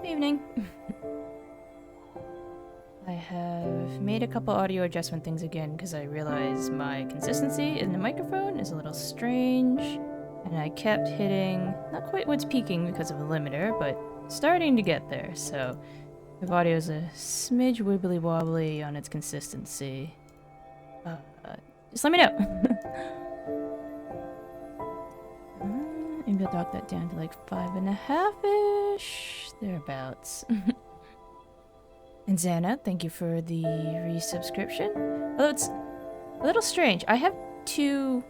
Evening. I have made a couple audio adjustment things again because I realized my consistency in the microphone is a little strange, and I kept hitting not quite what's peaking because of a limiter, but starting to get there. So if audio is a smidge wibbly wobbly on its consistency, just let me know. Maybe I'll knock that down to like 5.5-ish, thereabouts. And Xana, thank you for the resubscription. Although it's a little strange. I have two...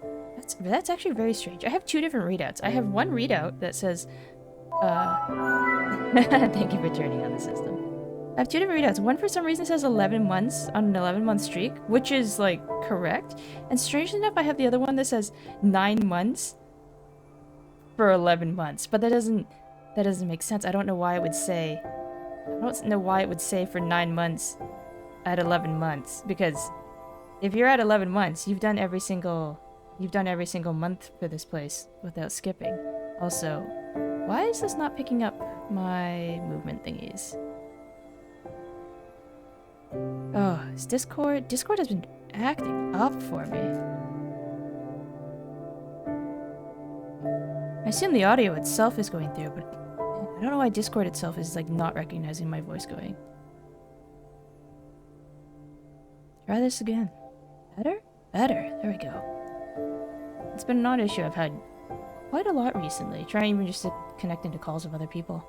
That's actually very strange. I have two different readouts. I have one readout that says... Thank you for turning on the system. I have two different readouts. One for some reason says 11 months on an 11-month streak, which is, like, correct. And strangely enough, I have the other one that says 9 months for 11 months. But that doesn't make sense. I don't know why it would say... I don't know why it would say for 9 months at 11 months, because if you're at 11 months, you've done every single month for this place without skipping. Also, why is this not picking up my movement thingies? Oh, is Discord has been acting up for me. I assume the audio itself is going through, but I don't know why Discord itself is, like, not recognizing my voice going. Try this again. Better? Better. There we go. It's been an odd issue I've had quite a lot recently, trying even just to connect into calls with other people.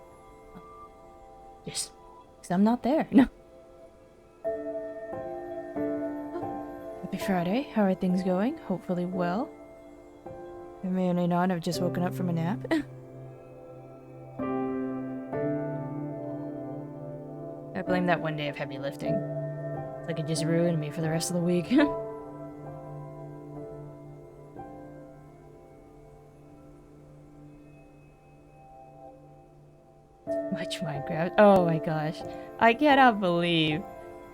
Just because I'm not there. No. Oh, happy Friday. How are things going? Hopefully well. I may or may not have just woken up from a nap. I blame that one day of heavy lifting. It's like it just ruined me for the rest of the week. Much Minecraft. Oh my gosh. I cannot believe.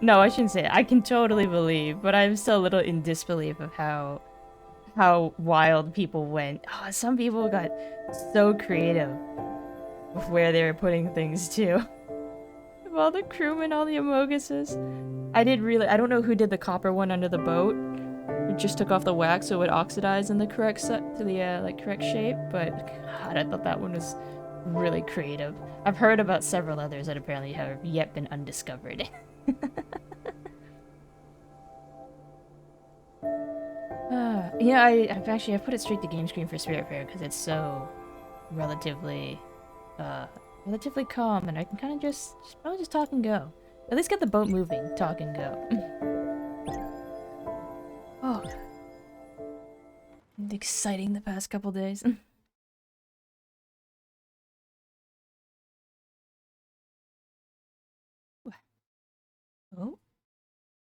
No, I shouldn't say it. I can totally believe, but I'm still a little in disbelief of how wild people went. Oh, some people got so creative with where they were putting things too. All the crewmen, all the Amoguses. I don't know who did the copper one under the boat. It just took off the wax so it would oxidize in the correct correct shape, but God, I thought that one was really creative. I've heard about several others that apparently have yet been undiscovered. I've put it straight to game screen for Spiritfarer because it's so relatively calm, and I can kind of probably just talk and go. At least get the boat moving, talk and go. Oh. It's exciting the past couple days. Oh.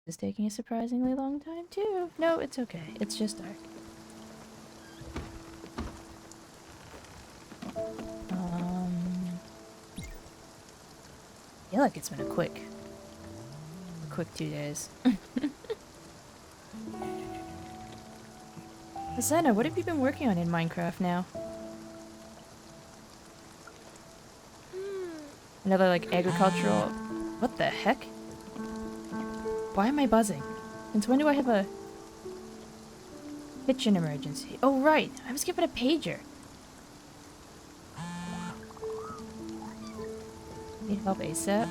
This is taking a surprisingly long time too. No, it's okay. It's just dark. I feel like it's been a quick 2 days. Asena, what have you been working on in Minecraft now? Another, like, agricultural... What the heck? Why am I buzzing? Since when do I have a... kitchen emergency? Oh, right! I was given a pager! Need help ASAP.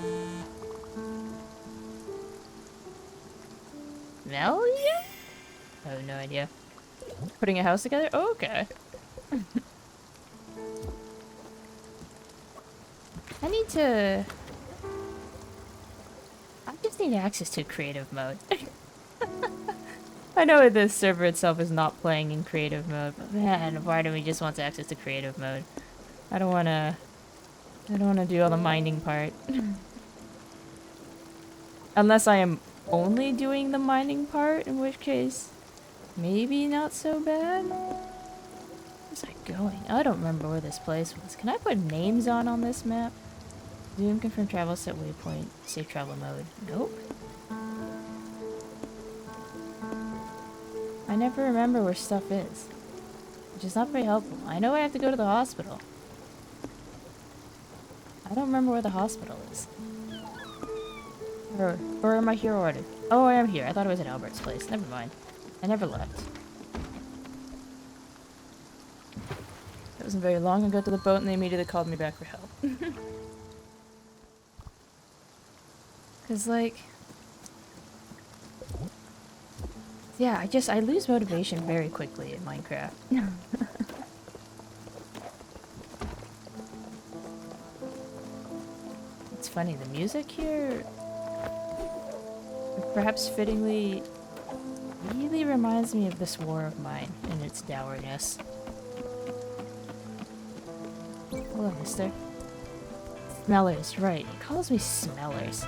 Melia? I have no idea. Putting a house together? Oh, okay. I just need access to creative mode. I know this server itself is not playing in creative mode, but man, why do we just want access to creative mode? I don't wanna do all the mining part. Unless I am only doing the mining part, in which case, maybe not so bad. Where's I going? I don't remember where this place was. Can I put names on this map? Zoom, confirm travel, set waypoint, safe travel mode. Nope. I never remember where stuff is, which is not very helpful. I know I have to go to the hospital. I don't remember where the hospital is. Or am I here already? Oh, I am here. I thought it was at Albert's place. Never mind. I never left. It wasn't very long. I got to the boat and they immediately called me back for help. Cause like... Yeah, I lose motivation very quickly in Minecraft. It's funny, the music here... perhaps fittingly... really reminds me of this war of mine and its dourness. Hello, mister. Smellers, right. He calls me Smellers.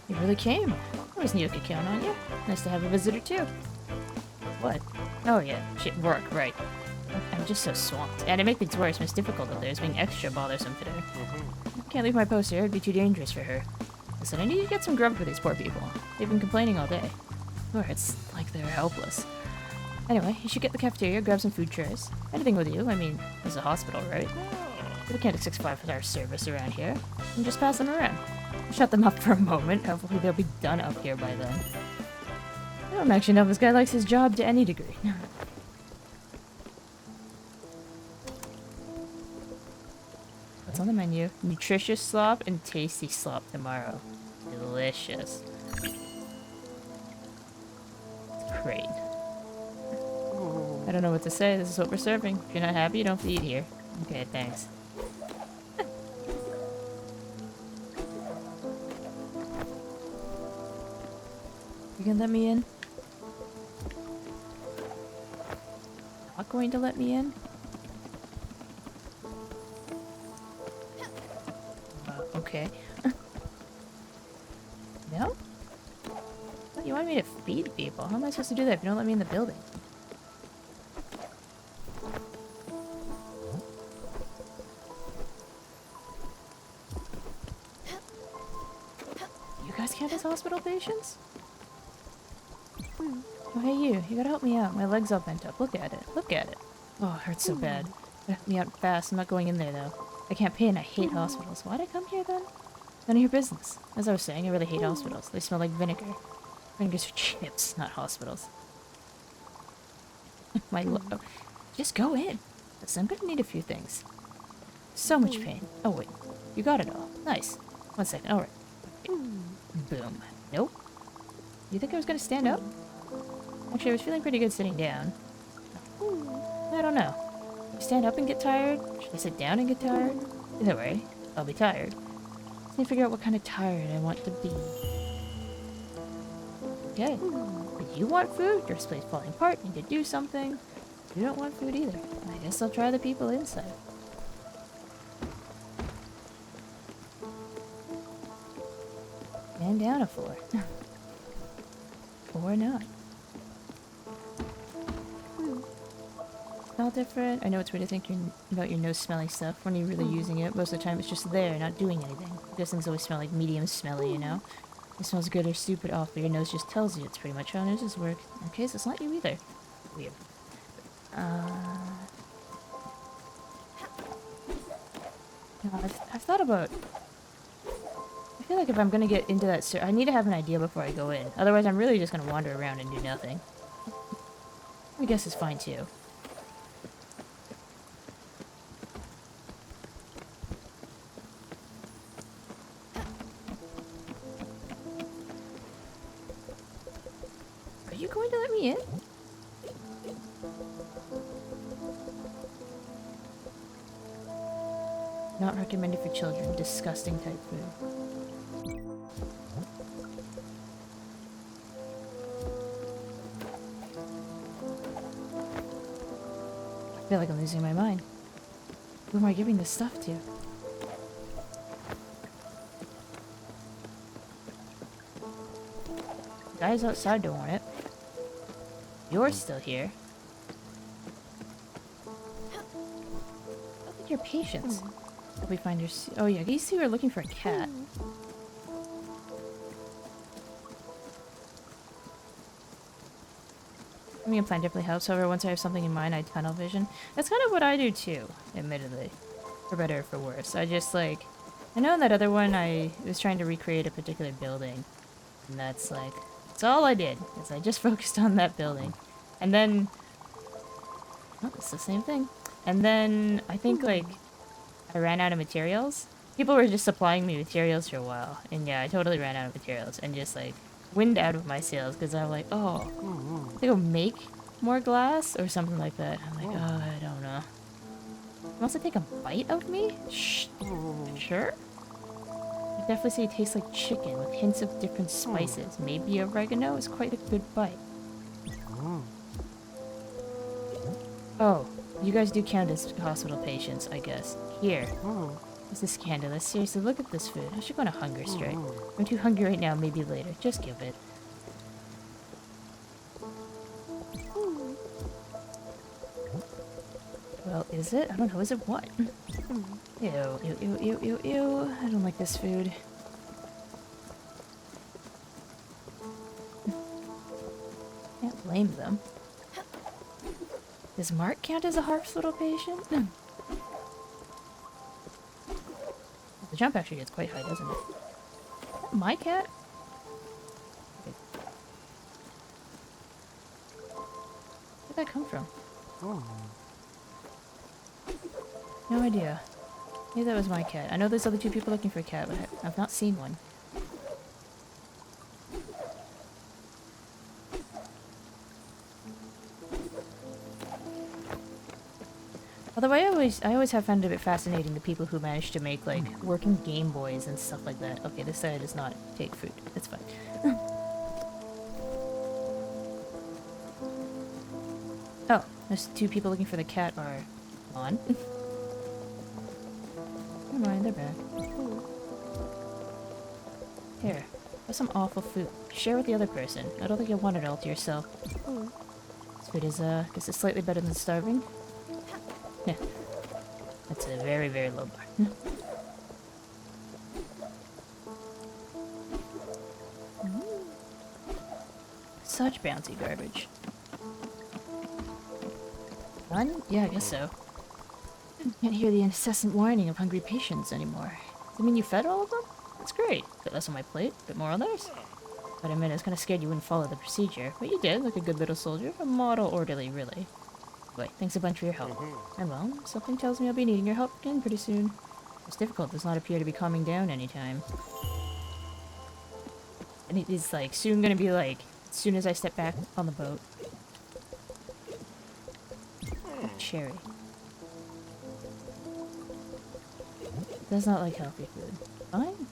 You really came. I always knew I could count on you. Nice to have a visitor, too. What? Oh, yeah. Shit, work, right. I'm just so swamped. And to make things worse, Miss Difficult up there is being extra bothersome today. I can't leave my post here. It'd be too dangerous for her. Listen, I need to get some grub for these poor people. They've been complaining all day. Or it's like they're helpless. Anyway, you should get the cafeteria, grab some food trays. Anything with you. I mean, there's a hospital, right? We can't expect 5-star service around here. And just pass them around. Shut them up for a moment. Hopefully they'll be done up here by then. I don't actually know if this guy likes his job to any degree. What's on the menu? Nutritious slop and tasty slop tomorrow. Delicious. Great. I don't know what to say. This is what we're serving. If you're not happy, you don't have to eat here. Okay, thanks. You gonna let me in? Not going to let me in? Okay. No? You want me to feed people? How am I supposed to do that if you don't let me in the building? You guys count as hospital patients? Oh, hey you. You gotta help me out. My leg's all bent up. Look at it. Look at it. Oh, it hurts so bad. Help me out fast. I'm not going in there, though. I can't pay and I hate hospitals. Why'd I come here, then? None of your business. As I was saying, I really hate hospitals. They smell like vinegar. Vinegars for chips, not hospitals. Just go in. Listen, I'm gonna need a few things. So much pain. Oh, wait. You got it all. Nice. 1 second. Alright. Boom. Nope. You think I was gonna stand up? Actually, I was feeling pretty good sitting down. I don't know. Should I stand up and get tired? Should I sit down and get tired? Either way, I'll be tired. Just need to figure out what kind of tired I want to be. Okay. But you want food? Your place falling apart. Need to do something. You don't want food either. I guess I'll try the people inside. Man down a floor. Or not. Smell different. I know it's weird to think about your nose smelling stuff when you're really using it. Most of the time it's just there, not doing anything. Those things always smell like medium smelly, you know? It smells good or stupid off, but your nose just tells you. It's pretty much how noses work. In that case, it's not you either. Weird. No, I've thought about... I feel like if I'm gonna get into that I need to have an idea before I go in. Otherwise, I'm really just gonna wander around and do nothing. I guess it's fine, too. Are you going to let me in? Not recommended for children. Disgusting type food. I feel like I'm losing my mind. Who am I giving this stuff to? The guys outside don't want it. You're still here. Look at your patience. Hope we find your... Oh yeah, these two are looking for a cat. I mean, plan definitely helps. However, once I have something in mind, I tunnel vision. That's kind of what I do too, admittedly. For better or for worse. I just like... I know in that other one I was trying to recreate a particular building. And that's like... That's all I did. Is I just focused on that building. And then... Oh, it's the same thing. And then I think like... I ran out of materials. People were just supplying me materials for a while. And yeah, I totally ran out of materials. And just like... Wind out of my sails. Because I'm like, oh... I think I'll make more glass? Or something like that. I'm like, oh, I don't know. Wants to take a bite of me? Shh. Sure? I definitely say it tastes like chicken with hints of different spices. Maybe oregano is quite a good bite. Oh, you guys do count as hospital patients, I guess. Here. This is scandalous. Seriously, look at this food. I should go on a hunger strike. I'm too hungry right now, maybe later. Just give it. Well, is it? I don't know. Is it what? Ew, ew, ew, ew, ew, ew. I don't like this food. Can't blame them. Does Mark count as a hospital patient? The jump actually gets quite high, doesn't it? Is that my cat? Okay. Where'd that come from? No idea. Maybe that was my cat. I know there's other two people looking for a cat, but I've not seen one. Although I always have found it a bit fascinating the people who manage to make like working Game Boys and stuff like that. Okay, this side does not take food. That's fine. Oh, there's two people looking for the cat are on. Never mind, they're back. Here, have some awful food. Share with the other person. I don't think you want it all to yourself. This food is, guess it's slightly better than starving. Yeah. That's a very, very low bar. Such bouncy garbage. Done? Yeah, I guess so. Can't hear the incessant whining of hungry patients anymore. Does it mean you fed all of them? That's great. Bit less on my plate, bit more on theirs. But I mean, I was kind of scared you wouldn't follow the procedure. But you did, like a good little soldier. A model orderly, really. Wait, thanks a bunch for your help. And well, something tells me I'll be needing your help again pretty soon. It's difficult, does not appear to be calming down anytime. And it is like, soon gonna be like, as soon as I step back on the boat. Cherry. Does not like healthy food. Fine.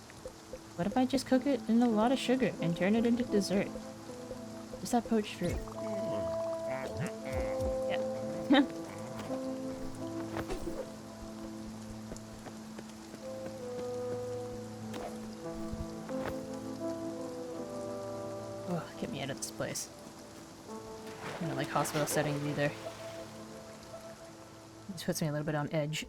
What if I just cook it in a lot of sugar and turn it into dessert? Just that poached fruit. Yeah. Oh, get me out of this place. I don't like hospital settings either. This puts me a little bit on edge.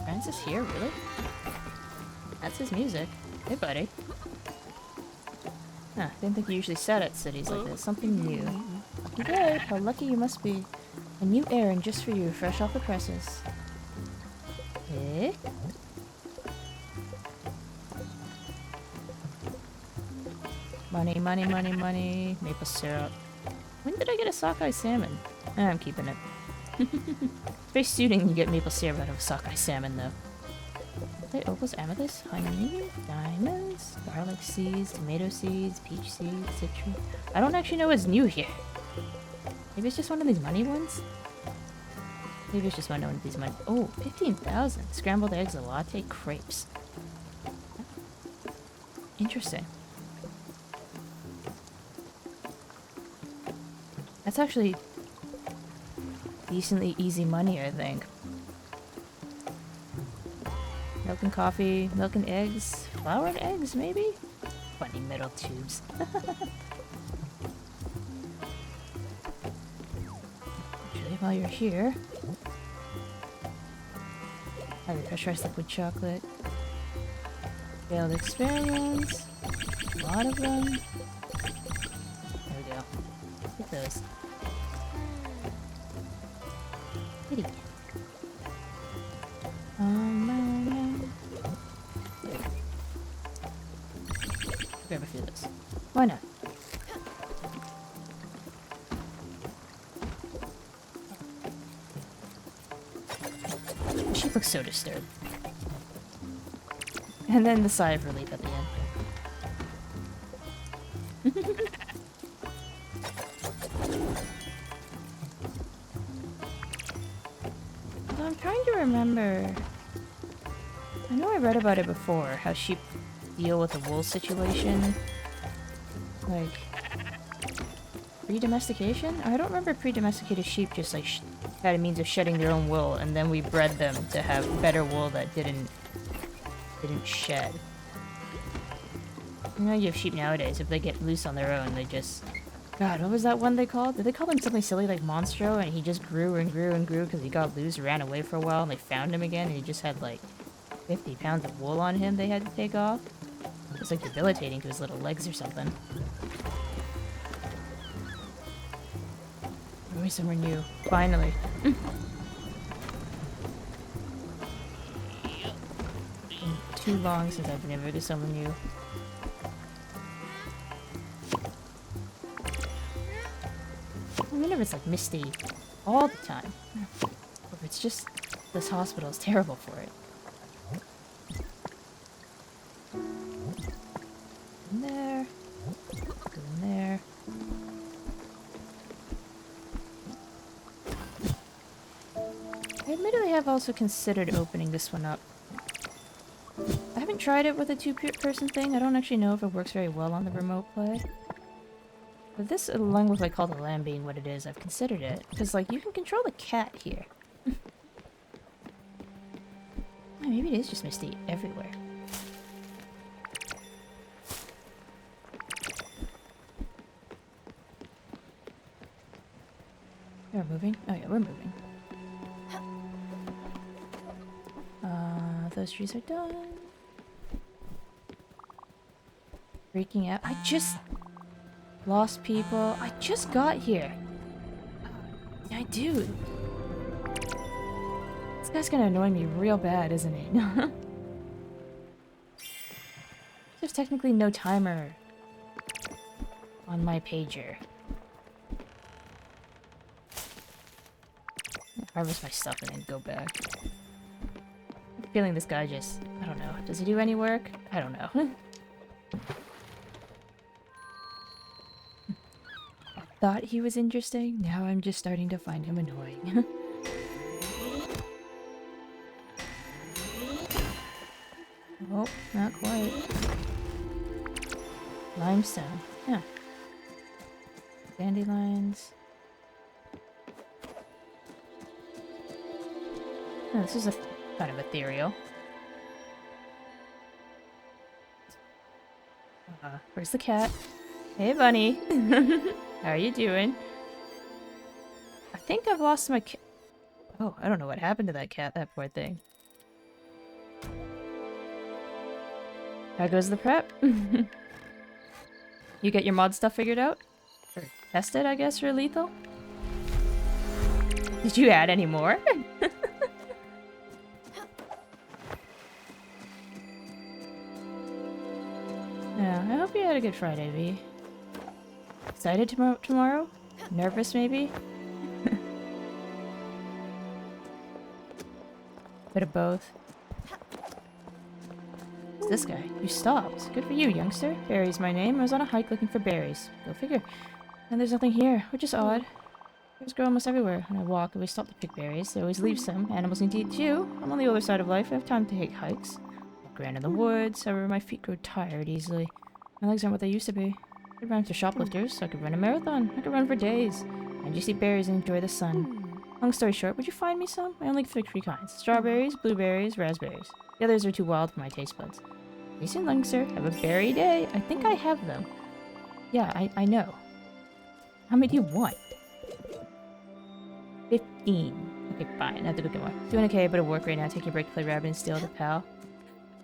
Francis here, really? That's his music. Hey, buddy. Huh, didn't think you usually sat at cities like this. Something new. Lucky day. How lucky you must be. A new errand just for you, fresh off the presses. Eh? Money, money, money, money. Maple syrup. When did I get a sockeye salmon? I'm keeping it. It's very suiting you get maple syrup out of sockeye salmon, though. Okay, opals, amethyst, honey, diamonds, garlic seeds, tomato seeds, peach seeds, citrus. I don't actually know what's new here. Maybe it's just one of these money ones? Maybe it's just one of these money. Oh, 15,000. Scrambled eggs, a latte, crepes. Interesting. That's actually decently easy money, I think. Milk and coffee, milk and eggs, flour and eggs, maybe? Funny metal tubes. Actually, while you're here, have the pressurized liquid chocolate. Failed experiments. A lot of them. There we go. Get those. Kitty. Man. Grab a few of those. Why not? She looks so disturbed. And then the sigh of relief at the end. Although I'm trying to remember... I know I read about it before, how sheep deal with the wool situation. Like... pre-domestication? I don't remember pre-domesticated sheep just like had a means of shedding their own wool, and then we bred them to have better wool that didn't shed. You know, you have sheep nowadays, if they get loose on their own, they just... God, what was that one they called? Did they call him something silly like Monstro, and he just grew and grew and grew because he got loose, ran away for a while, and they found him again, and he just had like 50 pounds of wool on him they had to take off? It was like debilitating to his little legs or something. Going somewhere new. Finally. Been too long since I've been able to somewhere new. I wonder if it's like misty all the time. Or if it's just this hospital is terrible for it. In there. Go in there. I admittedly have also considered opening this one up. I haven't tried it with a two-person thing. I don't actually know if it works very well on the remote play. But this, along with like Call to the Lamb being what it is, I've considered it. Because like, you can control the cat here. Maybe it is just misty everywhere. We're moving? Oh yeah, we're moving. Those trees are done. Freaking out. I just lost people. I just got here. I do. This guy's gonna annoy me real bad, isn't he? There's technically no timer on my pager. Harvest my stuff and then go back. I'm feeling this guy just... I don't know. Does he do any work? I don't know. I thought he was interesting. Now I'm just starting to find him annoying. Oh, not quite. Limestone. Yeah. Dandelions. Oh, this is a kind of ethereal. Where's the cat? Hey, bunny. How are you doing? I think I've lost my cat. Oh, I don't know what happened to that cat, that poor thing. How goes the prep? You get your mod stuff figured out? Or tested, I guess, for lethal? Did you add any more? Yeah, I hope you had a good Friday, V. Excited tomorrow? Nervous, maybe? Bit of both. Who's this guy? You stopped. Good for you, youngster. Barry's my name. I was on a hike looking for berries. Go figure. And there's nothing here, which is odd. Berries grow almost everywhere. When I walk, I always stop to pick berries. They always leave some. Animals need to eat too. I'm on the older side of life. I have time to take hikes. Walk around in the woods. However, my feet grow tired easily. My legs aren't what they used to be. I could run to shoplifters. I could run a marathon. I could run for days. And just eat berries and enjoy the sun. Long story short, would you find me some? I only like 3 kinds. Strawberries, blueberries, raspberries. The others are too wild for my taste buds. See you soon, youngster. Have a berry day. I think I have them. Yeah, I know. How many do you want? 15. Okay, fine. I have to go get more. Doing okay, but at work right now. Taking a break to play Rabbit and Steel with a pal.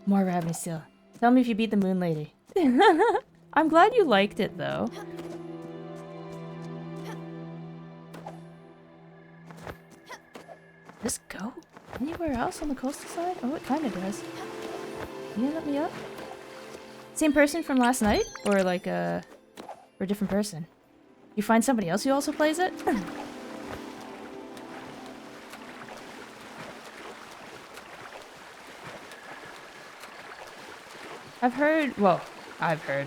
More Rabbit and Steel. Tell me if you beat the Moon Lady. I'm glad you liked it, though. Does this go anywhere else on the coastal side? Oh, it kind of does. You gonna let me up? Same person from last night? Or like or a different person? You find somebody else who also plays it?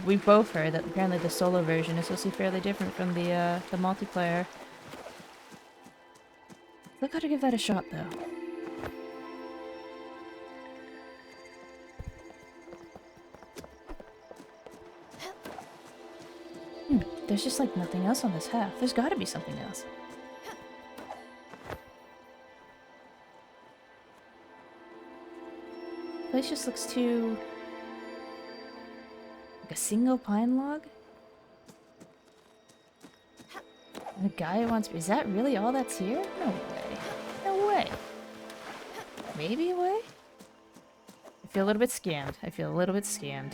We've both heard that apparently the solo version is supposed to be fairly different from the multiplayer. I gotta give that a shot, though. There's just, like, nothing else on this half. There's gotta be something else. The place just looks too... like a single pine log? And the guy wants... Is that really all that's here? No way. No way. Maybe a way? I feel a little bit scammed. I feel a little bit scammed.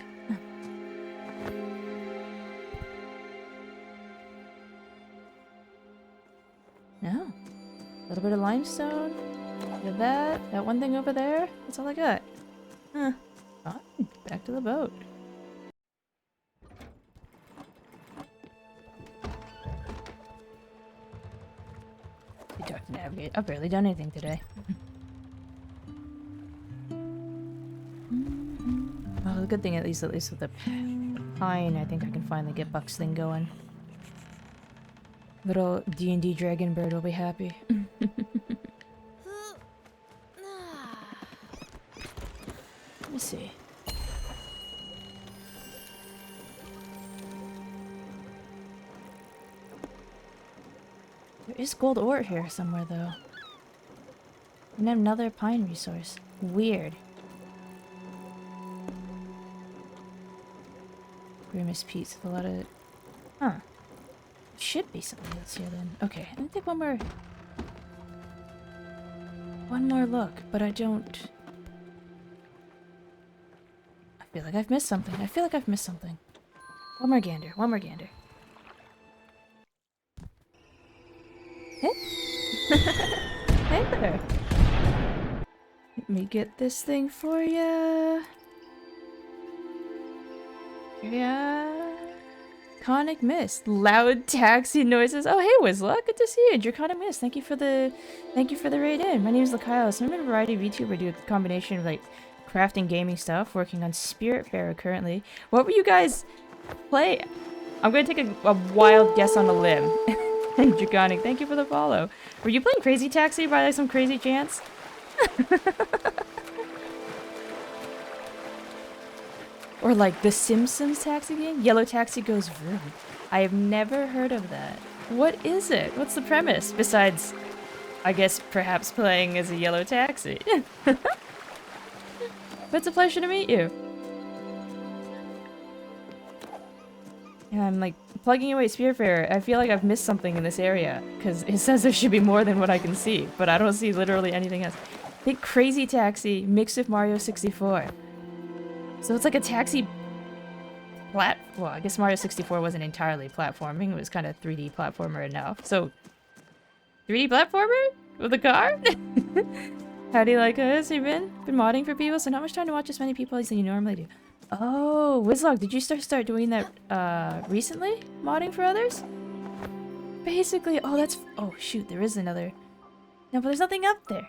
No. A little bit of limestone. Look at that. That one thing over there. That's all I got. Huh. Fine. Back to the boat. Be tough to navigate. I've barely done anything today. Well, the good thing at least with the pine, I think I can finally get Buck's thing going. Little D&D dragon bird will be happy. Let me see. There is gold ore here somewhere, though. And another pine resource. Weird. Grimace Pete's with a lot of... Huh. Should be something else here then. Okay, let me take one more look, but I don't... I feel like I've missed something. I feel like I've missed something. One more gander. One more gander. Hey? Hey there. Let me get this thing for ya. Yeah. Draconic Mist. Loud taxi noises. Oh, hey, Whizla. Good to see you. Draconic Mist. Thank you for the raid in. My name is L.Y.K.A.I.O.S. I'm in a variety of YouTuber. I do a combination of like crafting, gaming stuff. Working on Spiritfarer currently. What were you guys play? I'm gonna take a wild guess on a limb. And Draconic, thank you for the follow. Were you playing Crazy Taxi by like some crazy chance? Or like the Simpsons taxi game? Yellow Taxi Goes Vroom. I have never heard of that. What is it? What's the premise? Besides, I guess perhaps playing as a yellow taxi. But it's a pleasure to meet you. Yeah, I'm like plugging away Spiritfarer. I feel like I've missed something in this area because it says there should be more than what I can see, but I don't see literally anything else. Think Crazy Taxi mixed with Mario 64. So it's like a taxi well, I guess Mario 64 wasn't entirely platforming. It was kind of 3D platformer enough. So 3D platformer with a car? How do you like us? You've been modding for people, so not much time to watch as many people as you normally do. Oh, Whizlog, did you start doing that recently? Modding for others? Basically, oh that's oh shoot, there is another. No, but there's nothing up there.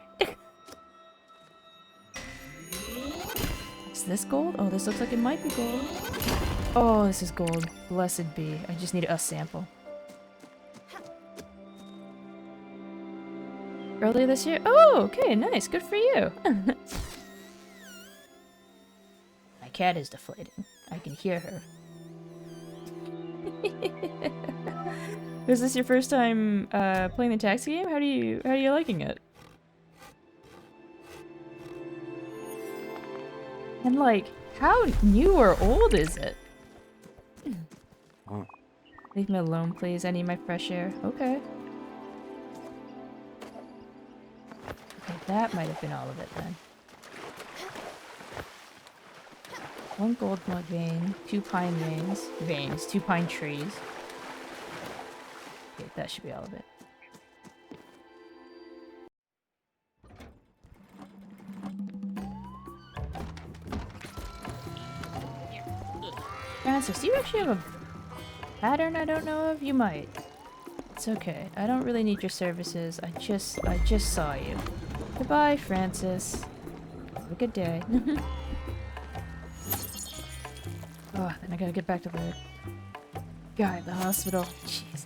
Is this gold? Oh, this looks like it might be gold. Oh, this is gold. Blessed be. I just need a sample. Earlier this year? Oh, okay, nice. Good for you. My cat is deflating. I can hear her. Is this your first time playing the taxi game? How are you liking it? And like, how new or old is it? Leave me alone, please. I need my fresh air. Okay. Okay, that might have been all of it then. One gold mud vein, 2 pine veins, 2 pine trees. Okay, that should be all of it. Francis, do you actually have a pattern I don't know of? You might. It's okay. I don't really need your services. I just saw you. Goodbye, Francis. Have a good day. Oh, then I gotta get back to the guy at the hospital. Jeez.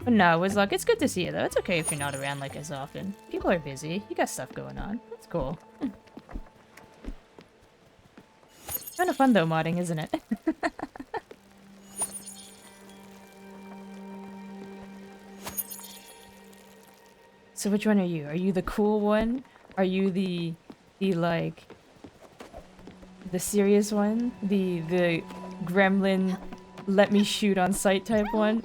But no, Wizlock, it's good to see you though. It's okay if you're not around like as often. People are busy. You got stuff going on. That's cool. Kind of fun though, modding, isn't it? So which one are you? Are you the cool one? Are you the like the serious one? The gremlin let me shoot on sight type one?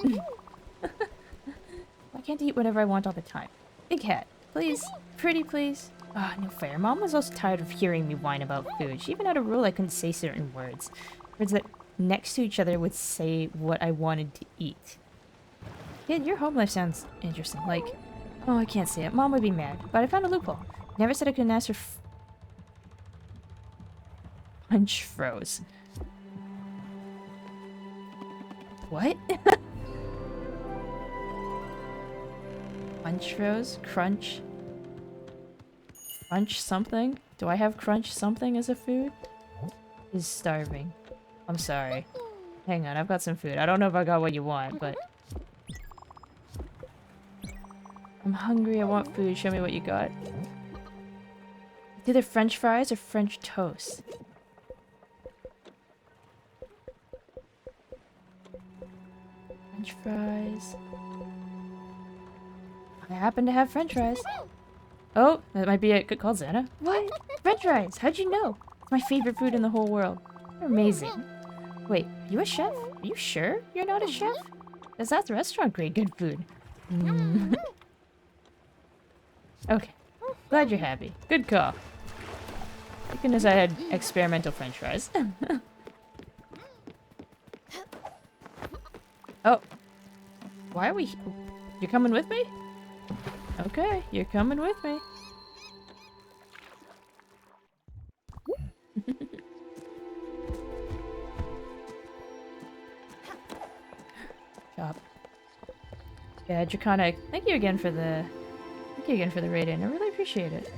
I can't eat whatever I want all the time. Big cat, please. Pretty, please. Ah, no fair. Mom was also tired of hearing me whine about food. She even had a rule I couldn't say certain words. Words that next to each other would say what I wanted to eat. Yeah, your home life sounds interesting. Like, oh, I can't say it. Mom would be mad. But I found a loophole. Never said I couldn't ask her punch froze. What? Punch froze? Crunch? Crunch something? Do I have crunch something as a food? Is starving. I'm sorry. Hang on, I've got some food. I don't know if I got what you want, but... I'm hungry, I want food. Show me what you got. It's either French fries or French toast. French fries. I happen to have French fries. Oh, that might be it. Good call, Xana. What? French fries? How'd you know? It's my favorite food in the whole world. They're amazing. Wait, are you a chef? Are you sure you're not a chef? Because that's restaurant grade good food. Okay. Glad you're happy. Good call. Thank goodness I had experimental French fries. Oh. Why are we... You're coming with me? Okay, you're coming with me. Shop. Yeah, Draconic, thank you again for the raid-in. I really appreciate it.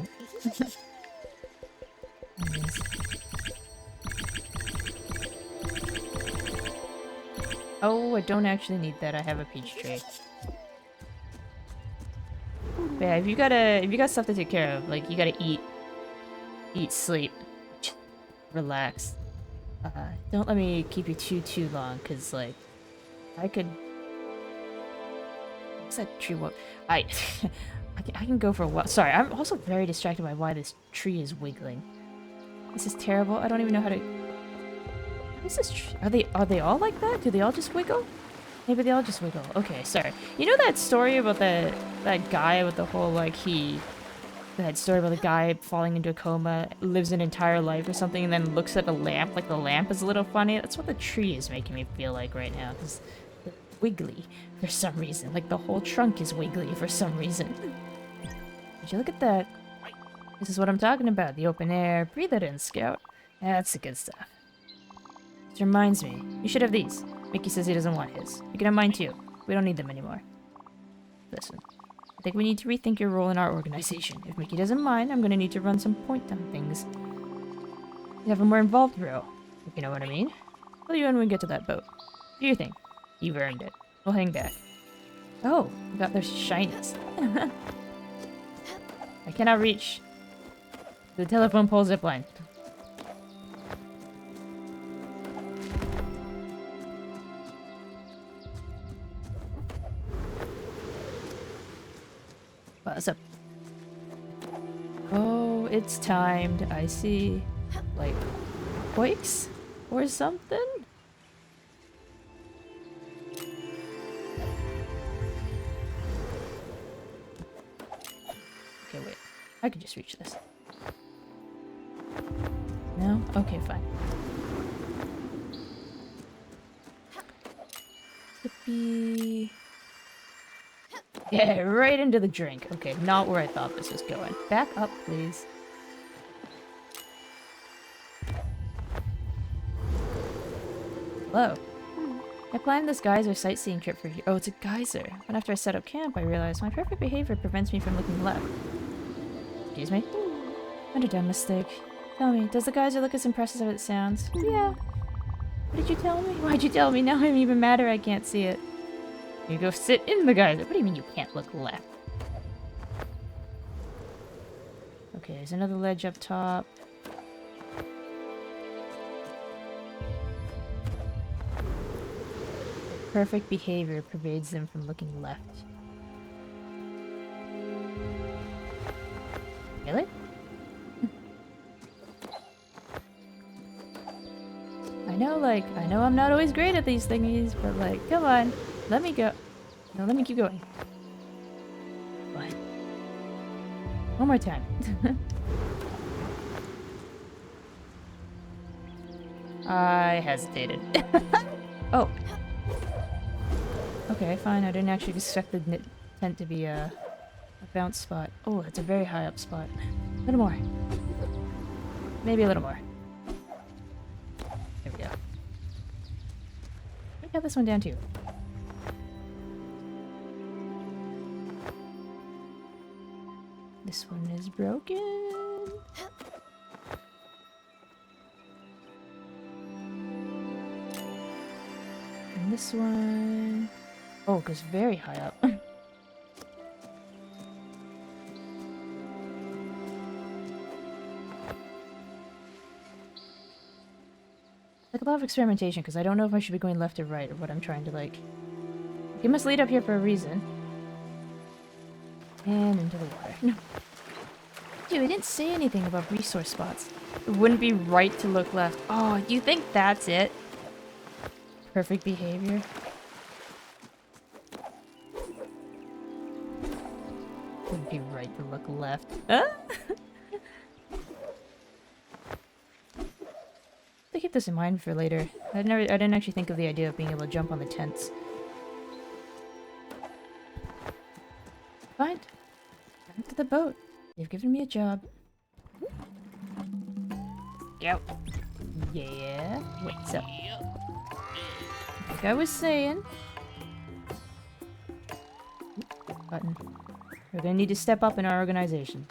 Oh, I don't actually need that. I have a peach tree. But yeah, if you got stuff to take care of, like you gotta eat, sleep, relax. Don't let me keep you too long, cause like, I could. What's that tree? What? I can go for a while. Sorry, I'm also very distracted by why this tree is wiggling. This is terrible. I don't even know how to. What is this tree? Are they all like that? Do they all just wiggle? Maybe they all just wiggle. Okay, sorry. You know that story about that guy with the whole like that story about the guy falling into a coma, lives an entire life or something, and then looks at a lamp, like the lamp is a little funny? That's what the tree is making me feel like right now, because it's wiggly for some reason. Like the whole trunk is wiggly for some reason. Would you look at that? This is what I'm talking about. The open air. Breathe it in, Scout. That's the good stuff. This reminds me. You should have these. Mickey says he doesn't want his. You can have mine too. We don't need them anymore. Listen. I think we need to rethink your role in our organization. If Mickey doesn't mind, I'm gonna need to run some point on things. You have a more involved role, if you know what I mean. Fill you in when we get to that boat. Do your thing. You've earned it. We'll hang back. Oh, we got their shinies. I cannot reach the telephone pole zipline. What's up? Oh, it's timed. I see. Like, quakes? Or something? Okay, wait. I could just reach this. No? Okay, fine. Yippee. Yeah, right into the drink. Okay, not where I thought this was going. Back up, please. Hello. I planned this geyser sightseeing trip for you. Oh, it's a geyser. But after I set up camp, I realized my perfect behavior prevents me from looking left. Excuse me? Underdone mistake. Tell me, does the geyser look as impressive as it sounds? Yeah. What did you tell me? Why'd you tell me? Now I'm even madder I can't see it. You go sit in the geyser. What do you mean you can't look left? Okay, there's another ledge up top. Perfect behavior pervades them from looking left. Really? I know I'm not always great at these thingies, but like, come on. Let me go. No, let me keep going. Fine. One more time. I hesitated. Oh. Okay, fine. I didn't actually expect the tent to be a bounce spot. Oh, it's a very high up spot. A little more. Maybe a little more. There we go. I got this one down too. This one is broken. And this one... Oh, it goes very high up. Like a lot of experimentation, because I don't know if I should be going left or right, or what I'm trying to, like... It must lead up here for a reason. And into the water. No. Dude, I didn't say anything about resource spots. It wouldn't be right to look left. Oh, you think that's it? Perfect behavior. Wouldn't be right to look left. Huh? I'll keep this in mind for later. I didn't actually think of the idea of being able to jump on the tents. Fine. Back to the boat. They've given me a job. Yep. Yeah. What's up? Like I was saying. Button. We're gonna need to step up in our organization.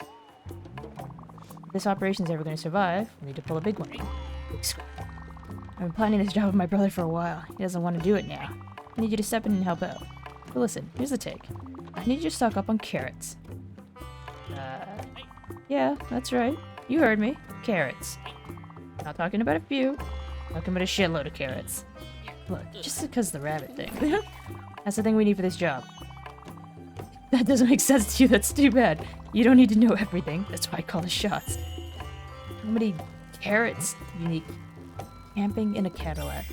If this operation's ever gonna survive, we need to pull a big one. Big screw. I've been planning this job with my brother for a while. He doesn't want to do it now. I need you to step in and help out. But listen, here's the take. I need you to stock up on carrots. Yeah, that's right. You heard me. Carrots. Not talking about a few. Talking about a shitload of carrots. Look, just because the rabbit thing. That's the thing we need for this job. That doesn't make sense to you, that's too bad. You don't need to know everything. That's why I call the shots. How many carrots you need? Camping in a Cadillac.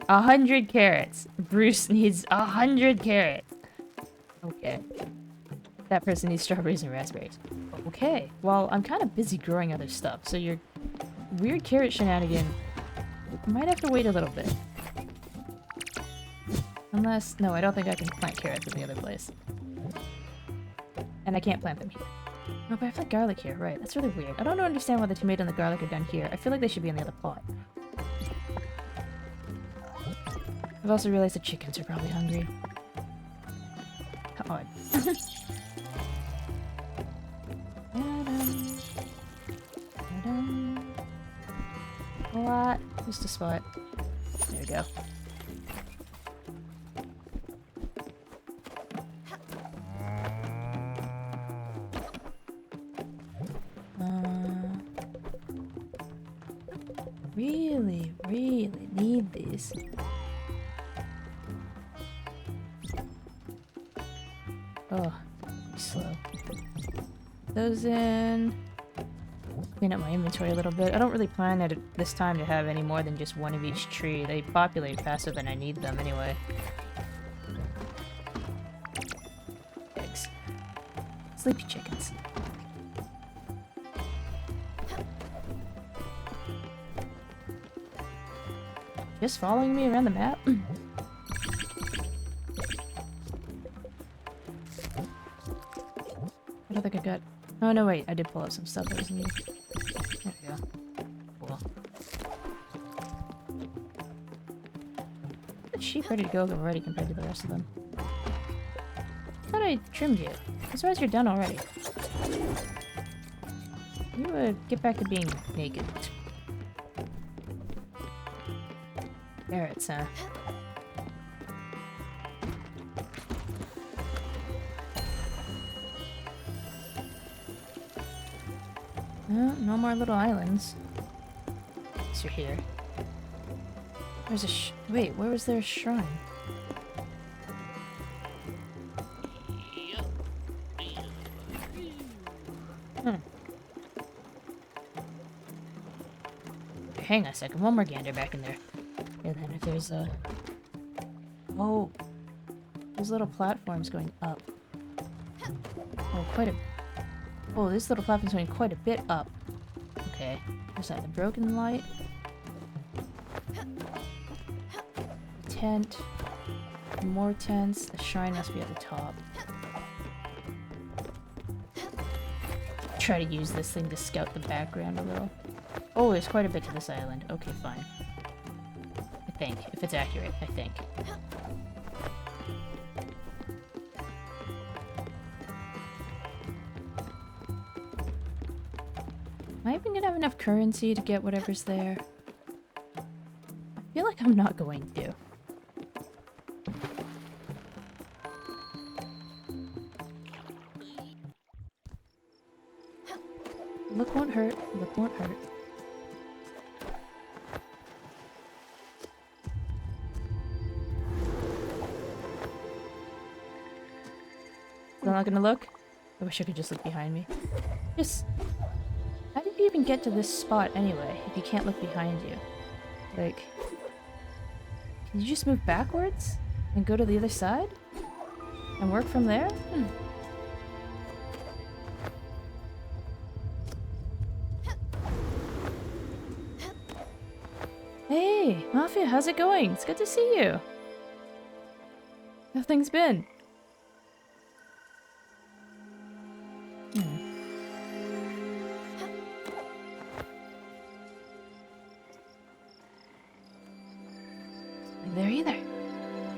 100 carrots. Bruce needs 100 carrots. Okay. That person needs strawberries and raspberries. Okay. Well, I'm kind of busy growing other stuff, so your weird carrot shenanigan might have to wait a little bit. Unless... No, I don't think I can plant carrots in the other place. And I can't plant them here. No, but I have garlic here, right. That's really weird. I don't understand why the tomato and the garlic are down here. I feel like they should be in the other pot. I've also realized the chickens are probably hungry. Come on. What? Just a spot. There we go. Really need these. Oh, slow. Those in. Clean up my inventory a little bit. I don't really plan at this time to have any more than just one of each tree. They populate faster than I need them anyway. Eggs. Sleepy chickens. Just following me around the map? I don't think I got... Oh no, wait. I did pull out some stuff that was needed. There we go. Cool. much sheep ready to go already compared to the rest of them? I thought I trimmed you. I'm surprised you're done already. You get back to being naked. Carrots, huh? No more little islands. So you're here. There's a wait, where was there a shrine? Okay, hang on a second, one more gander back in there. And then if there's a... Oh! There's little platforms going up. Oh, quite a... Oh, this little platform's going quite a bit up. Okay. There's that, the broken light. Tent. More tents. The shrine must be at the top. Try to use this thing to scout the background a little. Oh, there's quite a bit to this island. Okay, fine. I think. If it's accurate, I think. Am I even gonna have enough currency to get whatever's there? I feel like I'm not going to. Look won't hurt. Look won't hurt. I'm not gonna look? I wish I could just look behind me. Just... How did you even get to this spot anyway, if you can't look behind you? Like... Can you just move backwards? And go to the other side? And work from there? Hey, Mafia, how's it going? It's good to see you. How things been? There either.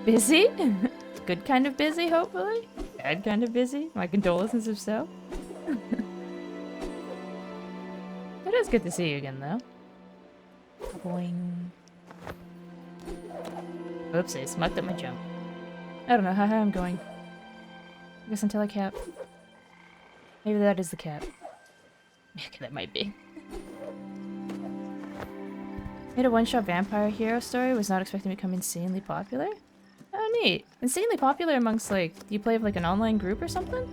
Busy? Good kind of busy, hopefully? Bad kind of busy? My condolences if so. It is good to see you again, though. Boing. Oopsies, mucked up my jump. I don't know how high I'm going. I guess until I cap. Maybe that is the cap. Okay, that might be. Made a one-shot vampire hero story, was not expecting to become insanely popular? Oh, neat. Insanely popular amongst, like, do you play with, like, an online group or something?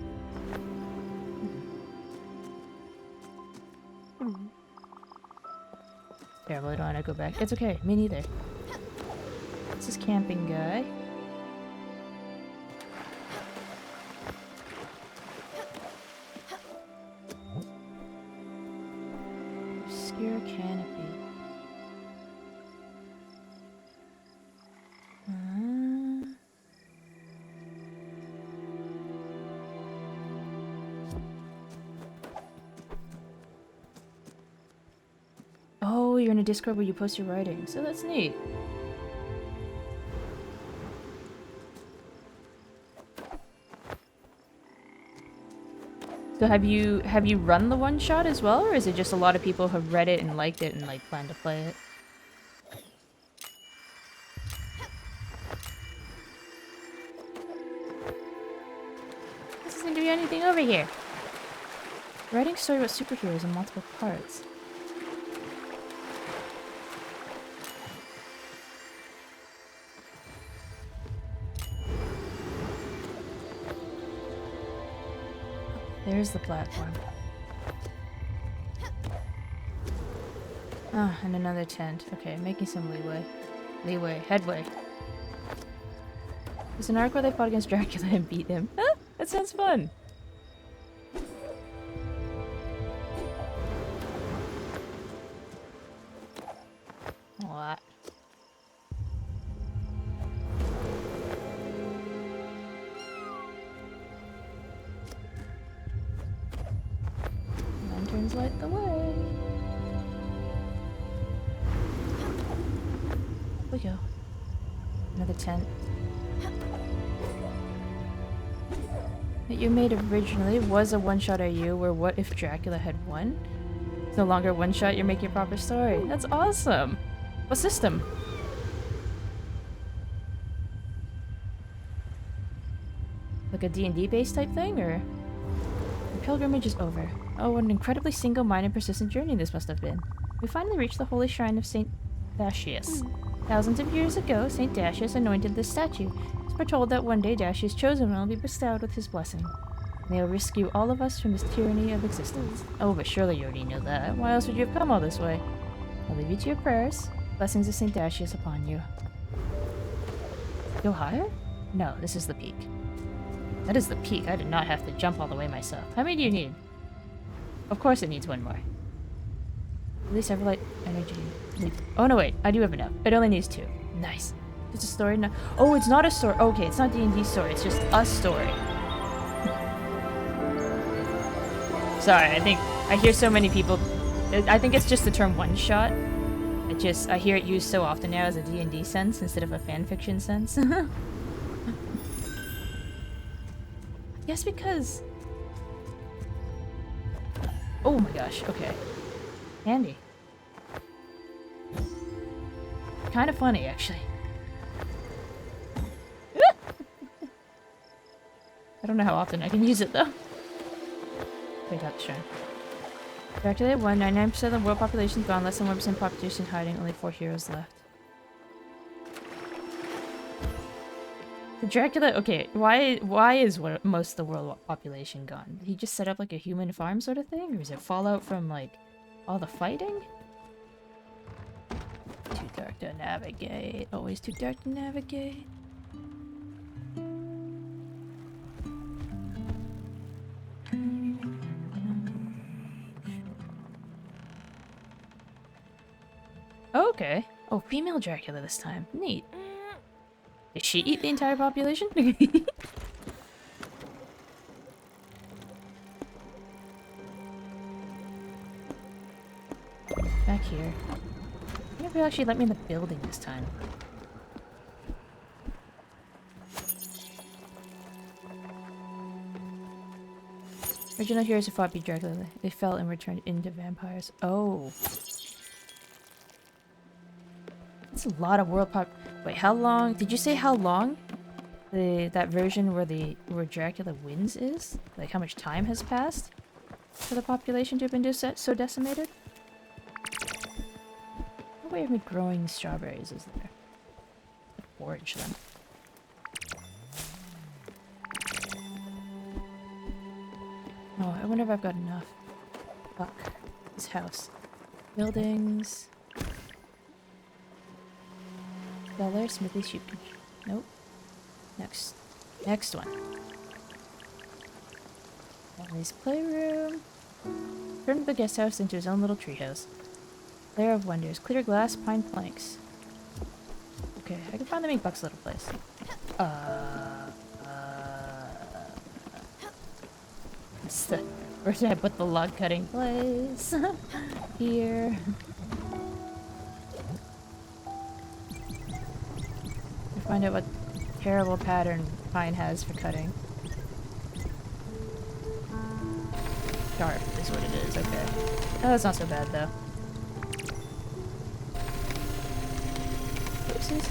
Terrible, I don't want to go back. It's okay, me neither. This is camping guy. Obscure canopy. Oh, you're in a Discord where you post your writing, so that's neat. So have you run the one shot as well, or is it just a lot of people have read it and liked it and like plan to play it? Doesn't seem to be anything over here. Writing a story about superheroes in multiple parts. There's the platform. Ah, and another tent. Okay, making some headway. There's an arc where they fought against Dracula and beat him. Ah, that sounds fun! What? Lanterns light the way. Up we go. Another tent. That you made originally was a one-shot AU where what if Dracula had won? It's no longer one-shot, you're making a proper story. That's awesome! What system? Like a D&D based type thing, or? The pilgrimage is over. Oh, what an incredibly single-minded, persistent journey this must have been. We finally reached the holy shrine of St. Dashius. Thousands of years ago, St. Dashius anointed this statue. It's foretold that one day Dashius' chosen one will be bestowed with his blessing. And they will rescue all of us from this tyranny of existence. Oh, but surely you already know that. Why else would you have come all this way? I'll leave you to your prayers. Blessings of St. Dashius upon you. Go higher? No, this is the peak. That is the peak. I did not have to jump all the way myself. How many do you need? Of course it needs one more. Release Everlight energy. Oh no, wait. I do have enough. It only needs 2. Nice. It's a story now. Oh, it's not a story. Okay, it's not D&D story. It's just a story. Sorry, I think I hear so many people. I think it's just the term one-shot. I hear it used so often now as a D&D sense instead of a fanfiction sense. Yes, because... Oh my gosh, okay. Handy. Kind of funny, actually. I don't know how often I can use it, though. Wait, got the shrine. Dracula 1, 99% of the world population gone, less than 1% population hiding, only 4 heroes left. The Dracula, okay, why is most of the world population gone? Did he just set up like a human farm sort of thing? Or is it fallout from like all the fighting? Too dark to navigate. Always too dark to navigate. Oh, okay. Oh, female Dracula this time. Neat. Did she eat the entire population? Back here. I wonder if they'll actually let me in the building this time. Original heroes who fought beat Dracula. They fell and returned into vampires. Oh. That's a lot of world pop. Wait, how long? Did you say how long that version where Dracula wins is? Like how much time has passed for the population to have been so decimated? What way of me growing strawberries is there? Forage them. Oh, I wonder if I've got enough. Fuck. This house. Buildings. Cellar, smithy, sheep. Nope. Next one. Family's playroom. Turned the guest house into his own little treehouse. Lair of wonders. Clear glass, pine planks. Okay, I can finally make Buck's little place. Where should I put the log cutting place? Here. Find out what terrible pattern Pine has for cutting. Sharp is what it is, okay. Oh, that's not so bad though. Oopsies.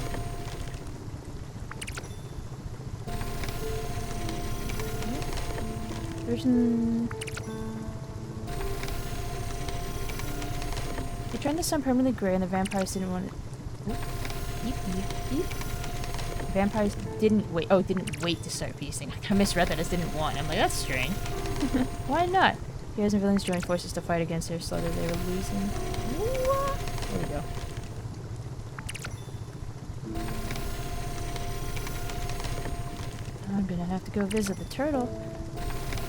Version... They turned the sun permanently gray and the vampires didn't want it. Eep, eep, eep. Vampires didn't wait to start feasting. I misread that as didn't want. I'm like, that's strange. Why not? Heroes and villains joined forces to fight against their slaughter they were losing. What? There we go. I'm gonna have to go visit the turtle.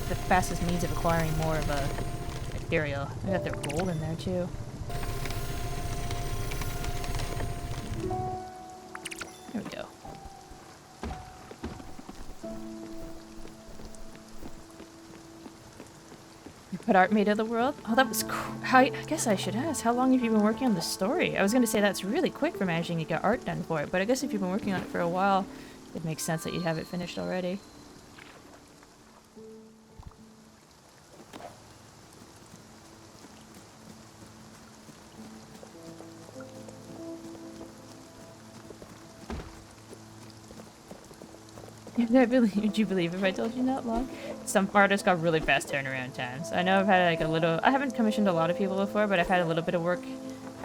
The fastest means of acquiring more of a material. I got their gold in there too. There we go. What art made of the world? Oh, that was cool. I guess I should ask, how long have you been working on the story? I was going to say that's really quick for managing to get art done for it, but I guess if you've been working on it for a while, it makes sense that you'd have it finished already. Would you believe if I told you not long? Some artists got really fast turnaround times. I know I've had like a little... I haven't commissioned a lot of people before, but I've had a little bit of work,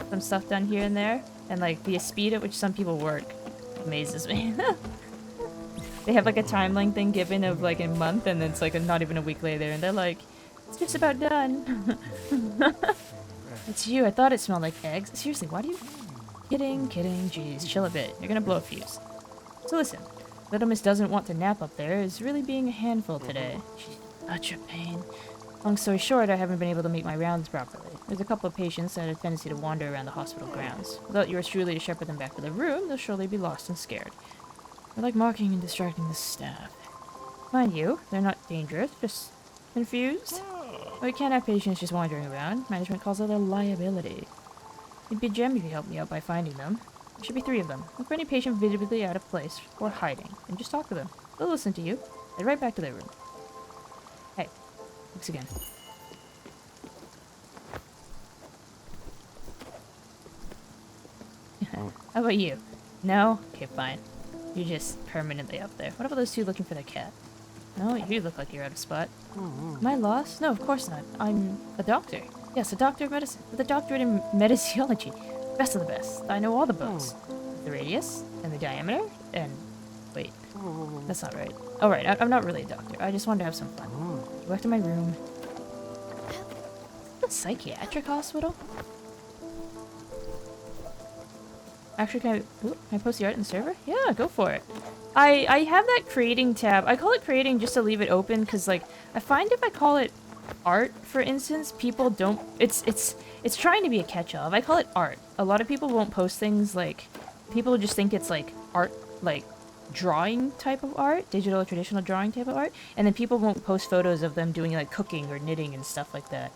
some stuff done here and there. And like the speed at which some people work amazes me. They have like a timeline thing given of like a month, and then it's like not even a week later, and they're like, it's just about done. It's you. I thought it smelled like eggs. Seriously, why do you... Kidding, kidding. Jeez, chill a bit. You're gonna blow a fuse. So listen. Little Miss doesn't want to nap up there, is really being a handful today. She's such a pain. Long story short, I haven't been able to make my rounds properly. There's a couple of patients that have a tendency to wander around the hospital grounds. Without yours truly to shepherd them back to their room, they'll surely be lost and scared. They're like mocking and distracting the staff. Mind you, they're not dangerous, just confused. But we can't have patients just wandering around. Management calls it a liability. It'd be a gem if you helped me out by finding them. There should be 3 of them. Look for any patient visibly out of place or hiding, and just talk to them. They'll listen to you. Head right back to their room. Hey, thanks again. How about you? No? Okay, fine. You're just permanently up there. What about those 2 looking for their cat? No, you look like you're out of spot. Am I lost? No, of course not. I'm a doctor. Yes, a doctor of medicine, with a doctorate in mediciology. Best of the best. I know all the books. The radius, and the diameter, and... Wait. That's not right. Oh, right. I'm not really a doctor. I just wanted to have some fun. Go back to my room. A psychiatric hospital? Actually, can I post the art in the server? Yeah, go for it. I have that creating tab. I call it creating just to leave it open, because, like, I find if I call it art, for instance, people don't... It's trying to be a catch-all. If I call it art, a lot of people won't post things like... People just think it's like art, like drawing type of art, digital or traditional drawing type of art, and then people won't post photos of them doing like cooking or knitting and stuff like that.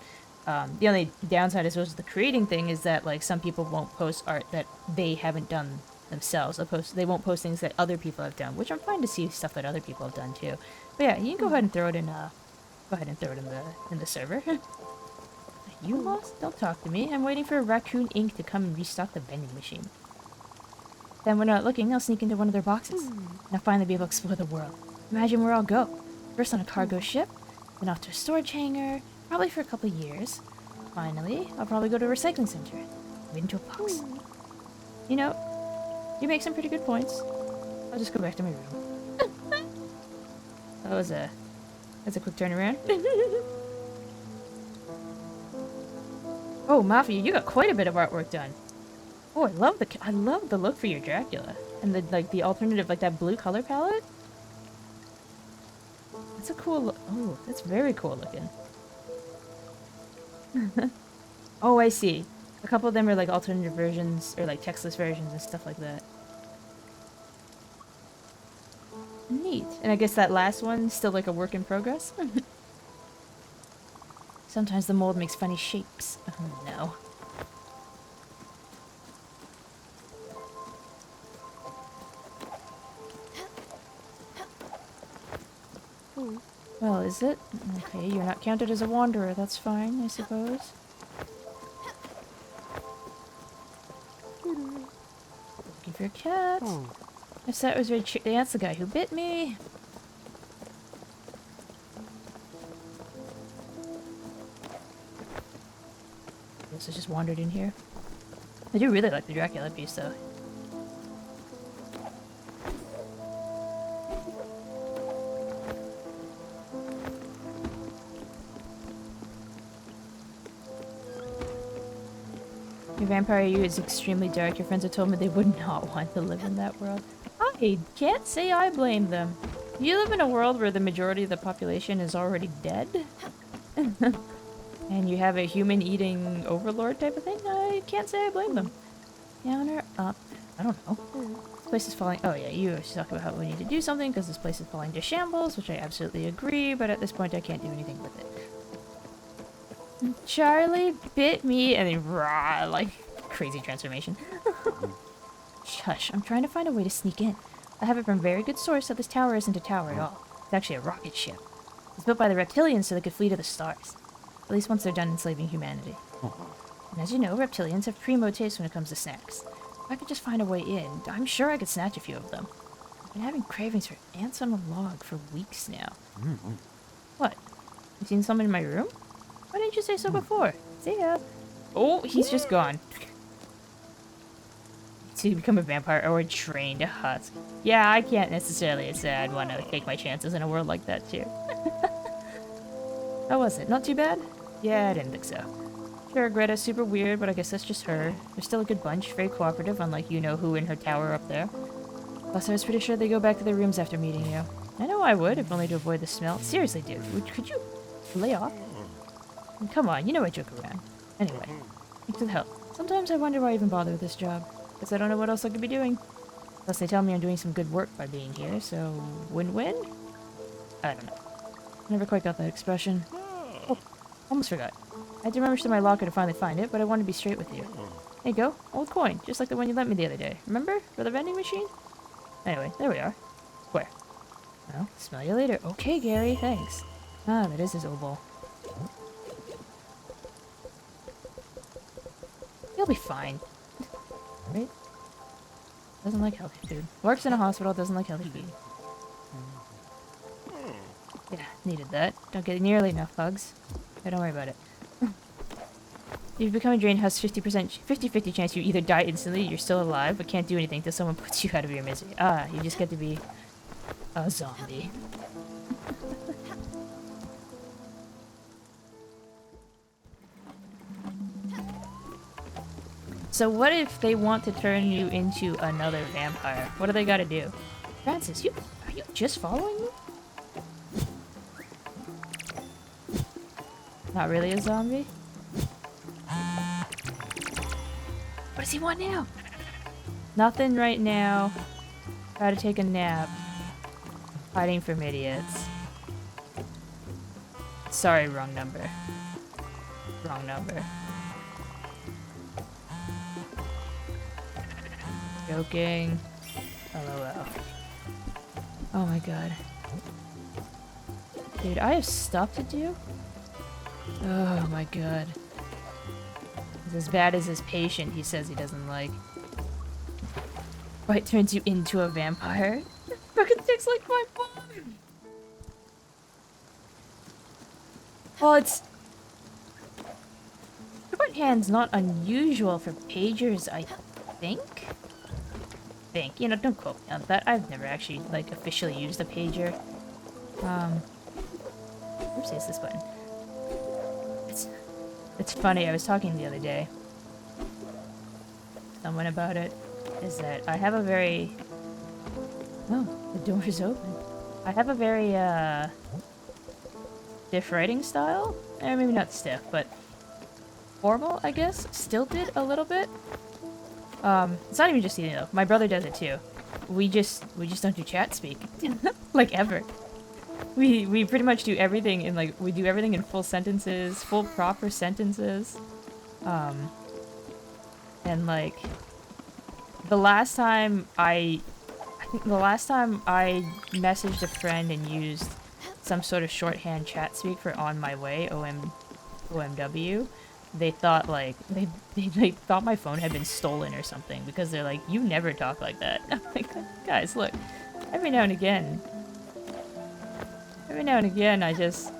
The only downside, I suppose, of the creating thing is that like some people won't post art that they haven't done themselves. They won't post things that other people have done, which I'm fine to see stuff that other people have done too. But yeah, you can go ahead and throw it in. Go ahead and throw it in the server. You lost? Don't talk to me. I'm waiting for Raccoon Inc. to come and restock the vending machine. Then when they're not looking, I'll sneak into one of their boxes. And I'll finally be able to explore the world. Imagine where I'll go. First on a cargo ship, then off to a storage hangar, probably for a couple of years. Finally, I'll probably go to a recycling center. Made into a box. You know, you make some pretty good points. I'll just go back to my room. That's a quick turnaround. Oh, Mafia, you got quite a bit of artwork done. Oh, I love the look for your Dracula. And the alternative, like that blue color palette. That's a cool look. Oh, that's very cool looking. Oh, I see. A couple of them are like alternative versions, or like textless versions and stuff like that. Neat. And I guess that last one's still like a work in progress? Sometimes the mold makes funny shapes. Oh no. Well, is it? Okay, you're not counted as a wanderer. That's fine, I suppose. Looking for a cat. I said it was very that's the guy who bit me. Guess I just wandered in here. I do really like the Dracula piece, though. Your vampire you is extremely dark. Your friends have told me they would not want to live in that world. I can't say I blame them. You live in a world where the majority of the population is already dead? And you have a human-eating overlord type of thing? I can't say I blame them. Down or up? I don't know. This place is falling... Oh yeah, you talk about how we need to do something because this place is falling to shambles, which I absolutely agree, but at this point I can't do anything with it. Charlie bit me and then rah, like crazy transformation. Shush, I'm trying to find a way to sneak in. I have it from a very good source that this tower isn't a tower at all. It's actually a rocket ship. It's built by the reptilians so they could flee to the stars. At least once they're done enslaving humanity. And as you know, reptilians have primo taste when it comes to snacks. If I could just find a way in, I'm sure I could snatch a few of them. I've been having cravings for ants on a log for weeks now. What? You seen some in my room? Why didn't you say so before? See ya. Oh, he's just gone. To become a vampire or a trained husk. Yeah, I can't necessarily say I'd want to take my chances in a world like that too. How was it? Not too bad? Yeah, I didn't think so. Sure, Greta's super weird, but I guess that's just her. They're still a good bunch, very cooperative, unlike you-know-who in her tower up there. Plus, I was pretty sure they go back to their rooms after meeting you. I know I would, if only to avoid the smell. Seriously, dude, could you lay off? Come on, you know I joke around. Anyway, thanks for the help. Sometimes I wonder why I even bother with this job. Because I don't know what else I could be doing. Plus, they tell me I'm doing some good work by being here, so win-win? I don't know. Never quite got that expression. Oh, almost forgot. I had to rummage through my locker to finally find it, but I wanted to be straight with you. There you go. Old coin, just like the one you lent me the other day. Remember? For the vending machine? Anyway, there we are. Where? Well, smell you later. Okay, Gary, thanks. Ah, that is his oboe. He'll be fine. Right? Doesn't like healthy food. Works in a hospital, doesn't like healthy food. Yeah, needed that. Don't get nearly enough hugs. Yeah, don't worry about it. You've become a drain has 50-50 chance you either die instantly, you're still alive, but can't do anything till someone puts you out of your misery. Ah, you just get to be a zombie. So what if they want to turn you into another vampire? What do they gotta do? Francis, are you just following me? Not really a zombie? What does he want now? Nothing right now. Try to take a nap. Hiding from idiots. Sorry, wrong number. Wrong number. Joking. LOL. Oh my god. Dude, I have stuff to do? Oh my god. It's as bad as his patient he says he doesn't like. Why it turns you into a vampire? Fucking sticks like my mom! Well, it's... shorthand's not unusual for pagers, I think? You know, don't quote me on that. I've never actually, like, officially used a pager. Oops, is this button? It's funny, I was talking the other day to someone about it, is that I have a very... Oh, the door is open. I have a very, stiff writing style? Maybe not stiff, but formal, I guess? Stilted a little bit? It's not even just eating though. My brother does it too. We just don't do chat speak. Like ever. We pretty much do everything in like, we do everything in full sentences, full proper sentences. And like, the last time I messaged a friend and used some sort of shorthand chat speak for on my way, OMW, they thought like, they thought my phone had been stolen or something because they're like, you never talk like that. I'm like, guys, look, every now and again, I just,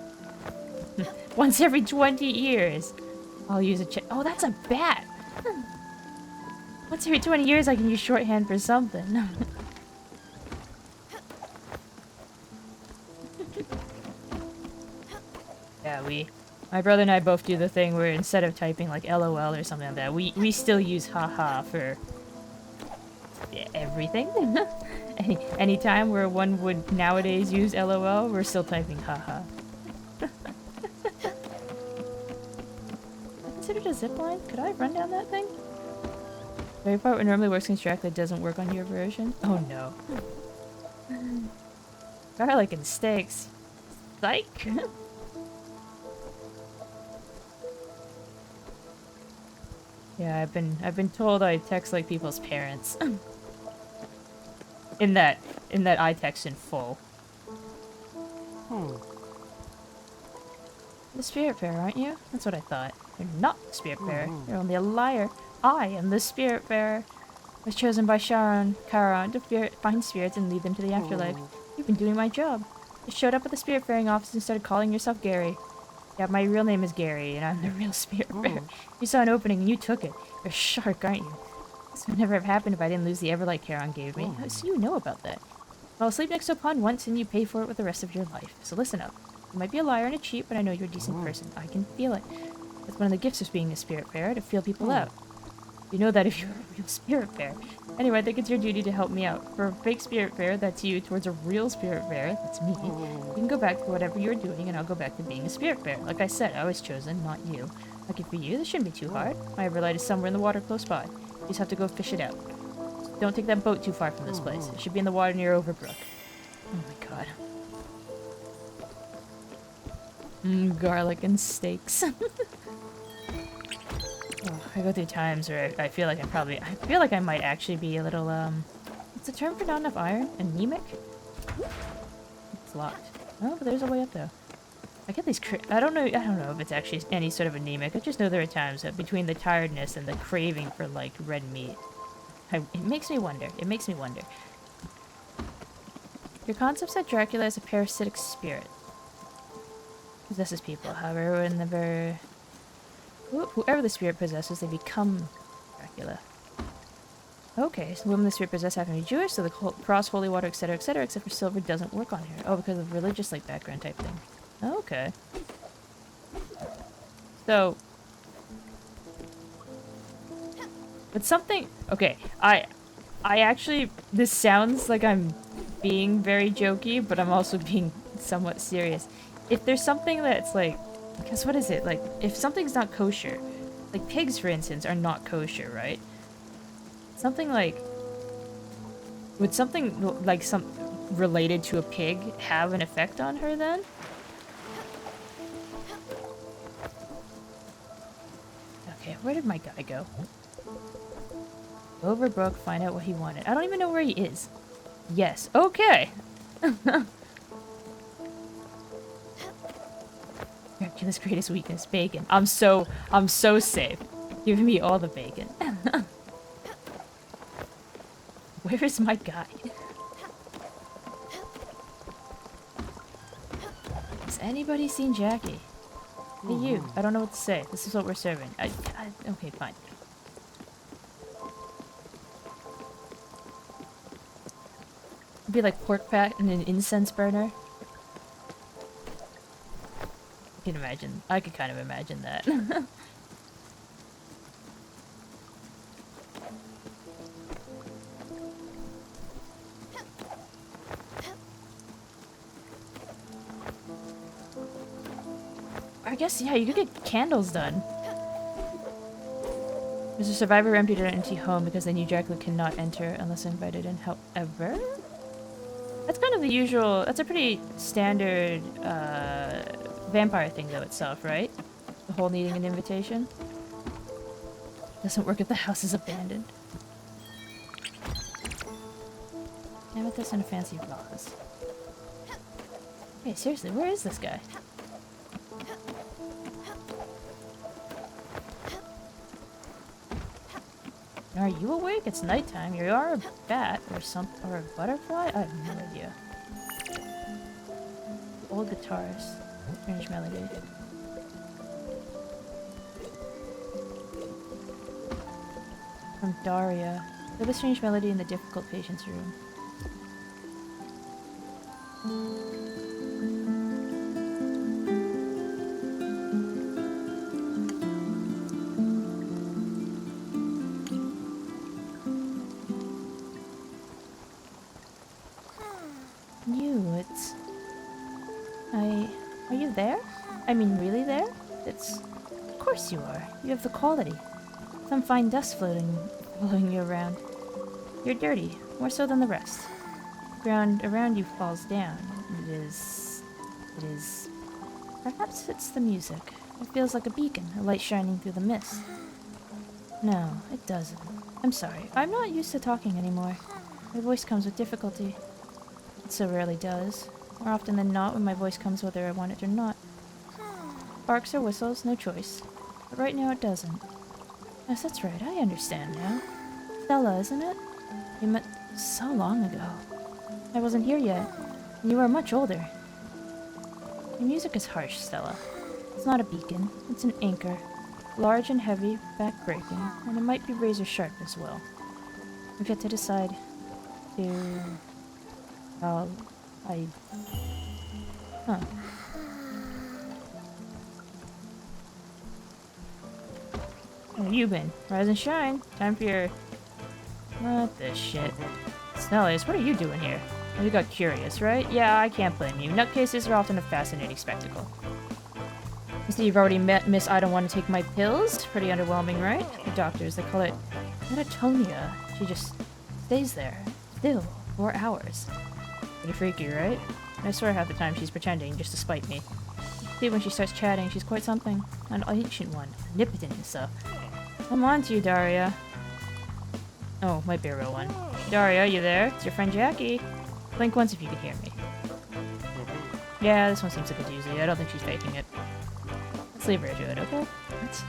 once every 20 years, I'll use a chat. Oh, that's a bat! Once every 20 years I can use shorthand for something. Yeah, my brother and I both do the thing where instead of typing like LOL or something like that, we still use haha for everything. Anytime where one would nowadays use LOL, we're still typing haha. Considered a zipline? Could I run down that thing? The very part where it normally works in Shrek that doesn't work on your version? Oh no. Garlic and steaks. Psych! Yeah, I've been told I text like people's parents. in that I text in full. The Spiritfarer, aren't you? That's what I thought. You're not the Spiritfarer. You're only a liar. I am the Spiritfarer. I was chosen by Charon to find spirits and lead them to the afterlife. You've been doing my job. You showed up at the Spiritfaring office and started calling yourself Gary. Yeah, my real name is Gary, and I'm the real Spiritfarer. You saw an opening and you took it. You're a shark, aren't you? This would never have happened if I didn't lose the L.Y.K.A.I.O.S gave me. So you know about that. Well, sleep next to a pond once and you pay for it with the rest of your life. So listen up. You might be a liar and a cheat, but I know you're a decent person. I can feel it. That's one of the gifts of being a Spiritfarer, to feel people out. You know that if you're a real Spiritfarer. Anyway, I think it's your duty to help me out. For a fake Spiritfarer, that's you, towards a real Spiritfarer, that's me. You can go back to whatever you're doing, and I'll go back to being a Spiritfarer. Like I said, I was chosen, not you. Lucky for you, this shouldn't be too hard. My Everlight is somewhere in the water close by. You just have to go fish it out. Don't take that boat too far from this place. It should be in the water near Overbrook. Oh my god. Garlic and steaks. Oh, I go through times where I feel like I feel like I might actually be a little, what's the term for not enough iron? Anemic? It's locked. Oh, but there's a way up though. I get these I don't know if it's actually any sort of anemic. I just know there are times that between the tiredness and the craving for, like, red meat, it makes me wonder. It makes me wonder. Your concept said Dracula is a parasitic spirit. Possesses people. However, whoever the spirit possesses, they become Dracula. Okay, so the women the spirit possess have to be Jewish, so the cross, holy water, etc., etc., except for silver doesn't work on her. Oh, because of religious, like, background type thing. Okay. So... But something... Okay, I actually... This sounds like I'm being very jokey, but I'm also being somewhat serious. If there's something that's, like... Because what is it? Like, if something's not kosher... Like, pigs, for instance, are not kosher, right? Something like... Would something, like, related to a pig have an effect on her, then? Okay, where did my guy go? Overbrook, find out what he wanted. I don't even know where he is. Yes, okay! Dracula's greatest weakness, bacon. I'm so safe. Give me all the bacon. Where is my guy? Has anybody seen Jackie? Hey, you. I don't know what to say. This is what we're serving. Okay, fine. It'd be like pork fat in an incense burner. I could kind of imagine that. I guess, yeah, you could get candles done. There's a survivor who emptied an empty home because they knew Dracula cannot enter unless invited in. However, that's kind of the usual, that's a pretty standard, vampire thing though itself, right? The whole needing an invitation. Doesn't work if the house is abandoned. Amethyst and a fancy vase. Hey, seriously, where is this guy? Are you awake? It's nighttime. You are a bat or a butterfly? I have no idea. Old guitarist. Strange melody. From Daria. Play the strange melody in the difficult patient's room. Are you there? I mean, really there? Of course you are. You have the quality. Some fine dust following you around. You're dirty, more so than the rest. The ground around you falls down. It is... Perhaps it's the music. It feels like a beacon, a light shining through the mist. No, it doesn't. I'm sorry. I'm not used to talking anymore. My voice comes with difficulty. It so rarely does. More often than not, when my voice comes whether I want it or not. Barks or whistles, no choice. But right now it doesn't. Yes, that's right. I understand now. Stella, isn't it? We met so long ago. I wasn't here yet. And you were much older. Your music is harsh, Stella. It's not a beacon. It's an anchor. Large and heavy, back-breaking, and it might be razor-sharp as well. We've yet to decide to... Huh. Where have you been? Rise and shine. Time for your... What the shit? Snellies, what are you doing here? You got curious, right? Yeah, I can't blame you. Nutcases are often a fascinating spectacle. I see you've already met Miss I don't want to take my pills. Pretty underwhelming, right? The doctors, they call it metatonia. She just stays there, still, for hours. Pretty freaky, right? I swear half the time she's pretending, just to spite me. See, when she starts chatting, she's quite something. An ancient one, omnipotent and stuff. I'm on to you, Daria. Oh, might be a real one. Daria, you there? It's your friend Jackie. Blink once if you can hear me. Yeah, this one seems to confuse you. I don't think she's faking it. Let's leave her to it, okay? What?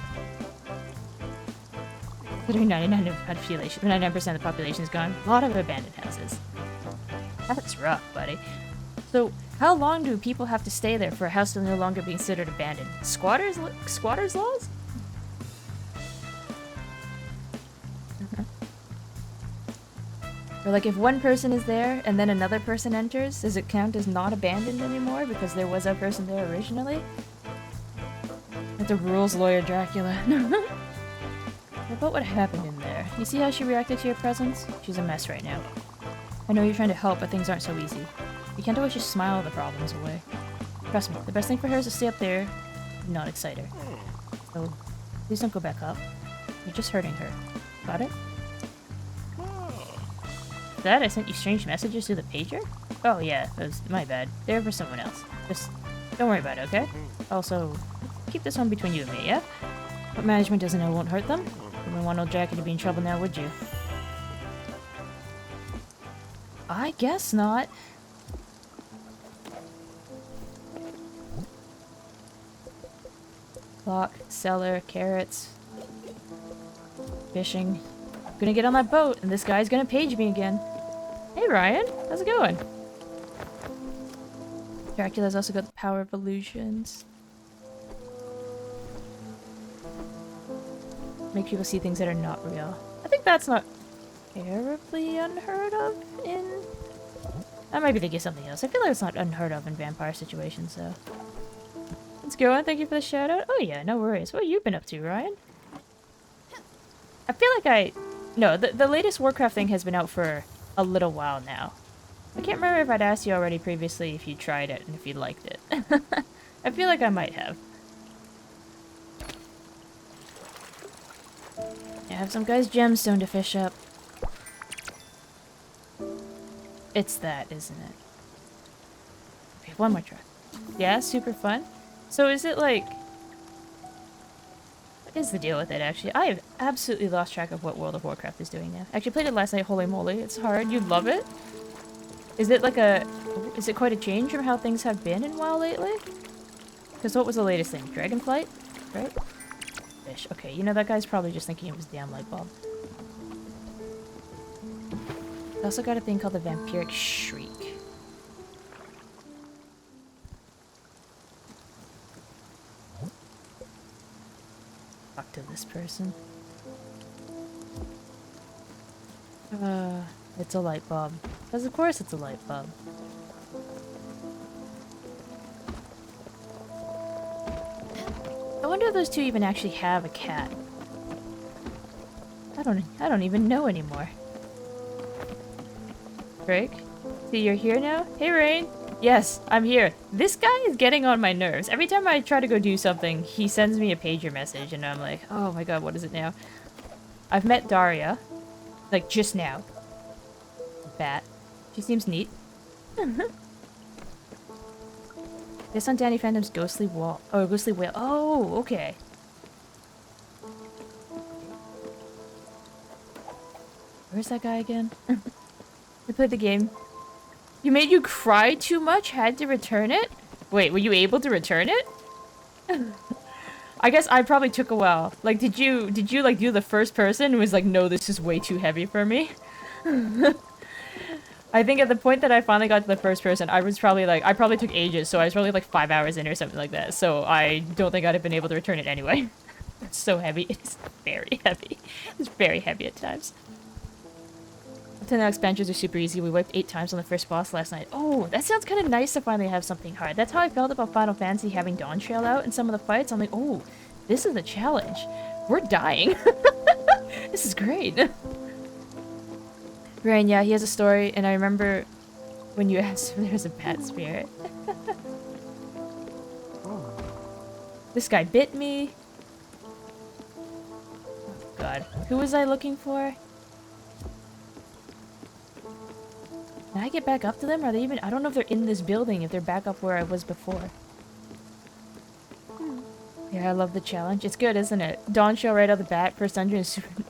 Considering 99% of the population is gone, a lot of abandoned houses. That's rough, buddy. So, how long do people have to stay there for a house to no longer be considered abandoned? Squatters laws? Or like if one person is there and then another person enters, does it count as not abandoned anymore because there was a person there originally? Like the rules lawyer Dracula. What would have happened in there? You see how she reacted to your presence? She's a mess right now. I know you're trying to help, but things aren't so easy. You can't always just smile the problems away. Trust me, the best thing for her is to stay up there and not excite her. So, please don't go back up. You're just hurting her. Got it? That I sent you strange messages through the pager? Oh yeah, that was my bad. They're for someone else. Just don't worry about it, okay? Also, keep this one between you and me, yeah? What management doesn't know won't hurt them. You wouldn't want old Jackie to be in trouble now, would you? I guess not. Clock, cellar, carrots, fishing. I'm gonna get on that boat, and this guy's gonna page me again. Hey Ryan, how's it going? Dracula's also got the power of illusions. Make people see things that are not real. I think that's not terribly unheard of in... I might be thinking of something else. I feel like it's not unheard of in vampire situations, though. Let's go on. Thank you for the shout out. Oh yeah, no worries. What have you been up to, Ryan? I feel like No, the latest Warcraft thing has been out for a little while now. I can't remember if I'd asked you already previously if you tried it and if you liked it. I feel like I might have. I have some guy's gemstone to fish up. It's that, isn't it? Okay, one more try. Yeah, super fun. So is it like... What is the deal with it, actually? I have absolutely lost track of what World of Warcraft is doing now. Actually played it last night, holy moly. It's hard. You love it? Is it like a... Is it quite a change from how things have been in WoW lately? Because what was the latest thing? Dragonflight? Right? Fish. Okay, you know, that guy's probably just thinking it was damn light bulb. I also got a thing called the Vampiric Shriek. Talk to this person. It's a light bulb. Because of course it's a light bulb. I wonder if those two even actually have a cat. I don't even know anymore. Drake? See, you're here now? Hey, Rain! Yes, I'm here. This guy is getting on my nerves. Every time I try to go do something, he sends me a pager message, and I'm like, oh my god, what is it now? I've met Daria. Like, just now. Bat. She seems neat. Based on Danny Phantom's ghostly wall. Oh, ghostly whale. Oh, okay. Where's that guy again? I played the game. You made you cry too much? Had to return it? Wait, were you able to return it? I guess I probably took a while. Like, did you like do the first person and was like, no, this is way too heavy for me? I think at the point that I finally got to the first person, I was probably like, I probably took ages, so I was probably like 5 hours in or something like that. So I don't think I'd have been able to return it anyway. It's so heavy. It's very heavy. It's very heavy at times. The now expansions are super easy. We wiped 8 times on the first boss last night. Oh, that sounds kind of nice to finally have something hard. That's how I felt about Final Fantasy having Dawn Trail out in some of the fights. I'm like, oh, this is a challenge. We're dying. This is great. Rain, yeah, he has a story, and I remember when you asked if there was a bad spirit. This guy bit me. Oh, God. Who was I looking for? Can I get back up to them? Are they even... I don't know if they're in this building, if they're back up where I was before. Yeah, I love the challenge. It's good, isn't it? Dawn Show right out the bat. First dungeon is super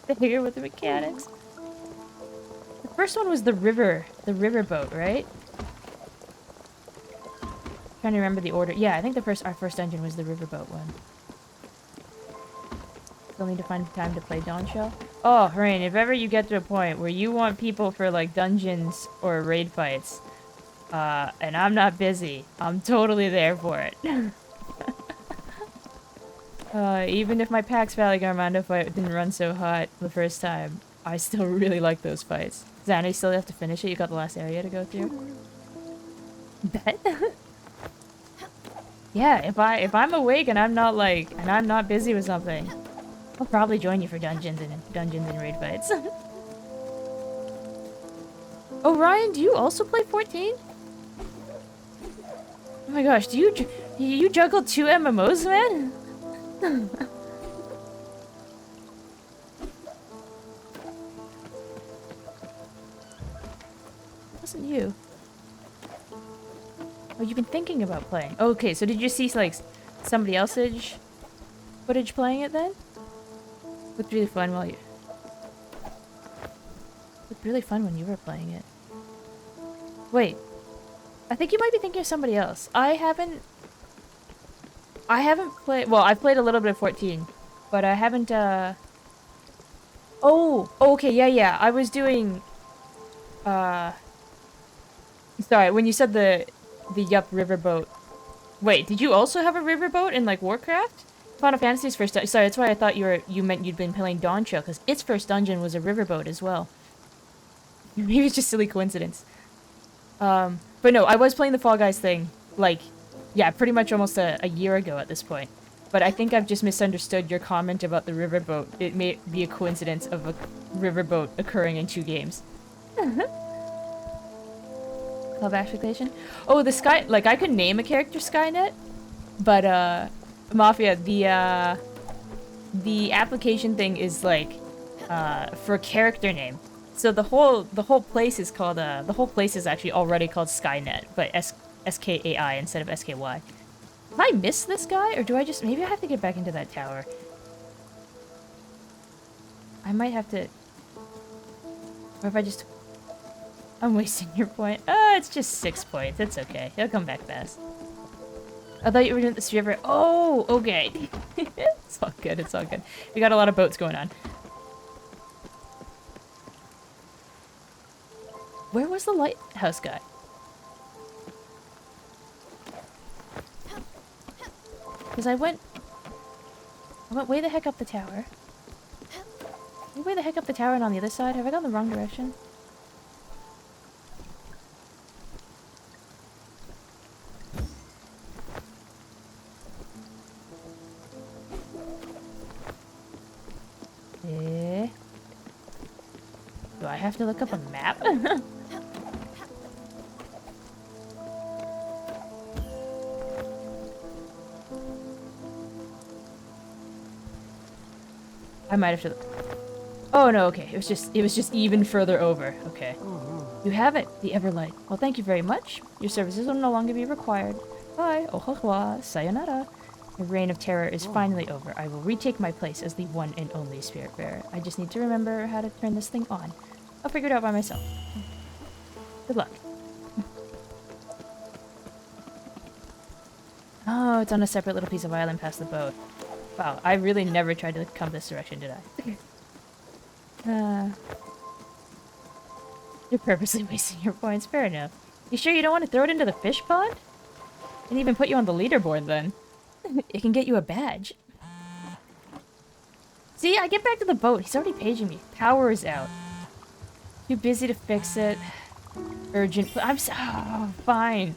familiar with the mechanics. The first one was the riverboat, right? Trying to remember the order. Yeah, I think our first dungeon was the riverboat one. Still need to find time to play Dawn Shell. Oh, Rain, if ever you get to a point where you want people for like dungeons or raid fights, and I'm not busy, I'm totally there for it. Even if my Pax Valley Garmando fight didn't run so hot the first time, I still really like those fights. Xana, you still have to finish it? You got the last area to go through? Bet? Yeah, if I'm awake and I'm not busy with something, I'll probably join you for dungeons and raid fights. Oh, Ryan, do you also play 14? Oh my gosh, do you juggle 2 MMOs, man? It wasn't you. Oh, you've been thinking about playing. Okay, so did you see like somebody else's footage playing it then? Looked really fun while you... Looked really fun when you were playing it. Wait. I think you might be thinking of somebody else. I haven't played... Well, I've played a little bit of 14. But I haven't, Oh! Okay, yeah. I was doing... Sorry, when you said the Yup riverboat... Wait, did you also have a riverboat in, like, Warcraft? Final Fantasy's first dungeon. Sorry, that's why I thought you meant you'd been playing Dawn Trail, because its first dungeon was a riverboat as well. Maybe it's just silly coincidence. But no, I was playing the Fall Guys thing, like, yeah, pretty much almost a year ago at this point. But I think I've just misunderstood your comment about the riverboat. It may be a coincidence of a riverboat occurring in 2 games. Club Expectation? Oh, the Sky... Like, I could name a character Skynet, but, Mafia, the application thing is, like, for character name. So the whole place is called, the whole place is actually already called Skynet, but S-K-A-I instead of S-K-Y. Have I missed this guy, or do I just... Maybe I have to get back into that tower. I might have to... Or if I just... I'm wasting your point. It's just 6 points. It's okay. He'll come back fast. I thought you were doing this river. Oh, okay. It's all good. It's all good. We got a lot of boats going on. Where was the lighthouse guy? Because I went way the heck up the tower. Way the heck up the tower and on the other side. Have I gone the wrong direction? Do I have to look up a map? I might have to... Oh no, okay. It was just even further over. Okay. You have it, the Everlight. Well, thank you very much. Your services will no longer be required. Bye. Au revoir. Sayonara. The reign of terror is finally over. I will retake my place as the one and only Spiritfarer. I just need to remember how to turn this thing on. I'll figure it out by myself. Good luck. Oh, it's on a separate little piece of island past the boat. Wow, I really never tried to come this direction, did I? You're purposely wasting your points. Fair enough. You sure you don't want to throw it into the fish pond? And even put you on the leaderboard then. It can get you a badge. See, I get back to the boat. He's already paging me. Power is out. Too busy to fix it. Urgent. I'm so... Oh, fine.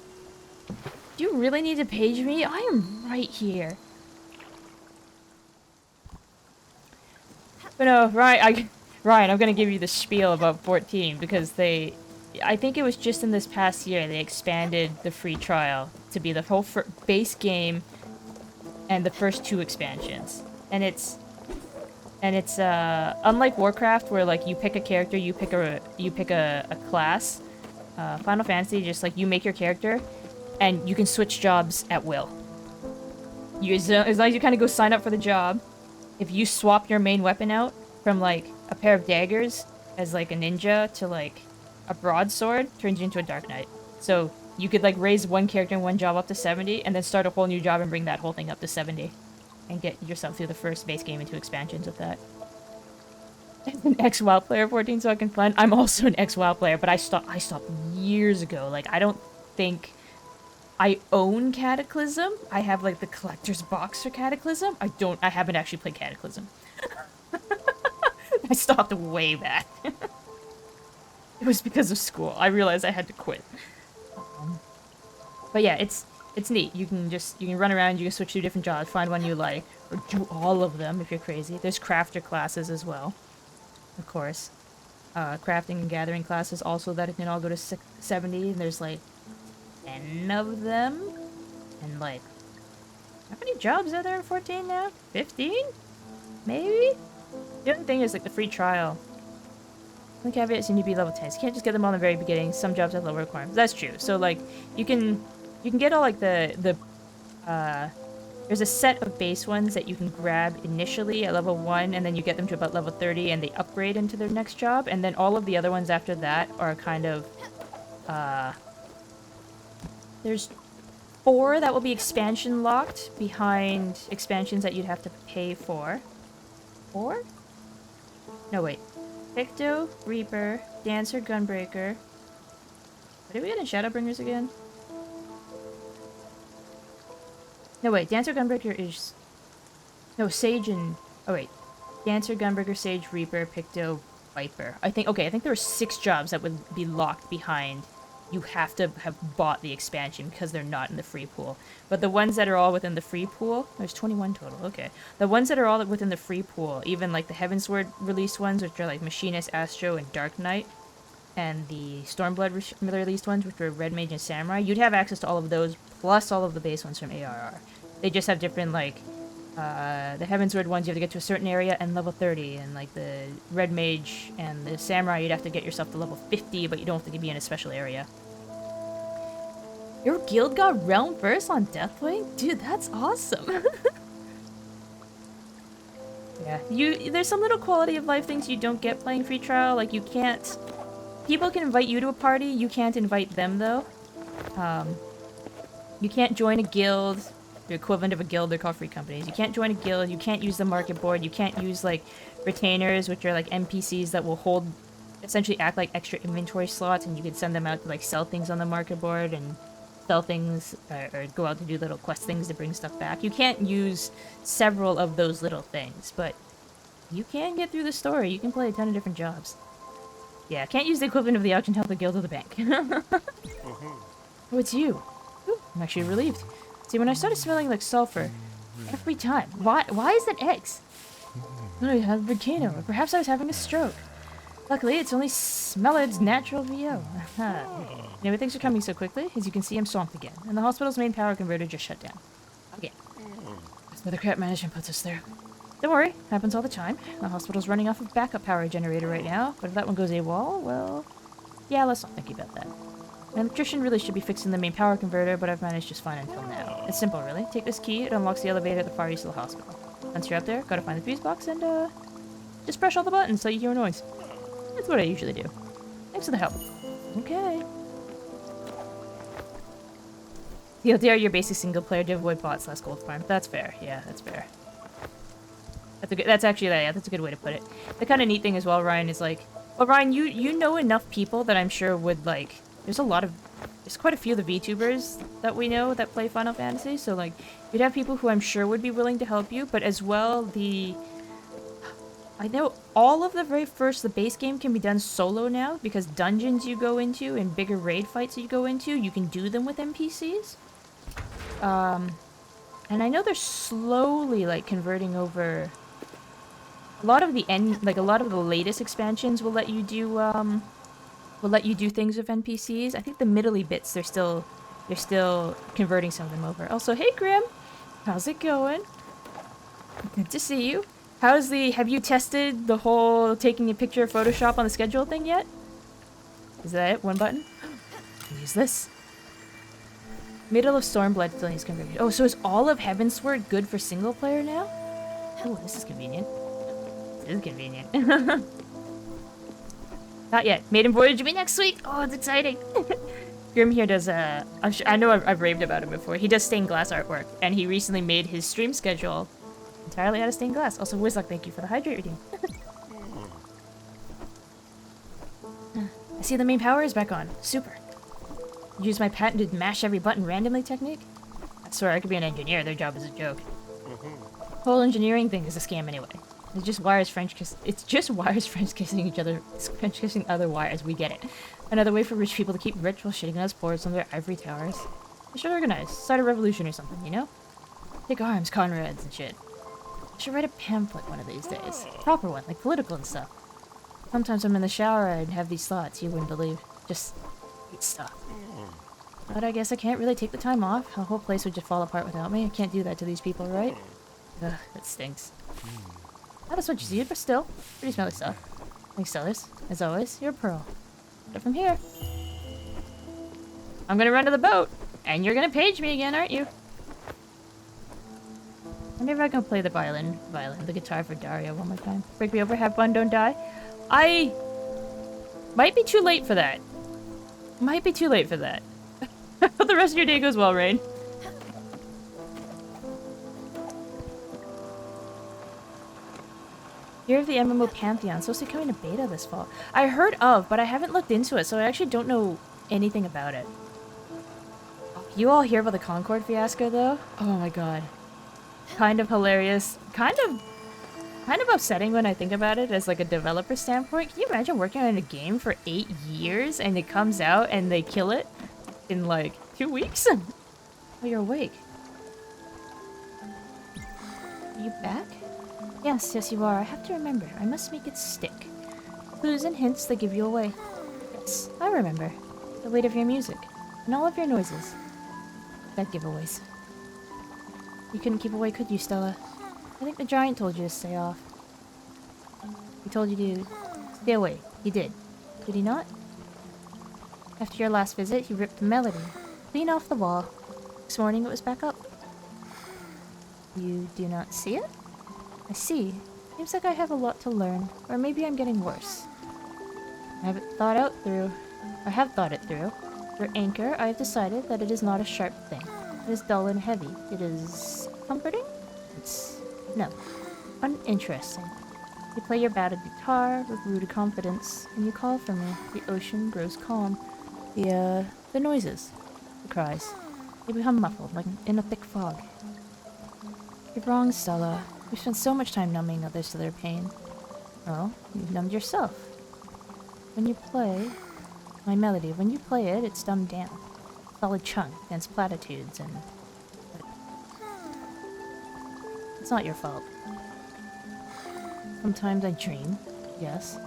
Do you really need to page me? I am right here. But no, Ryan, I'm gonna give you the spiel about 14 because I think it was just in this past year they expanded the free trial to be the whole base game and the first 2 expansions. And it's unlike Warcraft where like you pick a character, you pick a class. Final Fantasy just like you make your character and you can switch jobs at will. As long as you kind of go sign up for the job, if you swap your main weapon out from like a pair of daggers as like a ninja to like a broadsword, turns you into a Dark Knight. So you could like raise one character in one job up to 70 and then start a whole new job and bring that whole thing up to 70. And get yourself through the first base game and 2 expansions with that. I'm an ex-WoW player, 14 so I can fun. I'm also an ex-WoW player, but I stopped years ago. Like, I don't think I own Cataclysm. I have, like, the collector's box for Cataclysm. I haven't actually played Cataclysm. I stopped way back. It was because of school. I realized I had to quit. But yeah, it's neat. You can run around, you can switch to different jobs, find one you like, or do all of them if you're crazy. There's crafter classes as well, of course. Crafting and gathering classes also that it can all go to 70, and there's like 10 of them. And like, how many jobs are there in 14 now? 15? Maybe? The other thing is like the free trial. The caveat is you need to be level 10. So you can't just get them all in the very beginning. Some jobs have level requirements. That's true. So like, you can get all like there's a set of base ones that you can grab initially at level 1 and then you get them to about level 30 and they upgrade into their next job, and then all of the other ones after that are kind of there's 4 that will be expansion locked behind expansions that you'd have to pay for. 4? No wait. Picto, Reaper, Dancer, Gunbreaker. What did we get in Shadowbringers again? No, wait. Dancer, Gunbreaker is... No, Sage and... Oh, wait. Dancer, Gunbreaker, Sage, Reaper, Picto, Viper. I think there were 6 jobs that would be locked behind. You have to have bought the expansion because they're not in the free pool. But the ones that are all within the free pool... There's 21 total, okay. The ones that are all within the free pool, even like the Heavensward released ones, which are like Machinist, Astro, and Dark Knight, and the Stormblood released ones, which were Red Mage and Samurai, you'd have access to all of those, plus all of the base ones from ARR. They just have different, like, the Heavensward ones you have to get to a certain area and level 30, and like the Red Mage and the Samurai you'd have to get yourself to level 50, but you don't have to be in a special area. Your guild got Realm first on Deathwing? Dude, that's awesome! Yeah, there's some little quality of life things you don't get playing free trial, like you can't... People can invite you to a party, you can't invite them though. You can't join a guild. The equivalent of a guild, they're called free companies. You can't join a guild, you can't use the market board, you can't use like retainers, which are like NPCs that will hold, essentially act like extra inventory slots, and you can send them out to like sell things on the market board and sell things, or go out to do little quest things to bring stuff back. You can't use several of those little things, but you can get through the story. You can play a ton of different jobs. Yeah, can't use the equivalent of the auction house, the guild, or the bank. Oh, it's you. Ooh, I'm actually relieved. See, when I started smelling like sulfur, every time. Why is that eggs? I had a volcano, or perhaps I was having a stroke. Luckily, it's only Smelled's natural VO. Anyway, thanks for coming so quickly. As you can see, I'm swamped again, and the hospital's main power converter just shut down. Again. That's why the crap management puts us there. Don't worry, happens all the time. The hospital's running off of backup power generator right now, but if that one goes AWOL, well... Yeah, let's not think about that. An electrician really should be fixing the main power converter, but I've managed just fine until now. It's simple, really. Take this key, it unlocks the elevator at the far east of the hospital. Once you're up there, gotta find the fuse box and, just press all the buttons so you hear a noise. That's what I usually do. Thanks for the help. Okay. TLDR, your basic single player to avoid bots less gold farm. That's fair. Yeah, that's fair. That's actually, yeah, that's a good way to put it. The kind of neat thing as well, Ryan, is like, well, Ryan, you know enough people that I'm sure would like, there's quite a few of the VTubers that we know that play Final Fantasy, so like, you'd have people who I'm sure would be willing to help you, but as well, I know all of the base game can be done solo now, because dungeons you go into and bigger raid fights you go into, you can do them with NPCs. And I know they're slowly, like, converting over. A lot of the latest expansions will let you do things with NPCs. I think the middle-y bits, they're still converting some of them over. Also, hey Grim, how's it going? Good to see you. Have you tested the whole taking a picture of Photoshop on the schedule thing yet? Is that it? One button? Use this. Middle of Stormblood still needs conversion. Oh, so is all of Heavensward good for single player now? Oh, this is convenient. This is convenient. Not yet. Maiden Voyage will be next week. Oh, it's exciting. Grim here does, I know I've raved about him before. He does stained glass artwork, and he recently made his stream schedule entirely out of stained glass. Also, Wizlock, thank you for the hydrate redeem. I see the main power is back on. Super. Use my patented mash every button randomly technique? I swear I could be an engineer. Their job is a joke. Whole engineering thing is a scam anyway. It's just wires French kissing each other, French kissing other wires. We get it. Another way for rich people to keep rich while shitting on us poor on their ivory towers. They should organize, start a revolution or something, you know? Take arms, Conrads and shit. I should write a pamphlet one of these days. Proper one, like political and stuff. Sometimes I'm in the shower and have these thoughts you wouldn't believe. Just great stuff. But I guess I can't really take the time off. The whole place would just fall apart without me. I can't do that to these people, right? Ugh, that stinks. Not as much as you, but still. Pretty smelly stuff. Thanks, Sellers. As always, you're a pearl. But from here. I'm gonna run to the boat. And you're gonna page me again, aren't you? I wonder if I can play the the guitar for Dario one more time. Break me over, have fun, don't die. I might be too late for that. Might be too late for that. Hope the rest of your day goes well, Rain. Hear of the MMO Pantheon, supposed to be coming to beta this fall. I heard of, but I haven't looked into it, so I actually don't know anything about it. You all hear about the Concord fiasco, though? Oh my god. Kind of hilarious. Kind of upsetting when I think about it as like a developer standpoint. Can you imagine working on a game for 8 years and it comes out and they kill it in like 2 weeks? Oh, you're awake. Are you back? Yes, yes you are. I have to remember. I must make it stick. Clues and hints that give you away. Yes, I remember. The weight of your music. And all of your noises. Bad giveaways. You couldn't keep away, could you, Stella? I think the giant told you to stay off. He told you to stay away. He did. Did he not? After your last visit, he ripped the melody clean off the wall. This morning it was back up. You do not see it? I see. Seems like I have a lot to learn. Or maybe I'm getting worse. I have thought it through. For anchor, I have decided that it is not a sharp thing. It is dull and heavy. It is comforting? No. Uninteresting. You play your battered guitar with rooted confidence, and you call for me. The ocean grows calm. The noises. The cries. They become muffled, like in a thick fog. You're wrong, Stella. We've spent so much time numbing others to their pain. Oh, you've numbed yourself. When you play my melody, when you play it, it's dumbed down. Solid chunk against platitudes and... It's not your fault. Sometimes I dream, yes.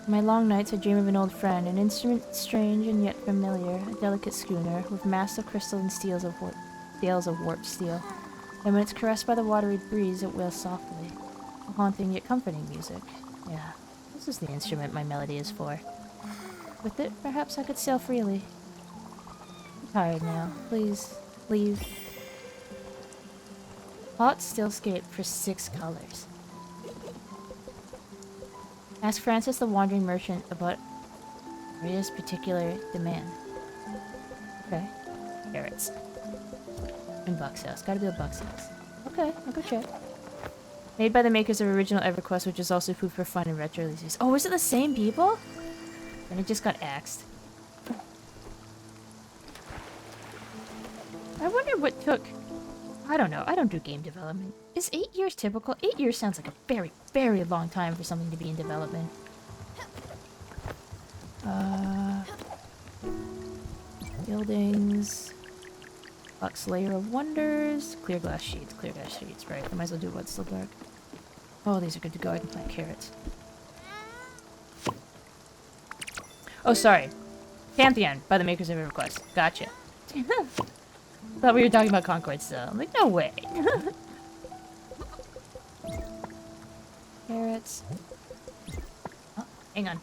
In my long nights I dream of an old friend, an instrument strange and yet familiar, a delicate schooner with massive crystalline scales of warped steel. And when it's caressed by the watery breeze, it wails softly. A haunting yet comforting music. Yeah, this is the instrument my melody is for. With it, perhaps I could sail freely. tired now. Please, leave. Hot stillscape for 6 colors. Ask Francis the Wandering Merchant about Maria's particular demand. Okay. Carrots. In Buck's house. Gotta be a Buck's house. Okay, I'll go check. Made by the makers of original EverQuest, which is also food for fun and retro releases. Oh, is it the same people? And it just got axed. I wonder what took... I don't know. I don't do game development. Is 8 years typical? 8 years sounds like a very, very long time for something to be in development. Buildings. Buck's Layer of Wonders. Clear glass sheets. Clear glass sheets. Right. I might as well do what's still dark. Oh, these are good to go. I can plant carrots. Oh, sorry. Pantheon by the makers of EverQuest. Gotcha. Thought we were talking about Concord still. I'm like, no way. Carrots. Oh, hang on.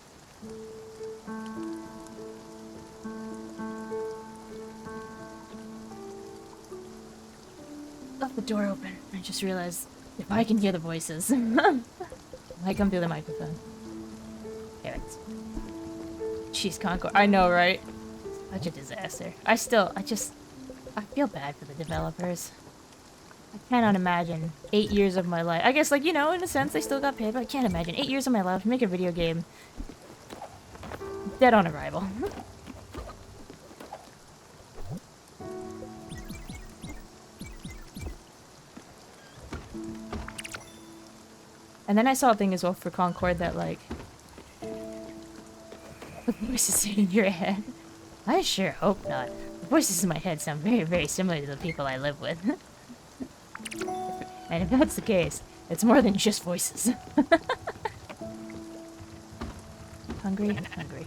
Left the door open. I just realized if I can hear the voices, I come through the microphone. Carrots. Jeez, Concord. I know, right? Such a disaster. I feel bad for the developers. I cannot imagine 8 years of my life. I guess, like, you know, in a sense, they still got paid, but I can't imagine 8 years of my life to make a video game dead on arrival. And then I saw a thing as well for Concord that, like, the voices in your head. I sure hope not. The voices in my head sound very, very similar to the people I live with. And if that's the case, it's more than just voices. Hungry? Hungry.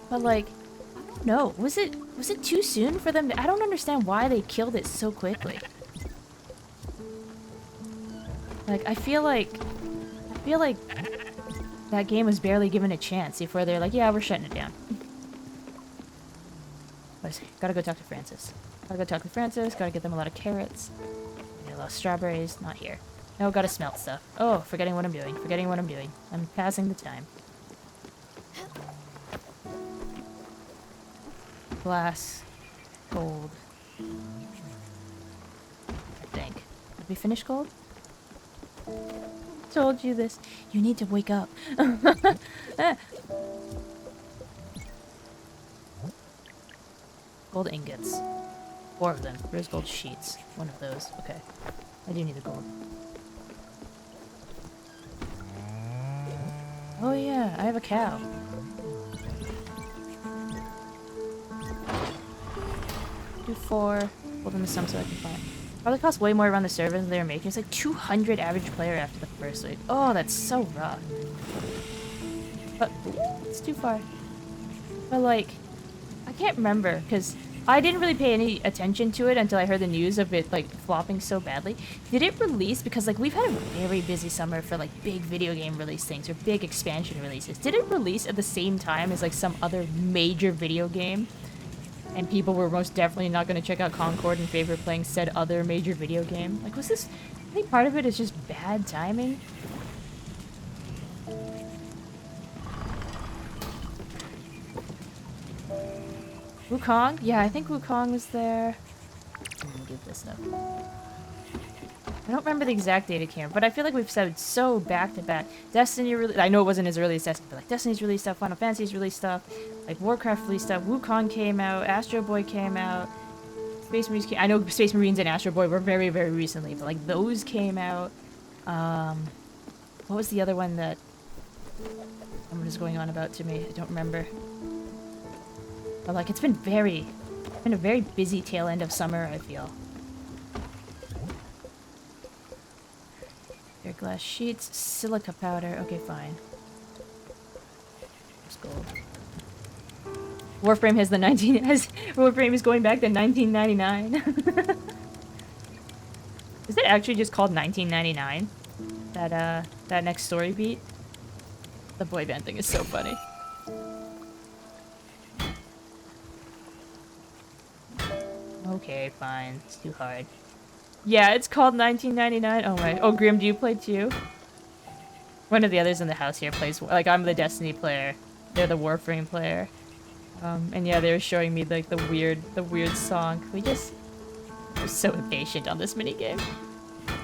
But like, I don't know. Was it too soon for them to, I don't understand why they killed it so quickly. Like, I feel like that game was barely given a chance before they're like, yeah, we're shutting it down. Gotta go talk to Francis. Gotta get them a lot of carrots. Get a lot of strawberries. Not here. No, gotta smelt stuff. Oh, forgetting what I'm doing. I'm passing the time. Glass. Gold. I think. Did we finish gold? Told you this. You need to wake up. Gold ingots. 4 of them. Rose gold sheets. 1 of those. Okay. I do need the gold. Oh yeah, I have a cow. Do 4. Hold them to some so I can find. Probably costs way more around the server than they were making. It's like 200 average player after the first week. Oh, that's so rough. But it's too far. But like, I can't remember because I didn't really pay any attention to it until I heard the news of it like flopping so badly. Did it release? Because like we've had a very busy summer for like big video game release things or big expansion releases. Did it release at the same time as like some other major video game? And people were most definitely not going to check out Concord in favor of playing said other major video game. Like, was this... I think part of it is just bad timing. Wukong? Yeah, I think Wukong was there. I'm gonna give this stuff. I don't remember the exact date it came, but I feel like we've said so back-to-back. Destiny released... I know it wasn't as early as Destiny, but like Destiny's released stuff, Final Fantasy's released stuff, like Warcraft released stuff, Wukong came out, Astro Boy came out, Space Marines came... I know Space Marines and Astro Boy were very, very recently, but like those came out. What was the other one that someone is going on about to me? I don't remember. But like it's been a very busy tail end of summer, I feel. Glass sheets, silica powder. Okay, fine. There's gold. Warframe has the Warframe is going back to 1999. Is it actually just called 1999? That next story beat? The boy band thing is so funny. Okay, fine. It's too hard. Yeah, it's called 1999. Oh my. Oh, Grim, do you play too? One of the others in the house here plays. Like, I'm the Destiny player. They're the Warframe player. And yeah, they were showing me like the weird song. We just. I'm so impatient on this minigame.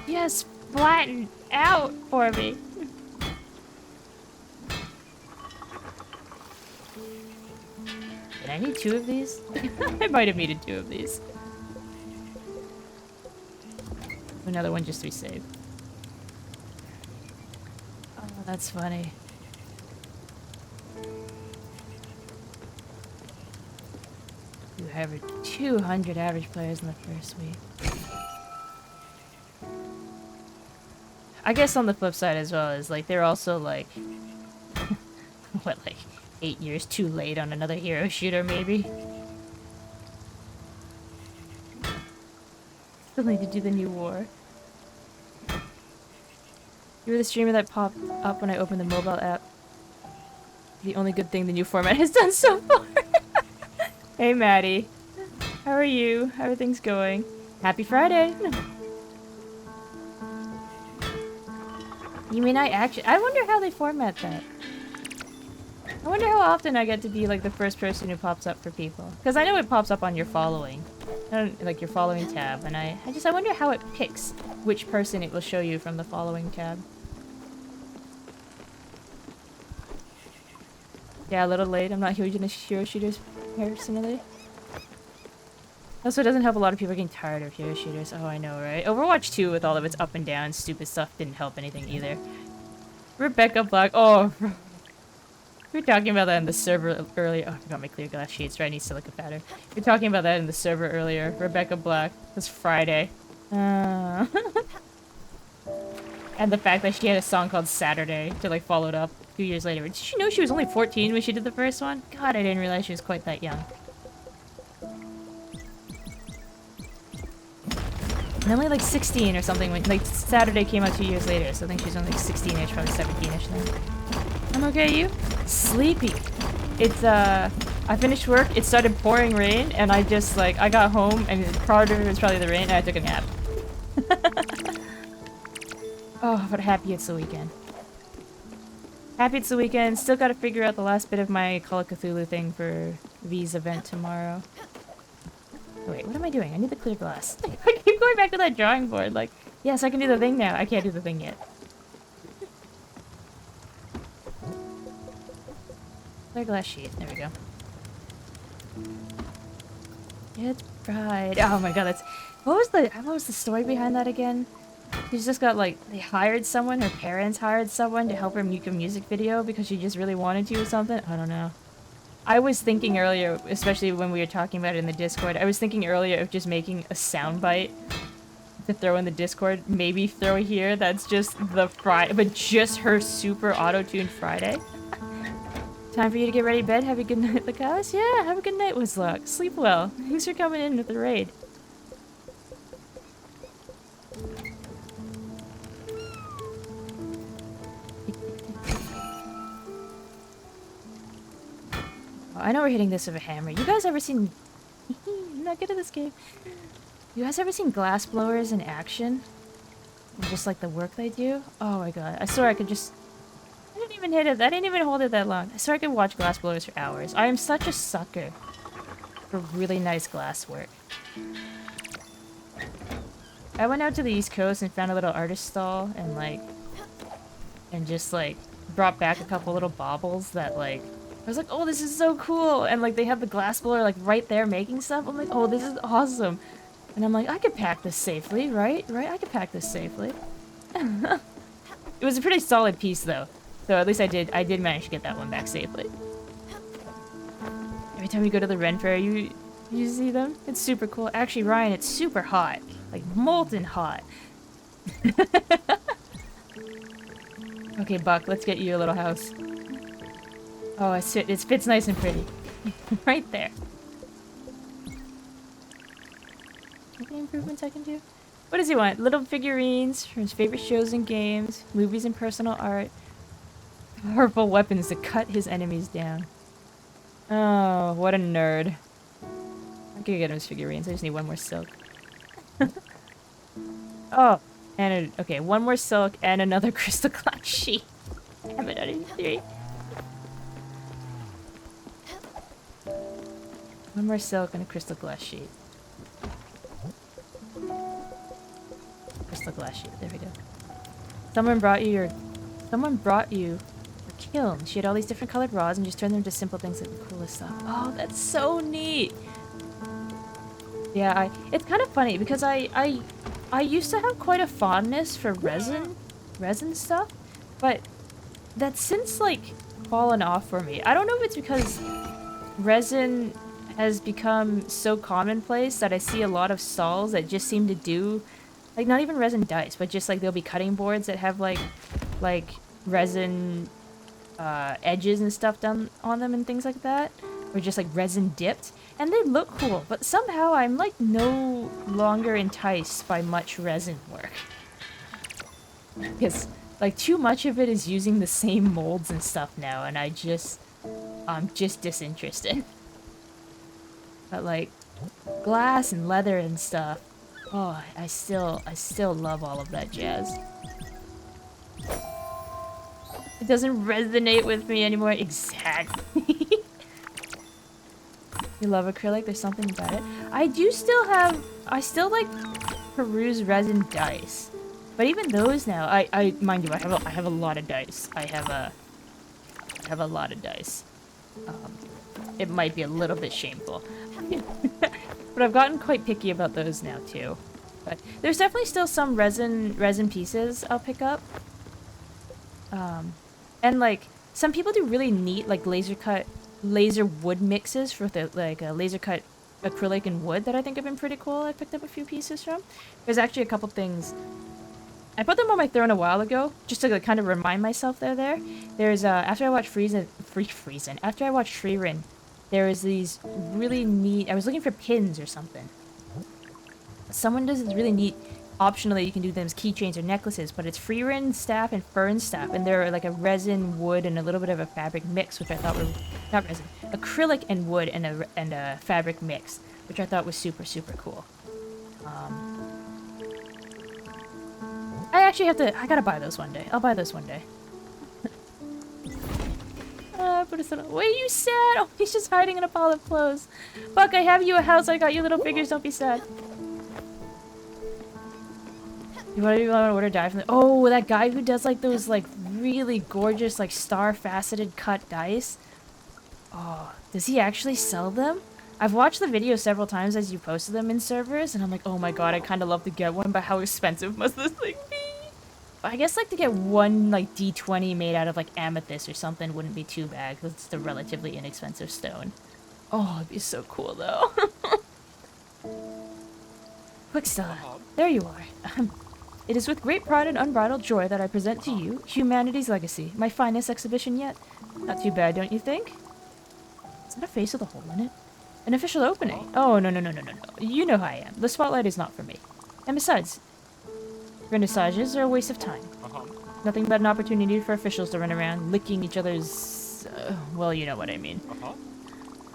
Yes, flatten out for me. Did I need 2 of these? I might have needed 2 of these. Another one just to be safe. Oh, that's funny. You have 200 average players in the first week. I guess on the flip side as well is like they're also like what, like 8 years too late on another hero shooter maybe. Still need to do the new war. You were the streamer that popped up when I opened the mobile app. The only good thing the new format has done so far. Hey Maddie. How are you? How are things going? Happy Friday! You mean I wonder how they format that. I wonder how often I get to be like the first person who pops up for people. Because I know it pops up on your following. Like your following tab, and I wonder how it picks which person it will show you from the following tab. Yeah, a little late. I'm not huge into hero shooters personally. Also, it doesn't help a lot of people getting tired of hero shooters. Oh, I know, right? Overwatch 2 with all of its up and down stupid stuff didn't help anything either. Rebecca Black. Oh, we were talking about that in the server earlier. Oh, I forgot my clear glass sheets, right? I need to look better. We were talking about that in the server earlier. Rebecca Black. It was Friday. And the fact that she had a song called Saturday to like follow it up a few years later. Did you know she was only 14 when she did the first one? God, I didn't realize she was quite that young. And only like 16 or something when like Saturday came out 2 years later, so I think she's only like 16-ish, probably 17-ish now. I'm okay, you? Sleepy. It's I finished work, it started pouring rain, and I just like I got home and part of it was probably the rain and I took a nap. Oh, but happy it's the weekend. Happy it's the weekend. Still gotta figure out the last bit of my Call of Cthulhu thing for V's event tomorrow. Wait, what am I doing? I need the clear glass. I keep going back to that drawing board. Like, yes, I can do the thing now. I can't do the thing yet. Clear glass sheet. There we go. It's Pride. Oh my god, that's... What was the story behind that again? She's just got, like, they hired someone, her parents hired someone to help her make a music video because she just really wanted to or something? I don't know. I was thinking earlier, especially when we were talking about it in the Discord, I was thinking earlier of just making a soundbite to throw in the Discord. Maybe throw here that's just the Friday, but just her super auto-tuned Friday. Time for you to get ready to bed. Have a good night, L.Y.K.A.I.O.S. Yeah, have a good night, Wizlock. Sleep well. Thanks for coming in with the raid. Oh, I know we're hitting this with a hammer. You guys ever seen... I'm not good at this game. You guys ever seen glass blowers in action? And just like the work they do? Oh my god. I swear I could just... I didn't even hit it. I didn't even hold it that long. I swear I could watch glass blowers for hours. I am such a sucker for really nice glass work. I went out to the East Coast and found a little artist stall and like... And just like brought back a couple little baubles that like... I was like, oh, this is so cool! And like they have the glass blower like right there making stuff. I'm like, oh, this is awesome! And I'm like, I could pack this safely, right? Right? I could pack this safely. It was a pretty solid piece though. So at least I did manage to get that one back safely. Every time you go to the Ren Fair, you see them? It's super cool. Actually, Ryan, it's super hot. Like, molten hot. Okay, Buck, let's get you a little house. Oh, it fits nice and pretty. Right there. Any improvements I can do? What does he want? Little figurines from his favorite shows and games, movies and personal art. Powerful weapons to cut his enemies down. Oh, what a nerd. I could get him his figurines. I just need one more silk. Oh, and okay, one more silk and another crystal glass sheet. Damn it, I didn't see. One more silk and a crystal glass sheet. Crystal glass sheet. There we go. Someone brought you your kiln. She had all these different colored rods and just turned them into simple things like the coolest stuff. Oh, that's so neat. Yeah, it's kind of funny because I used to have quite a fondness for resin stuff, but that's since like fallen off for me. I don't know if it's because resin has become so commonplace that I see a lot of stalls that just seem to do like not even resin dice, but just like there'll be cutting boards that have like resin edges and stuff done on them and things like that, or just like resin dipped, and they look cool, but somehow I'm like no longer enticed by much resin work because like too much of it is using the same molds and stuff now, and I'm just disinterested. But like glass and leather and stuff, oh, I still love all of that jazz. It doesn't resonate with me anymore. Exactly. You love acrylic? There's something about it. I still like peruse resin dice. But even those now, mind you, I have a lot of dice. I have a lot of dice. It might be a little bit shameful. But I've gotten quite picky about those now too. But there's definitely still some resin pieces I'll pick up. And like some people do really neat like laser wood mixes for the like laser cut acrylic and wood that I think have been pretty cool. I picked up a few pieces from. There's actually a couple things. I put them on my throne a while ago just to like, kind of remind myself they're there. There's after I watched after I watched Frieren, there was these really neat. I was looking for pins or something. Someone does this really neat. Optionally, you can do them as keychains or necklaces, but it's Frieren staff and fern staff, and they're like a resin, wood, and a little bit of a fabric mix, which I thought were not resin, acrylic and wood, and a fabric mix, which I thought was super cool. I actually have to. I gotta buy those one day. I'll buy those one day. But it's not. Wait, you sad? Oh, he's just hiding in a pile of clothes. Buck, I have you a house. I got you little figures. Don't be sad. You want to order dye from the— oh, that guy who does like those like really gorgeous like star faceted cut dice. Oh, does he actually sell them? I've watched the video several times as you posted them in servers, and I'm like, oh my god, I kind of love to get one, but how expensive must this thing be? But I guess like to get one like D20 made out of like amethyst or something wouldn't be too bad, because it's a relatively inexpensive stone. Oh, it'd be so cool though. Quick, Stella. There you are. It is with great pride and unbridled joy that I present to you Humanity's Legacy, my finest exhibition yet. Not too bad, don't you think? Is that a face with a hole in it? An official opening? Oh, no. You know how I am. The spotlight is not for me. And besides, vernissages are a waste of time. Nothing but an opportunity for officials to run around licking each other's... well, you know what I mean.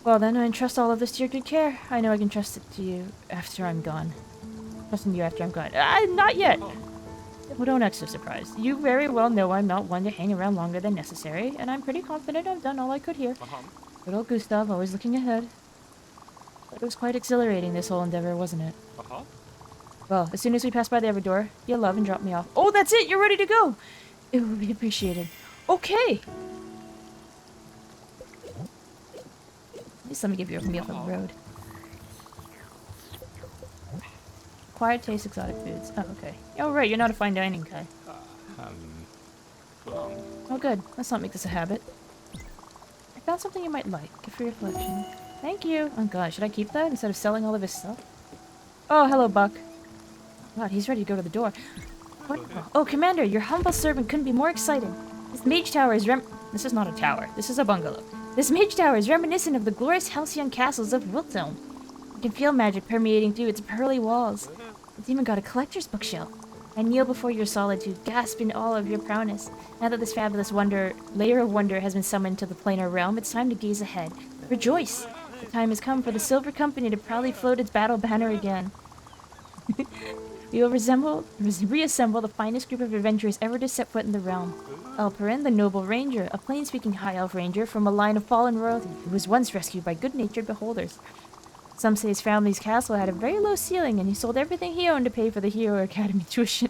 Well then, I entrust all of this to your good care. I know I can trust it to you after I'm gone. Trusting you after I'm gone. Not yet! Well, don't act so surprised. You very well know I'm not one to hang around longer than necessary, and I'm pretty confident I've done all I could here. Good old Gustav, always looking ahead. But it was quite exhilarating, this whole endeavor, wasn't it? Well, as soon as we pass by the other door, be a love and drop me off. Oh, that's it! You're ready to go! It would be appreciated. Okay! At least let me give you a meal for the road. Quiet taste, exotic foods. Oh, okay. Oh, right, you're not a fine dining guy. Oh, good. Let's not make this a habit. I found something you might like. Good for your collection. Thank you. Oh, God, should I keep that instead of selling all of his stuff? Oh, hello, Buck. God, he's ready to go to the door. What? Oh, Commander, your humble servant couldn't be more exciting. This mage tower is This is not a tower. This is a bungalow. This mage tower is reminiscent of the glorious halcyon castles of Wilthelm. You can feel magic permeating through its pearly walls. It's even got a collector's bookshelf. I kneel before your solitude, gasp in awe of your prowess. Now that this fabulous layer of wonder has been summoned to the planar realm, it's time to gaze ahead. Rejoice! The time has come for the Silver Company to proudly float its battle banner again. We will reassemble the finest group of adventurers ever to set foot in the realm. Elperin, the noble ranger, a plain-speaking high elf ranger from a line of fallen royalty who was once rescued by good-natured beholders. Some say his family's castle had a very low ceiling and he sold everything he owned to pay for the Hero Academy tuition.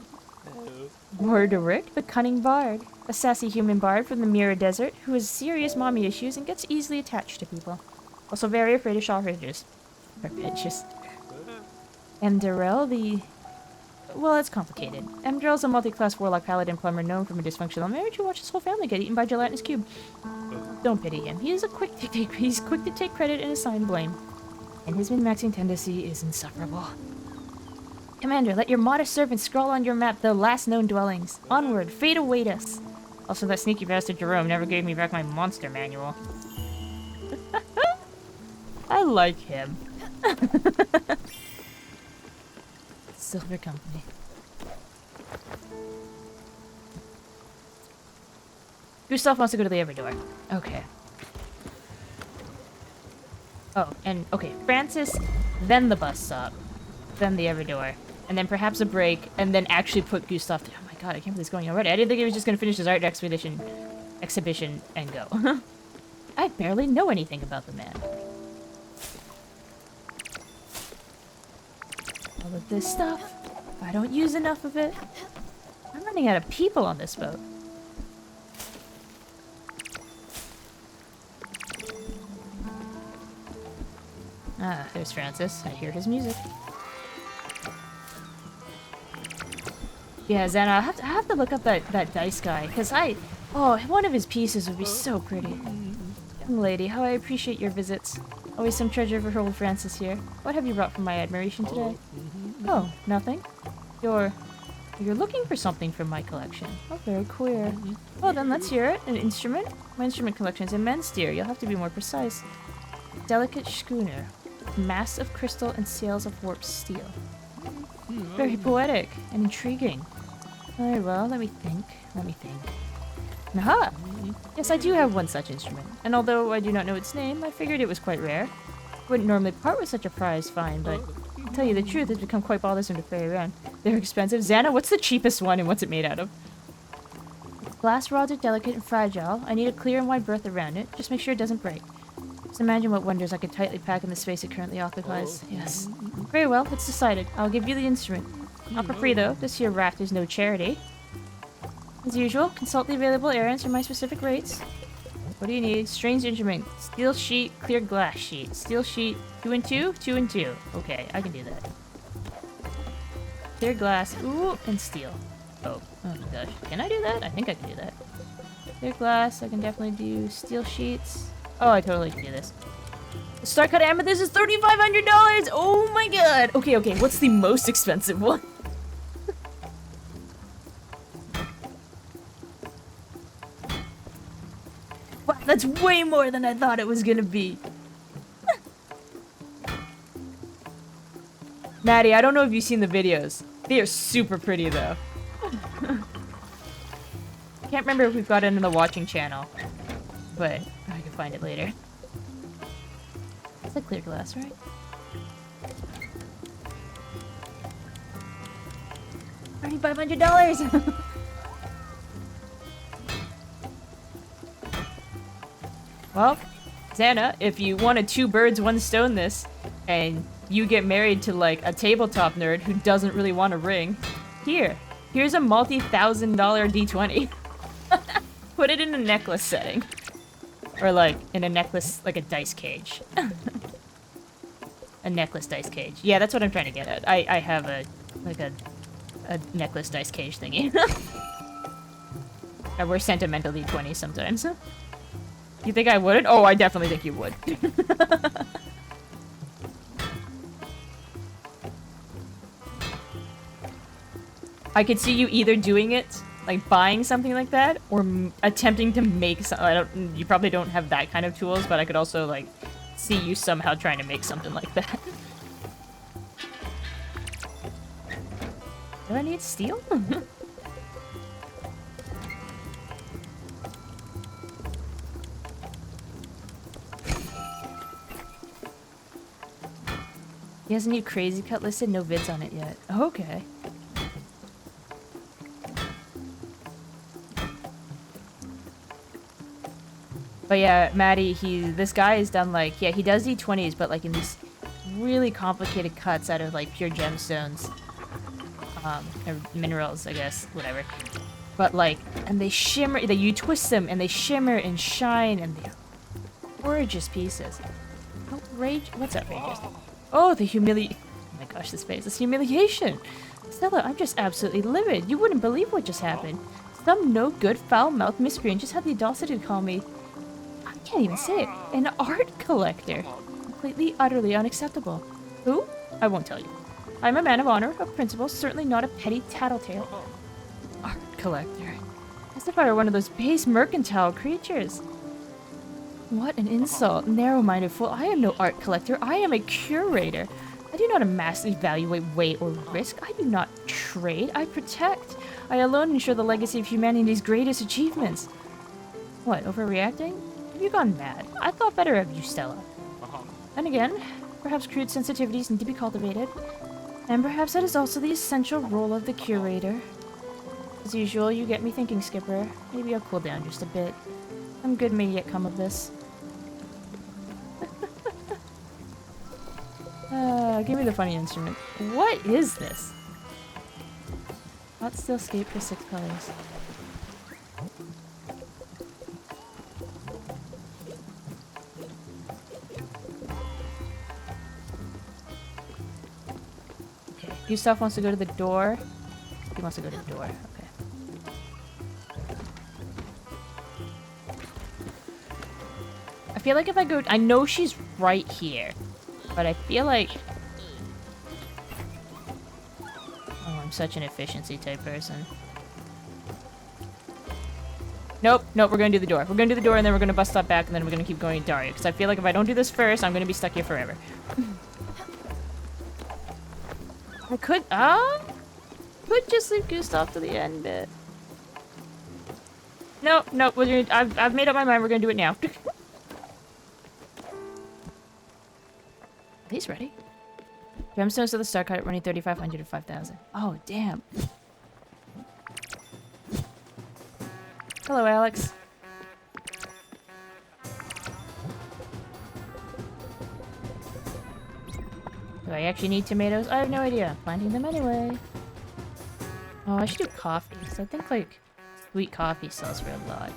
Borderick, the cunning bard, a sassy human bard from the Mirror Desert who has serious mommy issues and gets easily attached to people. Also very afraid of Shaw Rangers. Rapacious. Emdarel, well, it's complicated. Emdarel's a multi-class warlock paladin plumber known from a dysfunctional marriage who watched his whole family get eaten by gelatinous cube. Don't pity him. He's quick to take credit and assign blame. And his min-maxing tendency is insufferable. Commander, let your modest servant scroll on your map the last known dwellings. Onward, fate await us. Also, that sneaky bastard Jerome never gave me back my monster manual. I like him. Silver Company. Gustav wants to go to the every door. Okay. Oh, and okay, Francis, then the bus stop, then the every door, and then perhaps a break, and then actually put Gustav through. Oh my god, I can't believe it's going already. I didn't think he was just gonna finish his art exhibition and go. I barely know anything about the man. All of this stuff, if I don't use enough of it, I'm running out of people on this boat. Ah, there's Francis. I hear his music. Yeah, Zen, I have to look up that dice guy, because one of his pieces would be so pretty. Young lady, how I appreciate your visits. Always some treasure for old Francis here. What have you brought for my admiration today? Oh, nothing. You're looking for something from my collection. Oh, very queer. Well then, let's hear it. An instrument? My instrument collection is immense, dear. You'll have to be more precise. Delicate schooner. Mass of crystal and sails of warped steel. Very poetic and intriguing. Very well, let me think. Aha! Yes, I do have one such instrument, and although I do not know its name, I figured it was quite rare. Wouldn't normally part with such a prize find, but to tell you the truth, it's become quite bothersome to carry around. They're expensive. Xana, what's the cheapest one and what's it made out of? Glass rods are delicate and fragile. I need a clear and wide berth around it. Just make sure it doesn't break. Just imagine what wonders I could tightly pack in the space it currently occupies. Yes. Very well, it's decided. I'll give you the instrument. Not for free, though. This here raft is no charity. As usual, consult the available errands for my specific rates. What do you need? Strange instrument. Steel sheet, clear glass sheet. Steel sheet, 2 and 2? 2 and 2. Okay, I can do that. Clear glass, ooh, and steel. Oh my gosh. Can I do that? I think I can do that. Clear glass, I can definitely do steel sheets. Oh, I totally can do this. The Star-cut amethyst is $3,500! Oh my god! Okay, what's the most expensive one? Wow, that's way more than I thought it was gonna be. Maddie, I don't know if you've seen the videos. They are super pretty, though. Can't remember if we've got it in the watching channel, but I can find it later. It's a clear glass, right? $3,500! Well, Xana, if you want a 2 birds, 1 stone this, and you get married to, like, a tabletop nerd who doesn't really want a ring, here's a multi-$1,000 D20. Put it in a necklace setting. Or, like, in a necklace, like a dice cage. A necklace dice cage. Yeah, that's what I'm trying to get at. I have a necklace dice cage thingy. I wear sentimental D20s sometimes. You think I wouldn't? Oh, I definitely think you would. I could see you either doing it, like buying something like that, or attempting to make some. You probably don't have that kind of tools, but I could also like see you somehow trying to make something like that. Do I need steel? He has a new crazy cut listed, no vids on it yet. Okay. But yeah, Maddie, this guy has done like, yeah, he does D20s, but like in these really complicated cuts out of like pure gemstones. Or minerals, I guess, whatever. But like, and they shimmer, that you twist them and they shimmer and shine and they're gorgeous pieces. What's outrageous? Oh, the humili- oh my gosh, this face. It's humiliation. Stella, I'm just absolutely livid. You wouldn't believe what just happened. Some no-good, foul-mouthed miscreant just had the audacity to call me, I can't even say it, an art collector. Completely, utterly unacceptable. Who? I won't tell you. I'm a man of honor, of principle, certainly not a petty tattletale. Art collector. As if I were one of those base mercantile creatures. What an insult. Narrow-minded fool. I am no art collector. I am a curator. I do not amass, evaluate, weigh, or risk. I do not trade. I protect. I alone ensure the legacy of humanity's greatest achievements. What, overreacting? Have you gone mad? I thought better of you, Stella. And again, perhaps crude sensitivities need to be cultivated. And perhaps that is also the essential role of the curator. As usual, you get me thinking, Skipper. Maybe I'll cool down just a bit. Some good may yet come of this. Give me the funny instrument. What is this? Hot steel skate for 6 colors. Okay, Gustav wants to go to the door. He wants to go to the door. Okay. I feel like if I go... I know she's right here. But I feel like... Oh, I'm such an efficiency type person. Nope, nope, we're gonna do the door. We're gonna do the door and then we're gonna bust that back and then we're gonna keep going to Daria. Because I feel like if I don't do this first, I'm gonna be stuck here forever. I could just leave Gustav to the end bit. Nope, nope, I've made up my mind, we're gonna do it now. He's ready. Gemstones of the Star Cut running 3,500 to 5,000. Oh, damn. Hello, Alex. Do I actually need tomatoes? I have no idea. I'm planting them anyway. Oh, I should do coffee. So I think, like, sweet coffee sells for a lot.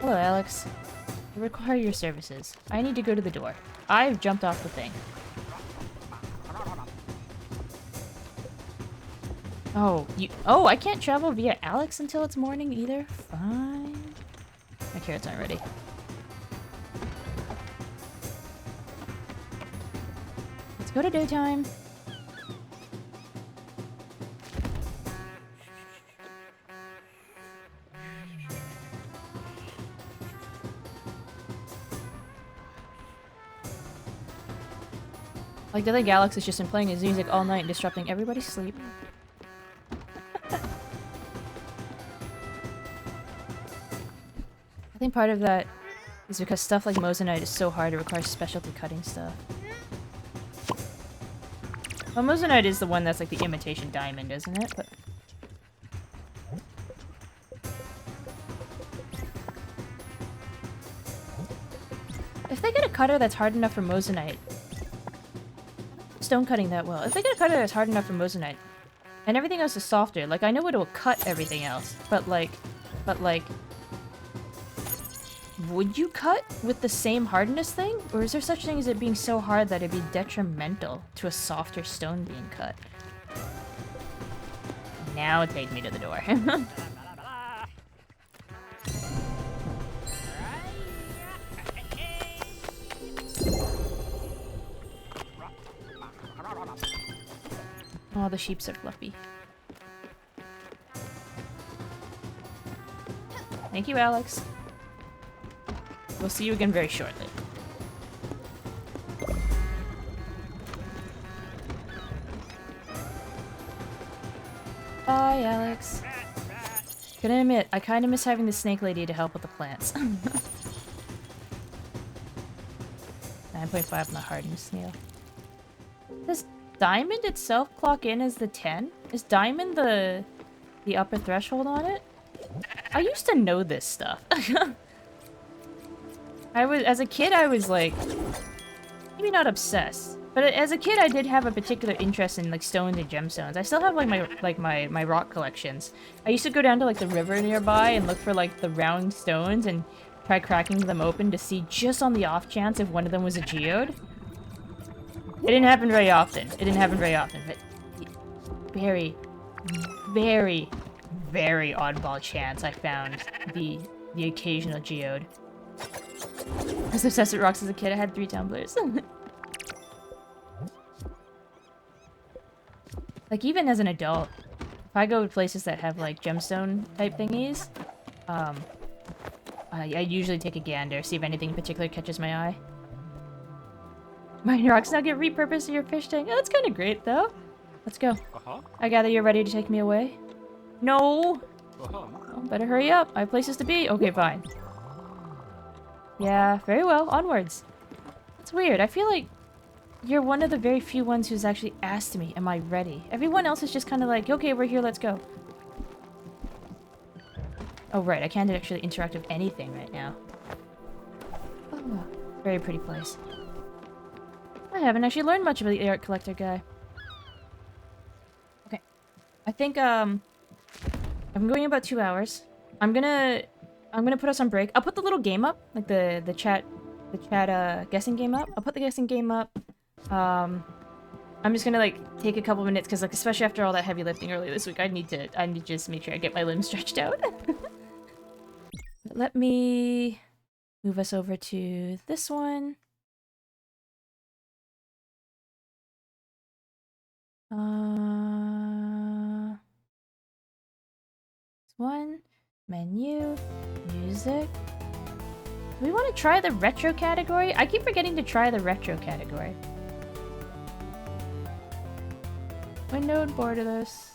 Hello, Alex. I require your services. I need to go to the door. I've jumped off the thing. Oh, oh, I can't travel via Alex until it's morning either? Fine. My carrots aren't ready. Let's go to daytime. Like, the Alex has just been playing his music all night and disrupting everybody's sleep. I think part of that is because stuff like moissanite is so hard, it requires specialty cutting stuff. Well, moissanite is the one that's like the imitation diamond, isn't it? But if they get a cutter that's hard enough for moissanite, stone cutting that well. If they get a cutter that's hard enough for moissanite, and everything else is softer, like I know it will cut everything else, but like, would you cut with the same hardness thing? Or is there such thing as it being so hard that it'd be detrimental to a softer stone being cut? Now take me to the door. Oh, the sheeps are fluffy. Thank you, Alex. We'll see you again very shortly. Bye, Alex. Gonna admit, I kind of miss having the snake lady to help with the plants. 9.5 on the hardness snail. Does diamond itself clock in as the 10? Is diamond the upper threshold on it? I used to know this stuff. As a kid, I was like, maybe not obsessed, but as a kid, I did have a particular interest in like stones and gemstones. I still have like my rock collections. I used to go down to like the river nearby and look for like the round stones and try cracking them open to see just on the off chance if one of them was a geode. It didn't happen very often. It didn't happen very often, but very, very, very oddball chance I found the occasional geode. I was obsessed with rocks as a kid. I had 3 tumblers. Like, even as an adult, if I go to places that have, like, gemstone type thingies, I usually take a gander, see if anything in particular catches my eye. Mine rocks now get repurposed to your fish tank. Oh, that's kind of great, though. Let's go. I gather you're ready to take me away? No! Oh, better hurry up. I have places to be. Okay, fine. Yeah, very well. Onwards. It's weird. I feel like you're one of the very few ones who's actually asked me, am I ready? Everyone else is just kind of like, okay, we're here, let's go. Oh, right. I can't actually interact with anything right now. Oh, very pretty place. I haven't actually learned much about the art collector guy. Okay. I think, I'm going in about 2 hours. I'm gonna put us on break. I'll put the little game up, like the chat guessing game up. I'll put the guessing game up. I'm just gonna like take a couple minutes because like especially after all that heavy lifting earlier this week, I need to just make sure I get my limbs stretched out. Let me move us over to this one. This one. Menu. Music. Do we want to try the retro category? I keep forgetting to try the retro category. Window and borderless.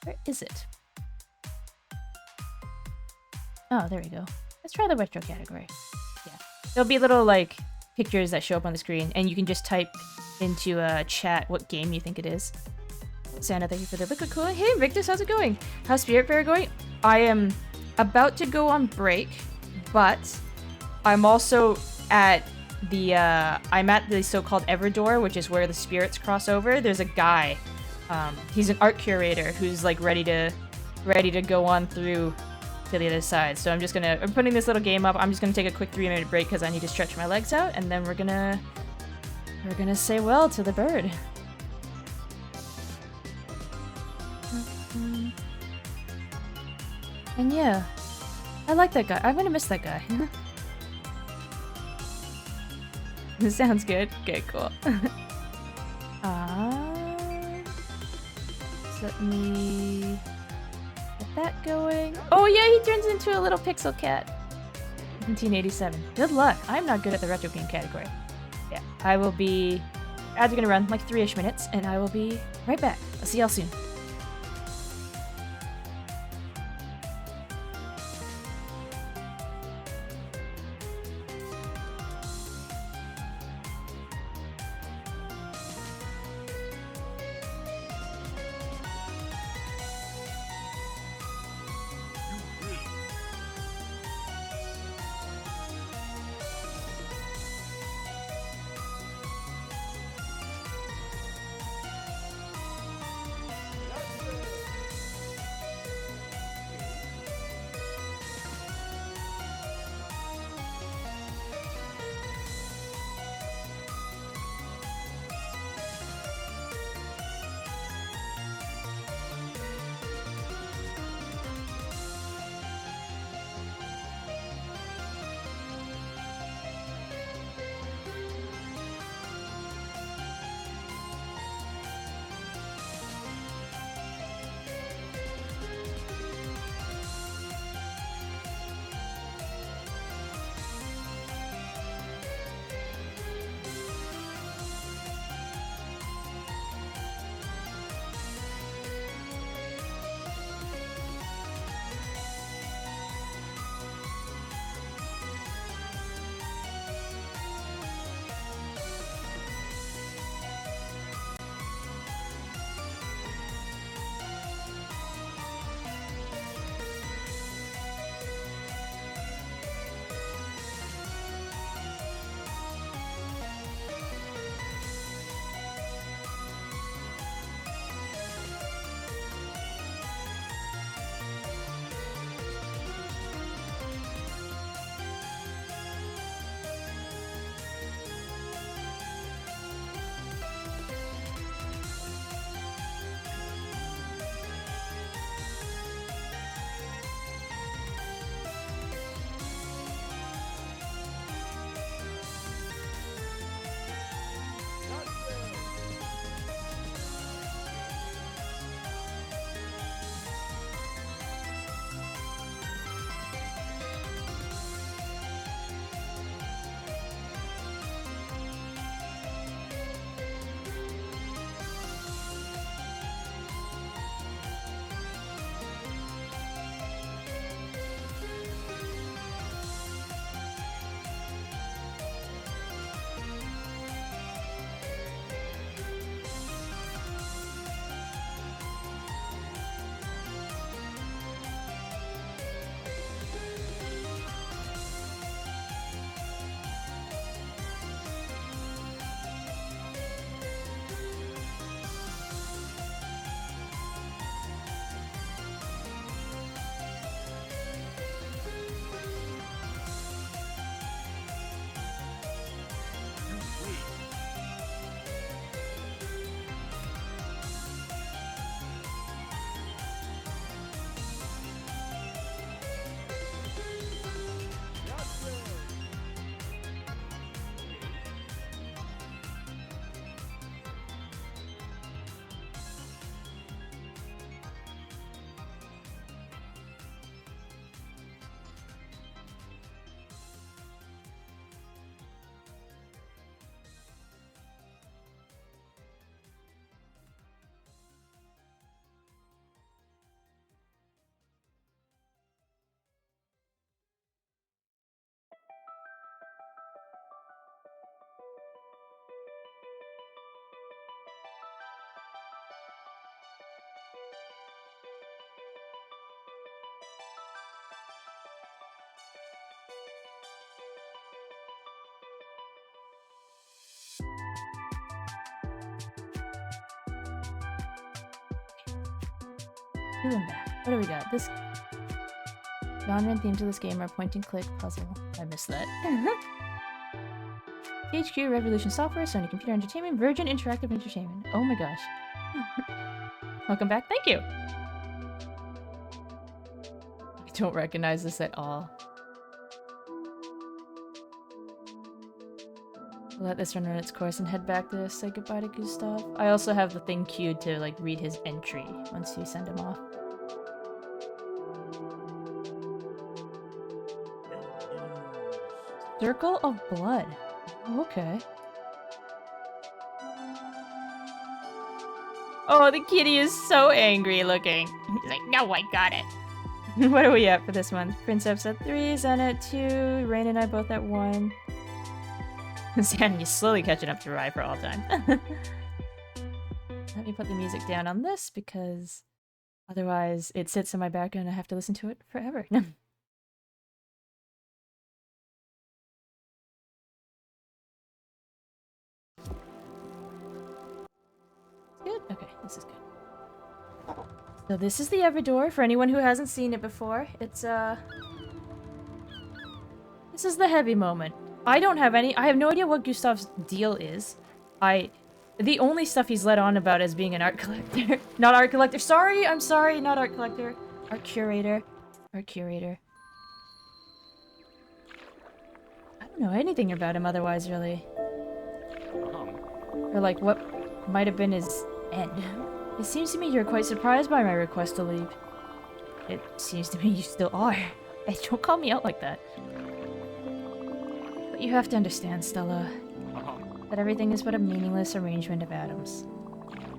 Where is it? Oh, there we go. Let's try the retro category. Yeah. There'll be little, like, pictures that show up on the screen, and you can just type into chat what game you think it is. Santa, thank you for the liquid cooling. Hey, Victus, how's it going? How's Spiritfarer going? I am about to go on break, but I'm also at the so-called Everdore, which is where the spirits cross over. There's a guy. He's an art curator who's like ready to go on through to the other side. So I'm putting this little game up. I'm just gonna take a quick 3-minute break because I need to stretch my legs out, and then we're gonna say well to the bird. And yeah, I like that guy. I'm gonna miss that guy. This sounds good. Okay, cool. So let me get that going. Oh yeah, he turns into a little pixel cat. 1987. Good luck. I'm not good at the retro game category. Yeah, I will be... Ads are gonna run like 3-ish minutes, and I will be right back. I'll see y'all soon. Feeling back. What do we got? This dominant themes of this game are point and click puzzle. I missed that. HQ, Revolution Software, Sony Computer Entertainment, Virgin Interactive Entertainment. Oh my gosh. Welcome back. Thank you. I don't recognize this at all. We'll let this run its course and head back to say goodbye to Gustav. I also have the thing queued to like read his entry once you send him off. Circle of Blood. Okay. Oh, the kitty is so angry looking. He's like, no, I got it. What are we at for this month? Princeps at 3, Zen at 2, Rain and I both at 1. Zen, you're slowly catching up to Rai for all time. Let me put the music down on this because otherwise it sits in my background and I have to listen to it forever. Good? Okay, this is good. So this is the Everdor, for anyone who hasn't seen it before. It's, this is the heavy moment. I have no idea what Gustav's deal is. The only stuff he's let on about is being an art collector. Not art collector, I'm sorry, not art collector. Art curator. Art curator. I don't know anything about him otherwise, really. Or like, what might have been his end. It seems to me you're quite surprised by my request to leave. It seems to me you still are. Hey, don't call me out like that. But you have to understand, Stella, that everything is but a meaningless arrangement of atoms.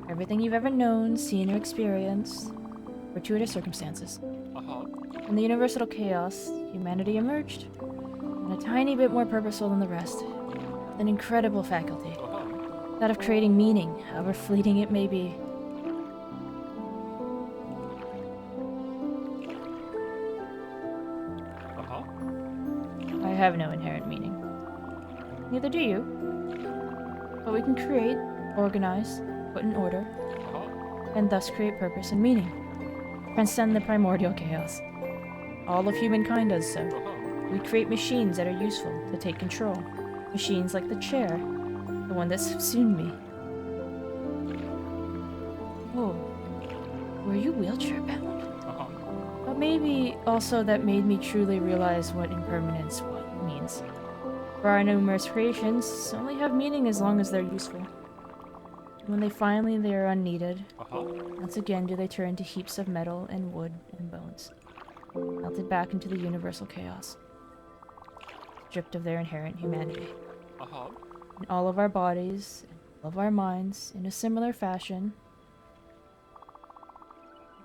Everything you've ever known, seen, or experienced, fortuitous circumstances. In the universal chaos, humanity emerged, and a tiny bit more purposeful than the rest, with an incredible faculty. That of creating meaning, however fleeting it may be. I have no inherent meaning. Neither do you. But we can create, organize, put in order, and thus create purpose and meaning. Transcend the primordial chaos. All of humankind does so. We create machines that are useful to take control. Machines like the chair, the one that subsumed me. Whoa. Were you wheelchair bound? But maybe also that made me truly realize what impermanence means. For our numerous creations only have meaning as long as they're useful. When they are unneeded, once again do they turn to heaps of metal and wood and bones, melted back into the universal chaos, stripped of their inherent humanity. In all of our bodies, and all of our minds, in a similar fashion,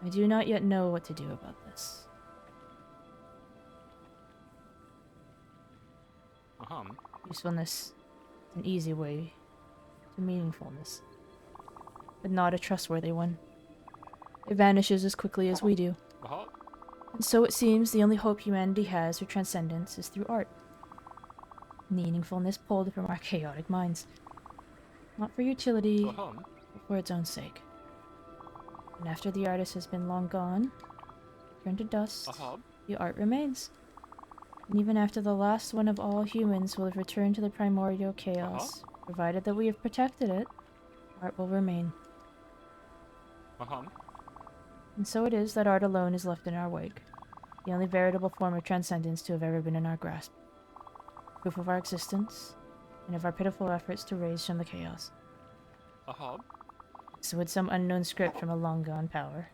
I do not yet know what to do about this. Usefulness is an easy way to meaningfulness, but not a trustworthy one. It vanishes as quickly as we do. And so it seems the only hope humanity has for transcendence is through art. Meaningfulness pulled from our chaotic minds. Not for utility, but for its own sake. And after the artist has been long gone, turned to dust, the art remains. And even after the last one of all humans will have returned to the primordial chaos, provided that we have protected it, art will remain. And so it is that art alone is left in our wake, the only veritable form of transcendence to have ever been in our grasp. Proof of our existence, and of our pitiful efforts to raise from the chaos. So with some unknown script from a long-gone power.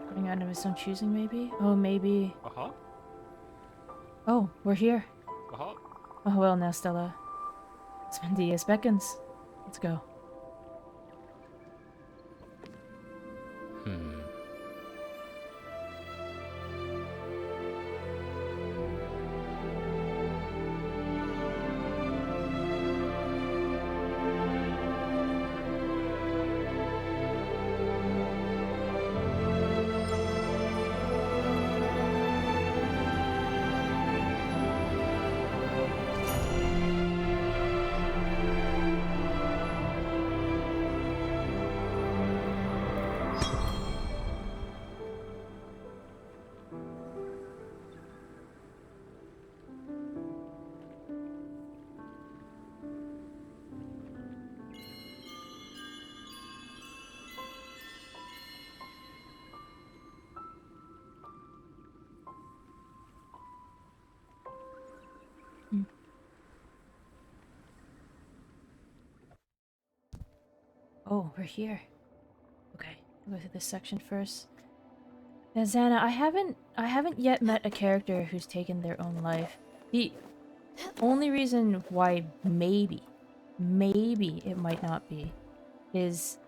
Coming out of his own choosing, maybe? Oh, maybe. Oh, we're here. Oh, well now, Stella. Spendius beckons. Let's go. Oh, we're here. Okay, I'll go through this section first. Now, Xana, I haven't yet met a character who's taken their own life. The only reason why maybe it might not be is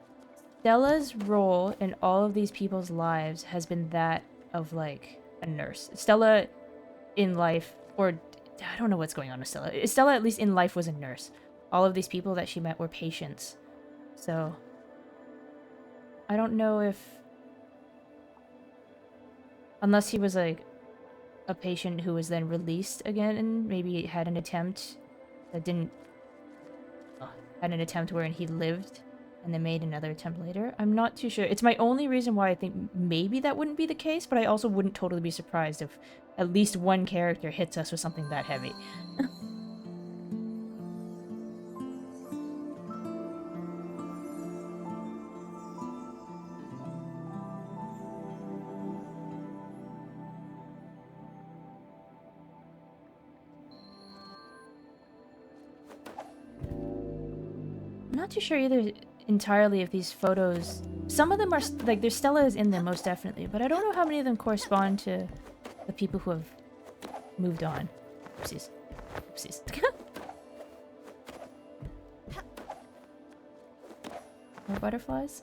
Stella's role in all of these people's lives has been that of like a nurse. Stella in life, or I don't know what's going on with Stella. Stella at least in life was a nurse. All of these people that she met were patients. So I don't know if, unless he was like a patient who was then released again and maybe had an attempt that didn't had an attempt wherein he lived and then made another attempt later. I'm not too sure. It's my only reason why I think maybe that wouldn't be the case, but I also wouldn't totally be surprised if at least one character hits us with something that heavy. I'm not too sure either entirely if these photos... Some of them are, like, there's Stella is in them, most definitely, but I don't know how many of them correspond to the people who have moved on. Oopsies. Oopsies. More butterflies?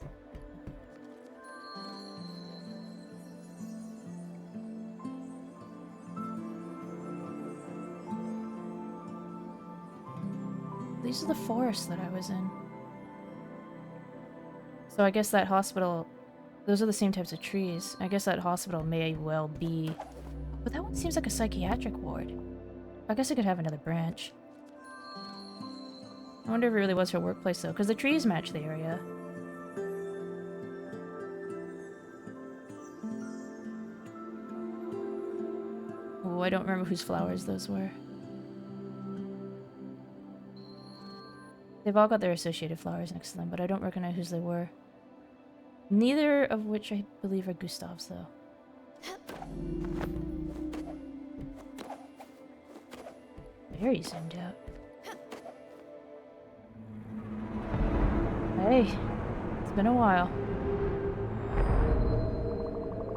These are the forests that I was in. So I guess that hospital... Those are the same types of trees. I guess that hospital may well be... But that one seems like a psychiatric ward. I guess it could have another branch. I wonder if it really was her workplace, though, because the trees match the area. Oh, I don't remember whose flowers those were. They've all got their associated flowers next to them, but I don't recognize whose they were. Neither of which I believe are Gustav's, though. Very zoomed out. Hey, it's been a while.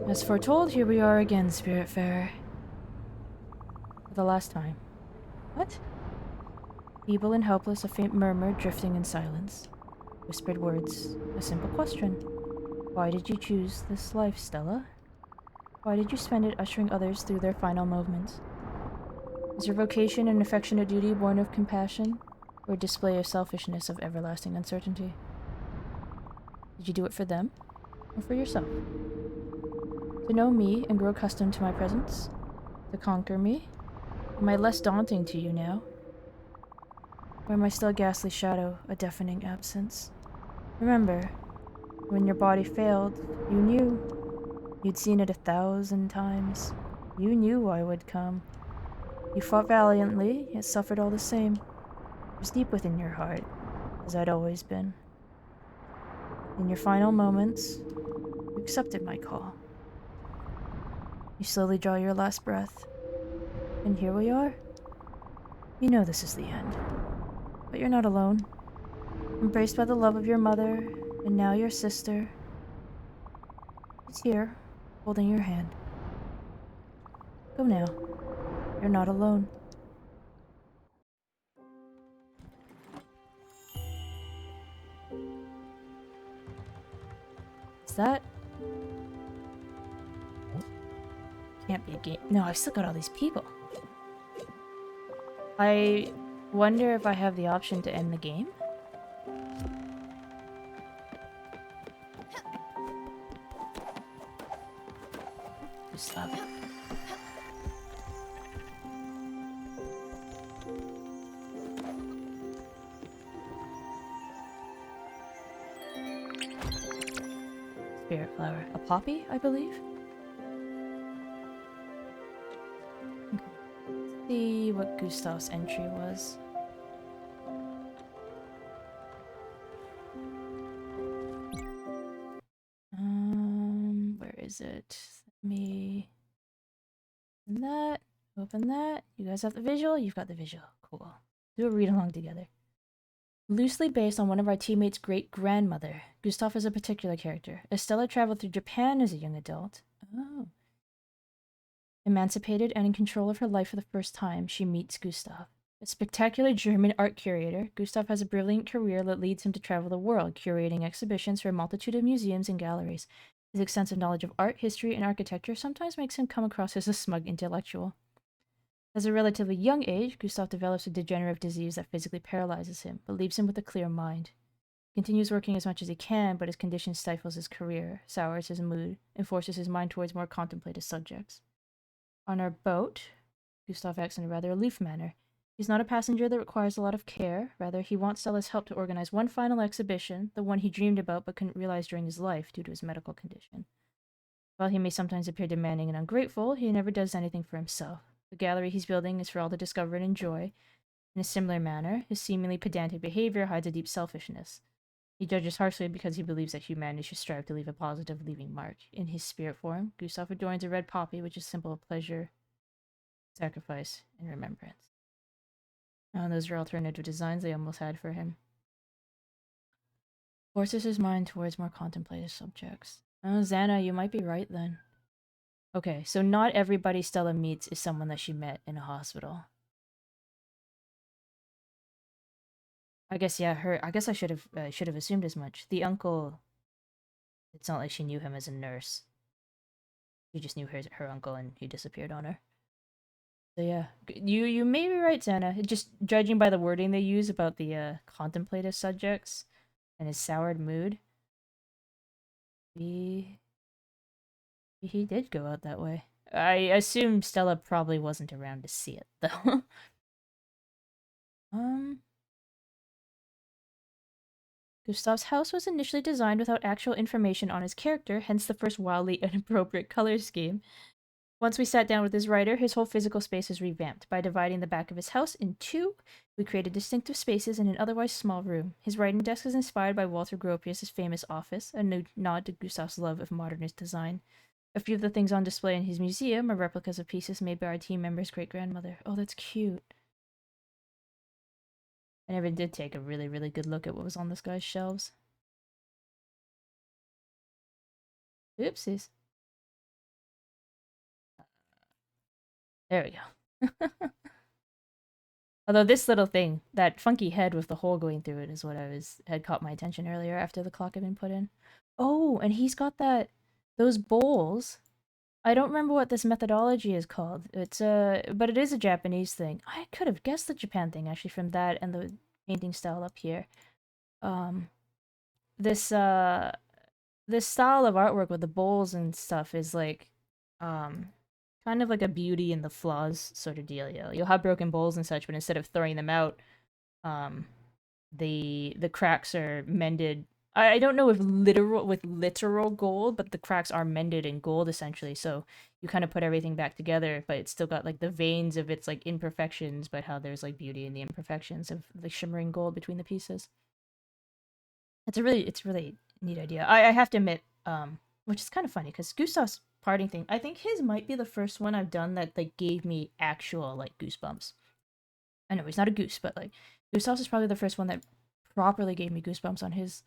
As foretold, here we are again, Spiritfarer. For the last time. What? Feeble and helpless, a faint murmur drifting in silence. Whispered words, a simple question. Why did you choose this life, Stella? Why did you spend it ushering others through their final moments? Is your vocation an affectionate duty born of compassion, or a display of selfishness of everlasting uncertainty? Did you do it for them, or for yourself? To know me and grow accustomed to my presence? To conquer me? Am I less daunting to you now? Or am I still a ghastly shadow, a deafening absence? Remember, when your body failed, you knew. You'd seen it 1,000 times. You knew I would come. You fought valiantly, yet suffered all the same. It was deep within your heart, as I'd always been. In your final moments, you accepted my call. You slowly draw your last breath. And here we are. You know this is the end. But you're not alone. Embraced by the love of your mother, and now your sister. It's here, holding your hand. Go now. You're not alone. Is that... Can't be a game. No, I've still got all these people. I wonder if I have the option to end the game? Just stop. Spiritflower. A poppy, I believe? Okay. Let's see what Gustav's entry was. Where is it? Let me... Open that. Open that. You guys have the visual? You've got the visual. Cool. Do a read along together. Loosely based on one of our teammates' great-grandmother. Gustav is a particular character. Estella traveled through Japan as a young adult. Oh. Emancipated and in control of her life for the first time, she meets Gustav. A spectacular German art curator, Gustav has a brilliant career that leads him to travel the world, curating exhibitions for a multitude of museums and galleries. His extensive knowledge of art, history, and architecture sometimes makes him come across as a smug intellectual. At a relatively young age, Gustav develops a degenerative disease that physically paralyzes him, but leaves him with a clear mind. He continues working as much as he can, but his condition stifles his career, sours his mood, and forces his mind towards more contemplative subjects. On our boat, Gustav acts in a rather aloof manner. He's not a passenger that requires a lot of care. Rather, he wants Stella's help to organize one final exhibition, the one he dreamed about but couldn't realize during his life due to his medical condition. While he may sometimes appear demanding and ungrateful, he never does anything for himself. The gallery he's building is for all to discover and enjoy. In a similar manner, his seemingly pedantic behavior hides a deep selfishness. He judges harshly because he believes that humanity should strive to leave a positive leaving mark. In his spirit form, Gustav adorns a red poppy, which is a symbol of pleasure, sacrifice, and remembrance. Oh, those are alternative designs they almost had for him. Forces his mind towards more contemplative subjects. Oh, Xana, you might be right then. Okay, so not everybody Stella meets is someone that she met in a hospital. I guess, yeah, I guess I should have assumed as much. The uncle, it's not like she knew him as a nurse. She just knew her uncle and he disappeared on her. So yeah, you may be right, Xana. Just judging by the wording they use about the contemplative subjects and his soured mood, he did go out that way. I assume Stella probably wasn't around to see it though. um, Gustav's house was initially designed without actual information on his character, hence the first wildly inappropriate color scheme. Once we sat down with his writer, his whole physical space is revamped. By dividing the back of his house in two, we created distinctive spaces in an otherwise small room. His writing desk is inspired by Walter Gropius's famous office, a nod to Gustav's love of modernist design. A few of the things on display in his museum are replicas of pieces made by our team member's great-grandmother. Oh, that's cute. I never did take a really, really good look at what was on this guy's shelves. Oopsies. There we go. Although this little thing, that funky head with the hole going through it is what had caught my attention earlier after the clock had been put in. Oh, and he's got those bowls. I don't remember what this methodology is called. But it is a Japanese thing. I could have guessed the Japan thing actually from that and the painting style up here. Um, this this style of artwork with the bowls and stuff is like, kind of like a beauty in the flaws sort of deal. You'll have broken bowls and such, but instead of throwing them out, um, the cracks are mended. I don't know if literal gold, but the cracks are mended in gold essentially. So you kind of put everything back together, but it's still got like the veins of its like imperfections, but how there's like beauty in the imperfections of the shimmering gold between the pieces. It's really neat idea. I have to admit, which is kind of funny because Gustav's parting thing, I think his might be the first one I've done that like gave me actual like goosebumps. I know he's not a goose, but like Gustav's is probably the first one that properly gave me goosebumps on his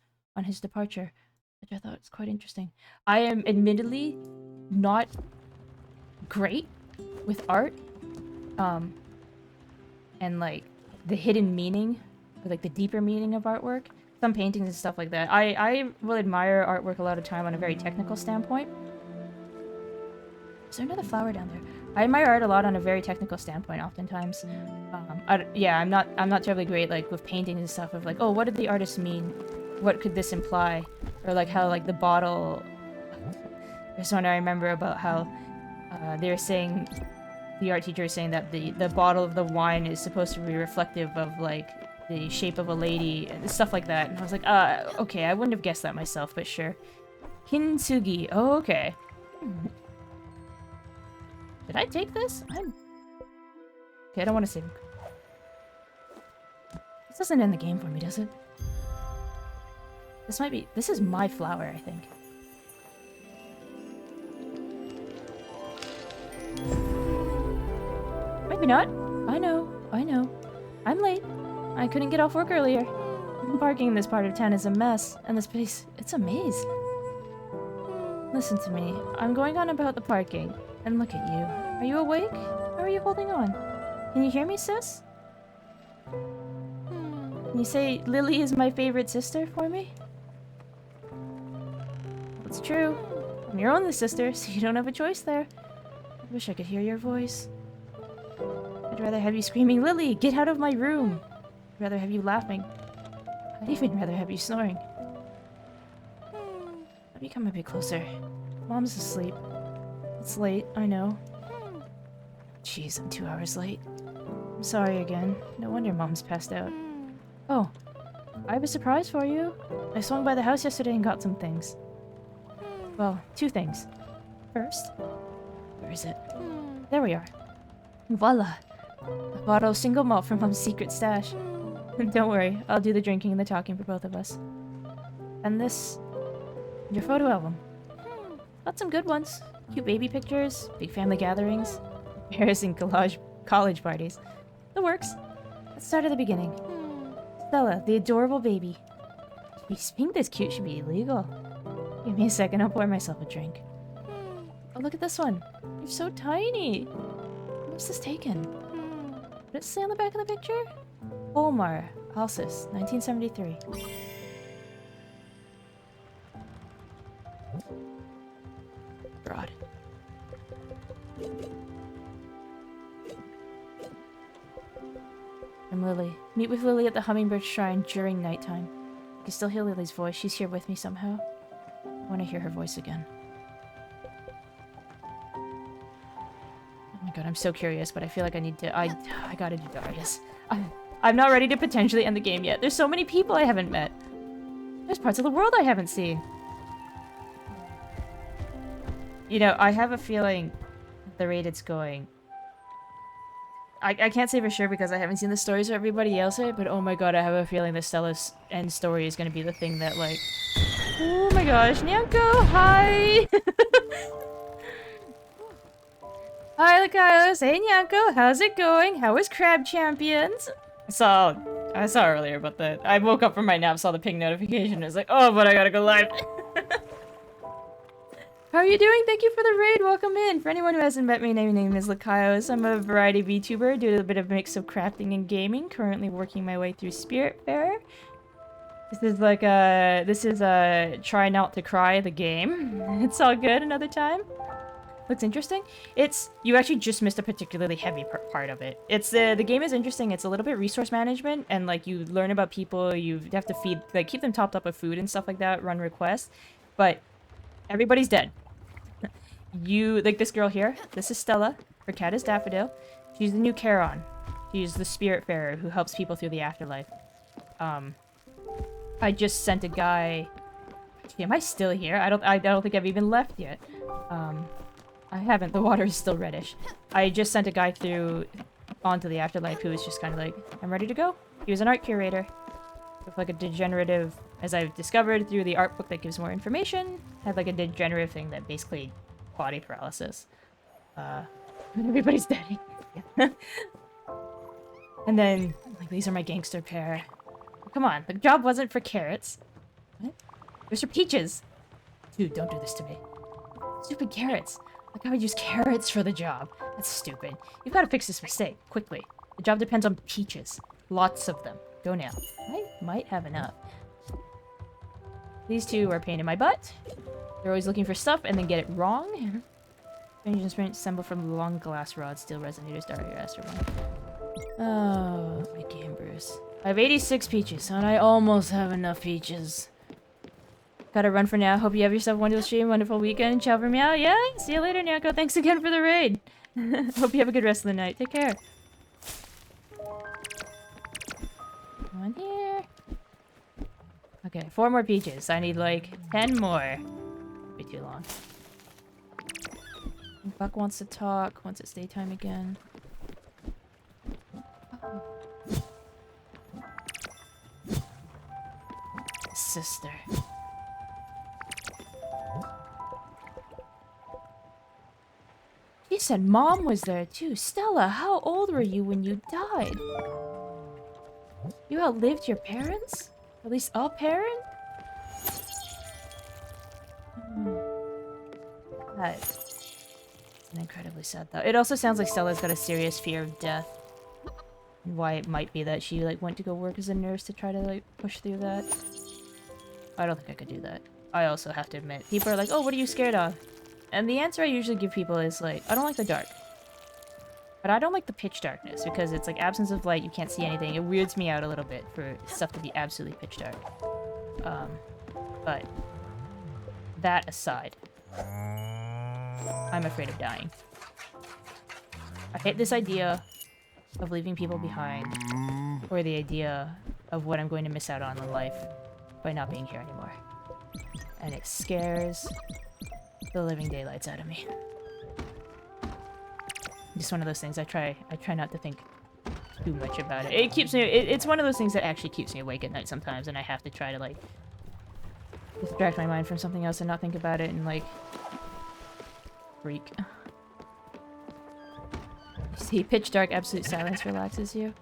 departure, which I thought was quite interesting. I am admittedly not great with art, um, and like the hidden meaning, or like the deeper meaning of artwork. Some paintings and stuff like that. I will admire artwork a lot of time on a very technical standpoint. Is there another flower down there? I admire art a lot on a very technical standpoint, oftentimes. Yeah, I'm not terribly great like with paintings and stuff. Of like, oh, what did the artist mean? What could this imply? Or like how like the bottle. There's one I remember about how they were saying, the art teacher was saying that the bottle of the wine is supposed to be reflective of like the shape of a lady and stuff like that. And I was like, okay, I wouldn't have guessed that myself, but sure. Kintsugi. Oh, okay. Did I take this? Okay, I don't want to save him. This doesn't end the game for me, does it? This is my flower, I think. Maybe not. I know. I'm late. I couldn't get off work earlier. Parking in this part of town is a mess, and this place, it's a maze. Listen to me. I'm going on about the parking. And look at you. Are you awake? How are you holding on? Can you hear me, sis? Can you say Lily is my favorite sister for me? It's true. I'm your only sister, so you don't have a choice there. I wish I could hear your voice. I'd rather have you screaming, Lily, get out of my room! I'd rather have you laughing. I'd even rather have you snoring. Let me come a bit closer. Mom's asleep. It's late, I know. Jeez, I'm 2 hours late. I'm sorry again. No wonder Mom's passed out. Oh, I have a surprise for you. I swung by the house yesterday and got some things. Well, 2 things. First, where is it? There we are. Voila! A bottle of single malt from Mom's secret stash. Don't worry, I'll do the drinking and the talking for both of us. And this... your photo album. Got some good ones. Cute baby pictures, big family gatherings, embarrassing college parties. The works. Let's start at the beginning. Stella, the adorable baby. Jeez, being this cute should be illegal. Give me a second, I'll pour myself a drink. Oh, look at this one. You're so tiny. Where's this taken? Did it say on the back of the picture? Omar, Alsace, 1973. Broad. I'm Lily. Meet with Lily at the Hummingbird Shrine during nighttime. I can still hear Lily's voice. She's here with me somehow. I want to hear her voice again. Oh my god, I'm so curious, but I feel like I need to... I gotta do Darius. I'm not ready to potentially end the game yet. There's so many people I haven't met. There's parts of the world I haven't seen. You know, I have a feeling the rate it's going... I can't say for sure because I haven't seen the stories of everybody else yet, but oh my god, I have a feeling the Stella's end story is going to be the thing that, like... Oh my gosh, Nyanko, hi! Hi, L.Y.K.A.I.O.S. Hey, Nyanko, how's it going? How is Crab Champions? I saw earlier, but I woke up from my nap, saw the ping notification, and was like, oh, but I gotta go live. How are you doing? Thank you for the raid. Welcome in. For anyone who hasn't met me, my name is L.Y.K.A.I.O.S. I'm a variety VTuber, do a bit of mix of crafting and gaming. Currently working my way through Spiritfarer. This is try not to cry the game. It's all good another time. Looks interesting. You actually just missed a particularly heavy part of it. The game is interesting. It's a little bit resource management and like you learn about people, you have to feed, like keep them topped up with food and stuff like that, run requests. But everybody's dead. Like this girl here, this is Stella. Her cat is Daffodil. She's the new Charon. She's the Spiritfarer who helps people through the afterlife. I just sent a guy... Actually, am I still here? I don't think I've even left yet. I haven't. The water is still reddish. I just sent a guy onto the afterlife who was just kind of like, I'm ready to go. He was an art curator. With like a degenerative, as I've discovered through the art book that gives more information, had like a degenerative thing that basically body paralysis. Everybody's dead. And then, like, these are my gangster pair. Come on, the job wasn't for carrots. What? There's for peaches. Dude, don't do this to me. Stupid carrots. Like, I would use carrots for the job. That's stupid. You've got to fix this mistake, quickly. The job depends on peaches. Lots of them. Go now. I might have enough. These two are a pain in my butt. They're always looking for stuff and then get it wrong. Strange instruments assembled from long glass rods, steel resonators, Dario Aster one. Oh, my game, Bruce. I have 86 peaches, and I almost have enough peaches. Gotta run for now. Hope you have yourself a wonderful stream, wonderful weekend. Ciao for meow. Yeah, see you later, Nyako. Thanks again for the raid. Hope you have a good rest of the night. Take care. One here. Okay, 4 more peaches. I need like 10 more. Be too long. Buck wants to talk once it's daytime again. Oh. Sister. He said Mom was there too. Stella, how old were you when you died? You outlived your parents? At least all parent? That's an incredibly sad thought. It also sounds like Stella's got a serious fear of death. And why it might be that she, like, went to go work as a nurse to try to, like, push through that. I don't think I could do that. I also have to admit, people are like, oh, what are you scared of? And the answer I usually give people is, like, I don't like the dark. But I don't like the pitch darkness, because it's, like, absence of light, you can't see anything. It weirds me out a little bit for stuff to be absolutely pitch dark. But that aside, I'm afraid of dying. I hate this idea of leaving people behind, or the idea of what I'm going to miss out on in life by not being here anymore. And it scares the living daylights out of me. Just one of those things I try not to think too much about it. It keeps me, it's one of those things that actually keeps me awake at night sometimes, and I have to try to, like, distract my mind from something else and not think about it and, like, freak. You see, pitch dark, absolute silence relaxes you.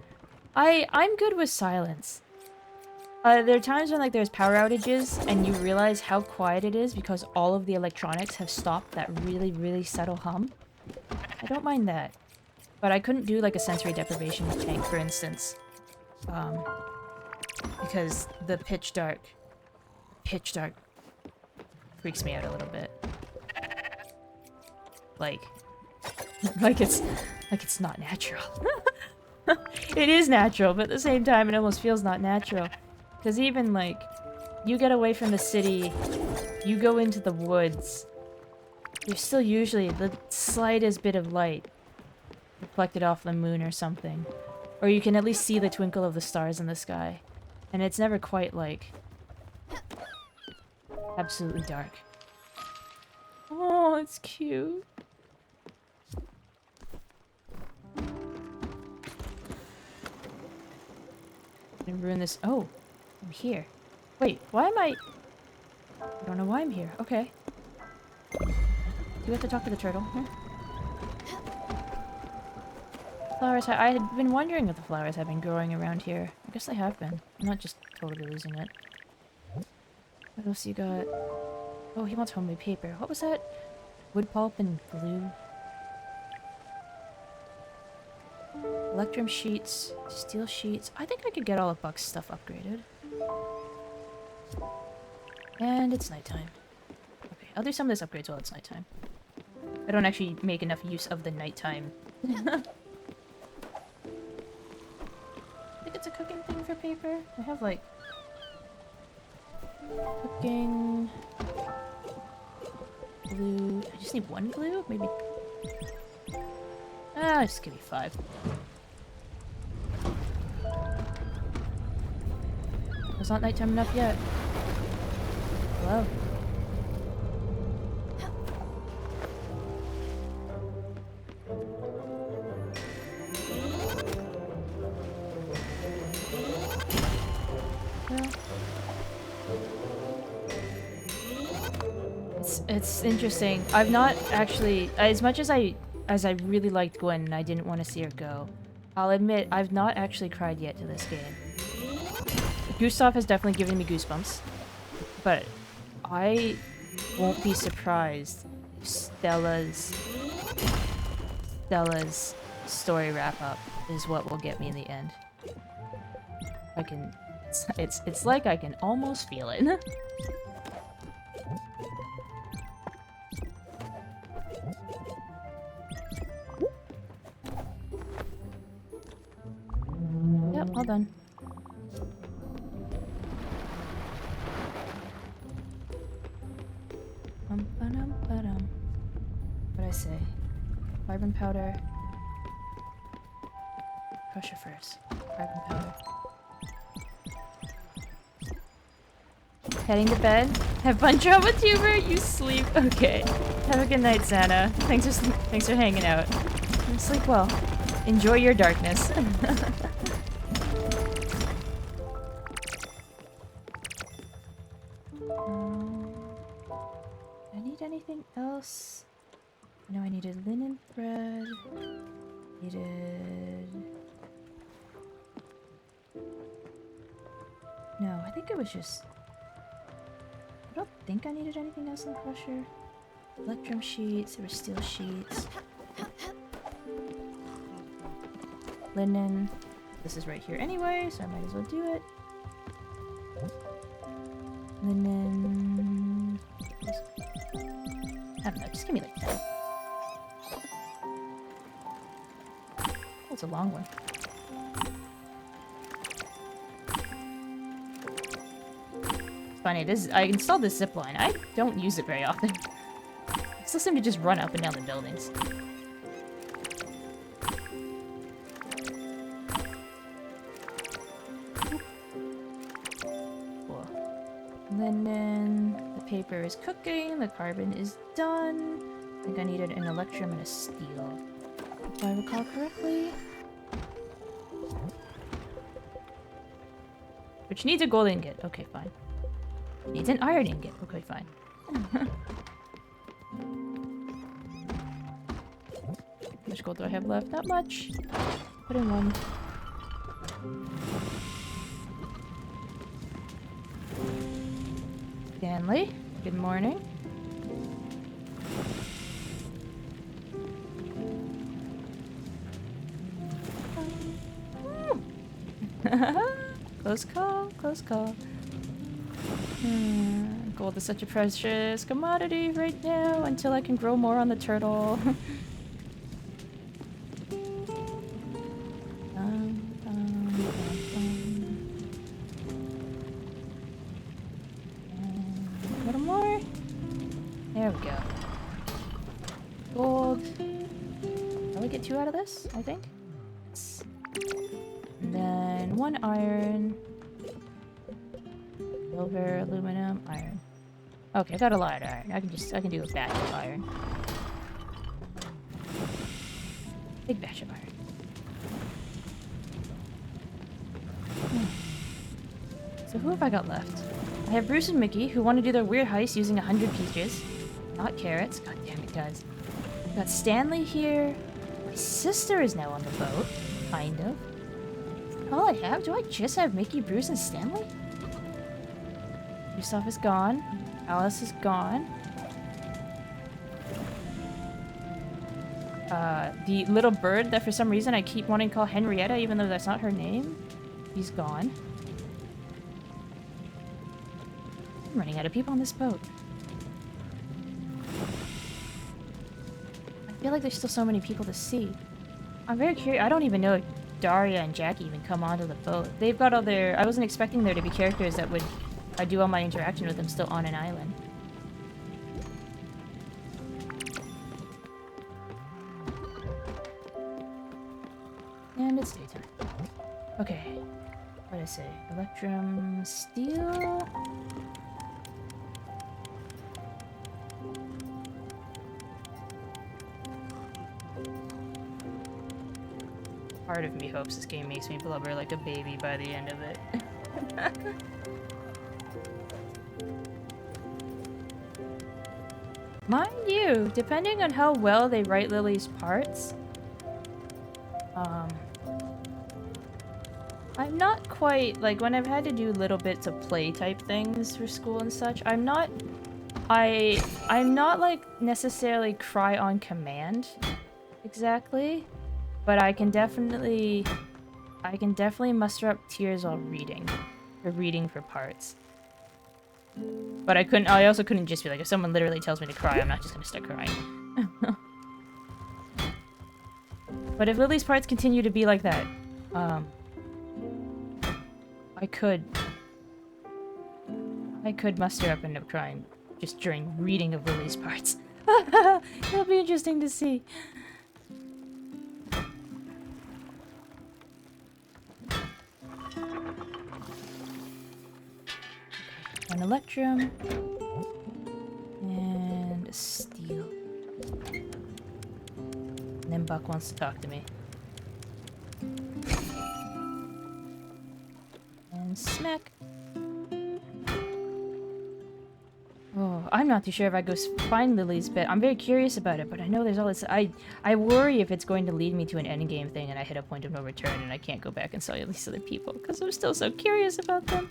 I'm good with silence. There are times when, like, there's power outages and you realize how quiet it is because all of the electronics have stopped that really, really subtle hum. I don't mind that. But I couldn't do, like, a sensory deprivation tank, for instance. Because the pitch dark freaks me out a little bit. Like it's not natural. It is natural, but at the same time it almost feels not natural. Because even, like, you get away from the city, you go into the woods, there's still usually the slightest bit of light reflected off the moon or something. Or you can at least see the twinkle of the stars in the sky. And it's never quite, like, absolutely dark. Oh, it's cute. Gonna ruin this. Oh, I'm here. Wait, why am I don't know why I'm here. Okay. Do you have to talk to the turtle? Hmm? Flowers. I had been wondering if the flowers have been growing around here. I guess they have been. I'm not just totally losing it. What else you got? Oh, he wants homemade paper. What was that? Wood pulp and glue. Electrum sheets, steel sheets. I think I could get all of Buck's stuff upgraded. And it's nighttime. Okay, I'll do some of this upgrades while it's nighttime. I don't actually make enough use of the nighttime. I think it's a cooking thing for paper. I have, like, cooking, glue. I just need one glue? Maybe. Just give me 5. It's not nighttime enough yet. Hello. It's interesting. I've not actually, as much as I really liked Gwen and I didn't want to see her go, I'll admit I've not actually cried yet to this game. Gustav has definitely given me goosebumps, but I won't be surprised if Stella's story wrap up is what will get me in the end. I can, it's like I can almost feel it. Yep, all done. What'd I say? Carbon powder. Crusher first. Carbon powder. Heading to bed? Have fun, drama tuber. You sleep. Okay. Have a good night, Santa. Thanks for hanging out. And sleep well. Enjoy your darkness. I need anything else? No, I needed linen thread. No, I think think it was just... I don't think I needed anything else in the crusher. Electrum sheets, there were steel sheets. Linen. This is right here anyway, so I might as well do it. Linen... I don't know, just give me like 10. Oh, it's a long one. It's funny, I installed this zip line. I don't use it very often. It still seems to just run up and down the buildings. Cool. Linen. The paper is cooking. The carbon is done. I think I needed an electrum and a steel, if I recall correctly. Which needs a gold ingot. Okay, fine. Needs an iron ingot. Okay, fine. How much gold do I have left? Not much. Put in one. Stanley, good morning. Close call, close call. Gold is such a precious commodity right now until I can grow more on the turtle. A little more. There we go. Gold. I'll get 2 out of this, I think. And then 1 iron. Silver, aluminum, iron. Okay, I got a lot of iron. I can do a batch of iron. Big batch of iron. So who have I got left? I have Bruce and Mickey, who want to do their weird heist using 100 peaches. Not carrots. God damn it, guys. I've got Stanley here. My sister is now on the boat. Kind of. All I have? Do I just have Mickey, Bruce, and Stanley? Gustav is gone. Alice is gone. The little bird that for some reason I keep wanting to call Henrietta, even though that's not her name, he's gone. I'm running out of people on this boat. I feel like there's still so many people to see. I'm very curious. I don't even know if Daria and Jackie even come onto the boat. They've got all their... I wasn't expecting there to be characters that would... I do all my interaction with them still on an island. And it's daytime. Okay. What did I say? Electrum, steel... Part of me hopes this game makes me blubber like a baby by the end of it. Mind you, depending on how well they write Lily's parts, I'm not quite, like, when I've had to do little bits of play type things for school and such, I'm not, like, necessarily cry on command, exactly, but I can definitely muster up tears while reading, for parts. But I also couldn't just be like, if someone literally tells me to cry, I'm not just gonna start crying. But if Lily's parts continue to be like that, I could muster up and end up crying just during reading of Lily's parts. It'll be interesting to see. An electrum and a steel. And then Buck wants to talk to me. And smack. Oh, I'm not too sure if I go find Lily's bit. I'm very curious about it, but I know there's all this. I worry if it's going to lead me to an endgame thing and I hit a point of no return and I can't go back and sell these other people because I'm still so curious about them.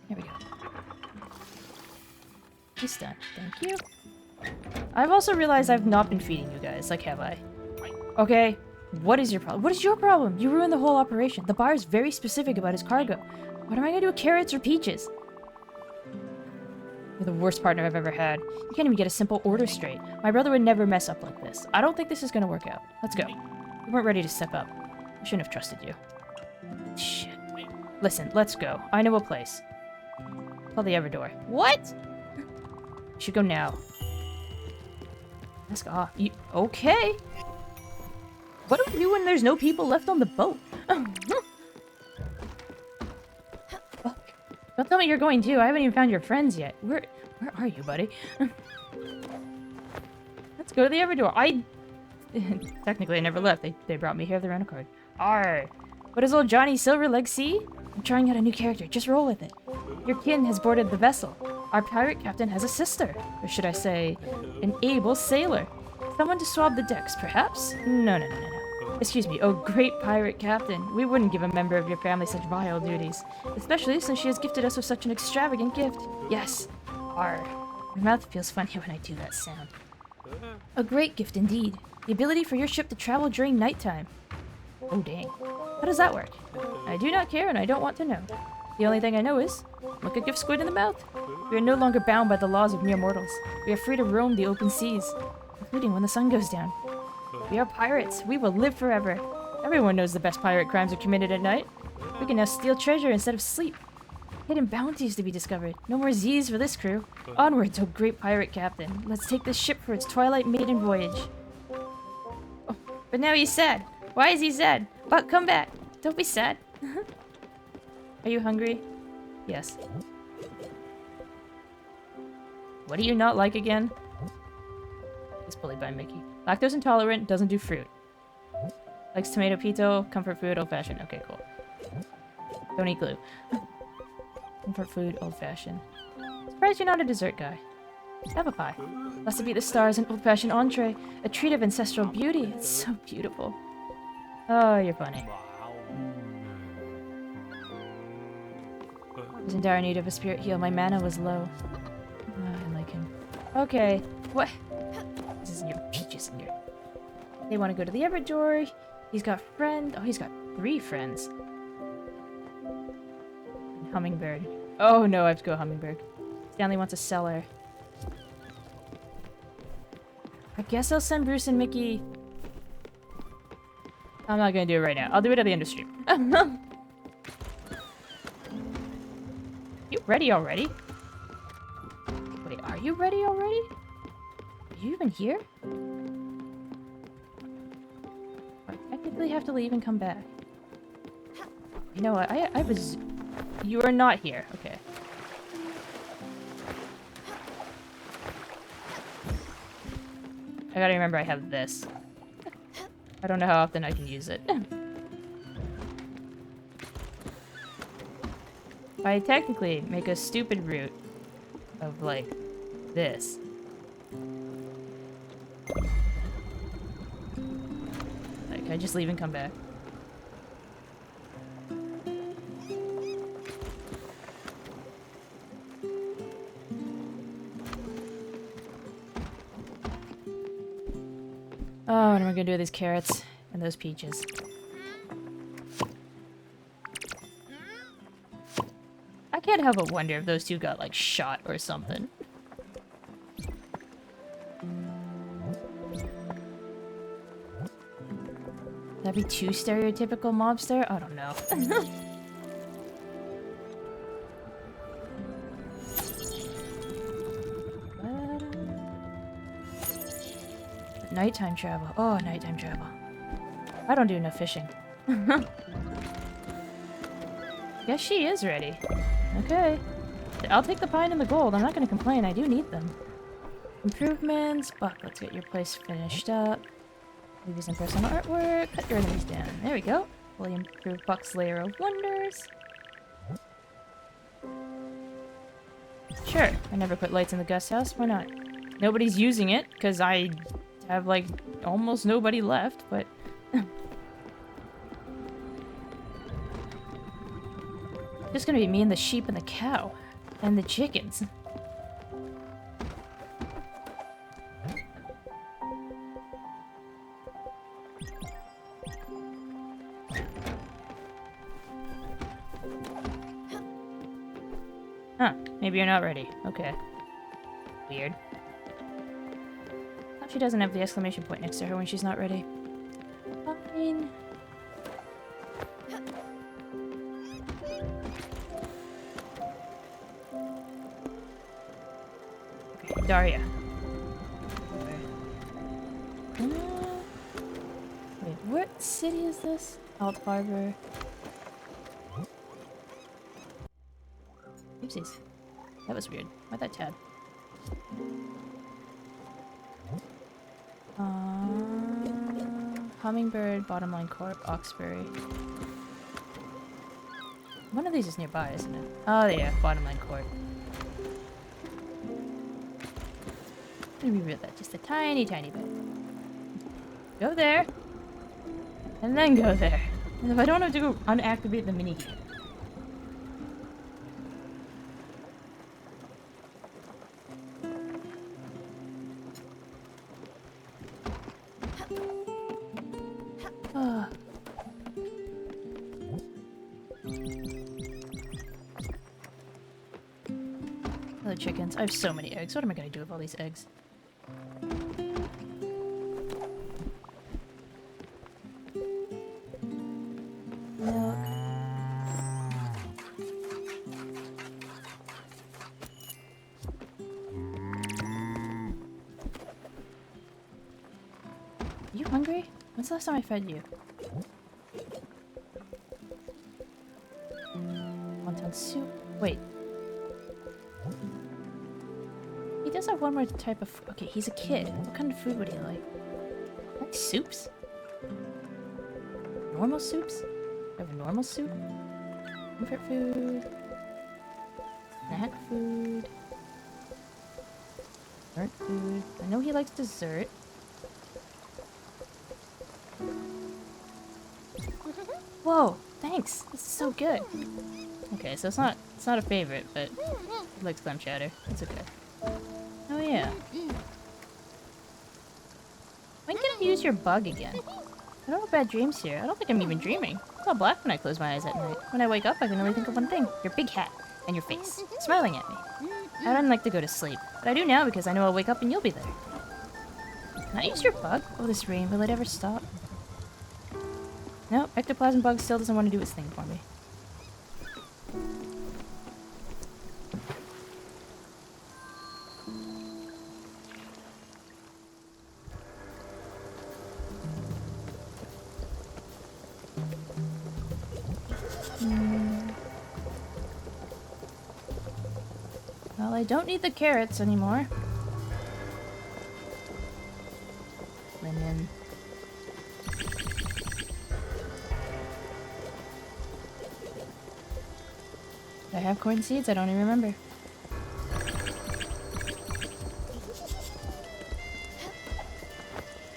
There we go. He's done. Thank you. I've also realized I've not been feeding you guys, like, have I? Okay, what is your problem? What is your problem? You ruined the whole operation. The buyer's very specific about his cargo. What am I gonna do with carrots or peaches? You're the worst partner I've ever had. You can't even get a simple order straight. My brother would never mess up like this. I don't think this is gonna work out. Let's go. You weren't ready to step up. I shouldn't have trusted you. Shit. Listen, let's go. I know a place. Call the Everdor. What? You should go now. Ask off. You okay? What do we do when there's no people left on the boat? Oh, don't tell me you're going too. I haven't even found your friends yet. Where are you, buddy? Let's go to the Everdor. Technically, I never left. They brought me here with the rental card. Arr. What does old Johnny Silverleg see? I'm trying out a new character. Just roll with it. Your kin has boarded the vessel. Our pirate captain has a sister. Or should I say, an able sailor. Someone to swab the decks, perhaps? No. Excuse me, oh great pirate captain. We wouldn't give a member of your family such vile duties. Especially since she has gifted us with such an extravagant gift. Yes. Arr. My mouth feels funny when I do that sound. A great gift indeed. The ability for your ship to travel during nighttime. Oh dang. How does that work? I do not care and I don't want to know. The only thing I know is, look a gift squid in the mouth. We are no longer bound by the laws of mere mortals. We are free to roam the open seas, including when the sun goes down. We are pirates. We will live forever. Everyone knows the best pirate crimes are committed at night. We can now steal treasure instead of sleep. Hidden bounties to be discovered. No more Z's for this crew. Onwards, oh great pirate captain. Let's take this ship for its twilight maiden voyage. Oh, but now he's sad. Why is he sad? Buck, come back. Don't be sad. Are you hungry? Yes. What do you not like again? He's bullied by Mickey. Lactose intolerant, doesn't do fruit. Likes tomato pito, comfort food, old fashioned. Okay, cool. Don't eat glue. Comfort food, old fashioned. Surprised you're not a dessert guy. Have a pie. Blessed be the stars, an old fashioned entree. A treat of ancestral beauty. It's so beautiful. Oh, you're funny. I was in dire need of a spirit heal. My mana was low. Oh, I like him. Okay. What? This is your peaches in here. They want to go to the Everdor. He's got friend. Oh, he's got 3 friends. And Hummingbird. Oh no, I have to go Hummingbird. Stanley wants a cellar. I guess I'll send Bruce and Mickey. I'm not gonna do it right now. I'll do it at the end of stream. You ready already? Wait, are you ready already? Are you even here? I technically have to leave and come back. You know what? I was... You are not here. Okay. I gotta remember I have this. I don't know how often I can use it. I technically make a stupid route of, like, this. Like, I just leave and come back. Oh, what am I gonna do with these carrots and those peaches? I can't help but wonder if those two got, like, shot or something. That'd be too stereotypical mobster? I don't know. Nighttime travel. Oh, nighttime travel. I don't do enough fishing. Guess she is ready. Okay. I'll take the pine and the gold. I'm not gonna complain. I do need them. Improvements. Buck, let's get your place finished up. Maybe some personal artwork. Cut your enemies down. There we go. Fully improved Buck's Layer of Wonders. Sure. I never put lights in the guest house. Why not? Nobody's using it, because I have, like, almost nobody left, but... Just gonna be me and the sheep and the cow. And the chickens. Huh, maybe you're not ready. Okay. Weird. Hope she doesn't have the exclamation point next to her when she's not ready. Fine. Okay, Daria. Wait, what city is this? Alt Harbor. Oopsies. That was weird. Why'd that tab? Hummingbird, Bottom Line Corp, Oxbury. One of these is nearby, isn't it? Oh yeah, Bottom Line Corp. Let me read that just a tiny, tiny bit. Go there. And then go there. And if I don't have to go unactivate the minigame. Other chickens. I have so many eggs. What am I gonna do with all these eggs? Milk. Are you hungry? When's the last time I fed you? Wonton soup. Wait. He does have one more type of. Okay, he's a kid. What kind of food would he like? Like soups? Normal soups? I have a normal soup? Comfort food. Snack food. Dessert food. I know he likes dessert. Whoa, thanks. This is so good. Okay, so it's not a favorite, but he likes clam chowder. It's okay. Oh yeah. When can I use your bug again? I don't have bad dreams here. I don't think I'm even dreaming. It's all black when I close my eyes at night. When I wake up, I can only think of one thing. Your big hat. And your face. Smiling at me. I don't like to go to sleep. But I do now because I know I'll wake up and you'll be there. Can I use your bug? Oh, this rain. Will it ever stop? No, ectoplasm bug still doesn't want to do its thing for me. Well, I don't need the carrots anymore. Lemon. Do I have corn seeds? I don't even remember.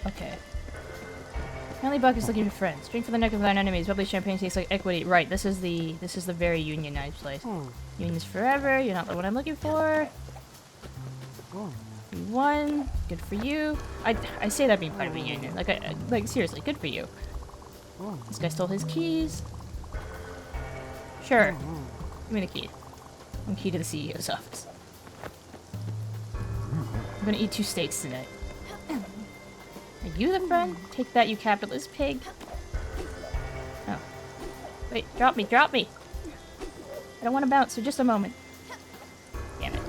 Okay. Apparently Buck is looking for friends. Drink for the neck of thine enemies. Bubbly champagne tastes like equity. Right, this is the very unionized place. Unions forever. You're not the one I'm looking for. You won. Good for you. I say that being part of a union. Like seriously, good for you. This guy stole his keys. Sure. Give me the key. I'm key to the CEO's office. I'm gonna eat 2 steaks tonight. Are you the friend? Take that, you capitalist pig. Oh. Wait, drop me, drop me! I don't want to bounce for just a moment. Damn it.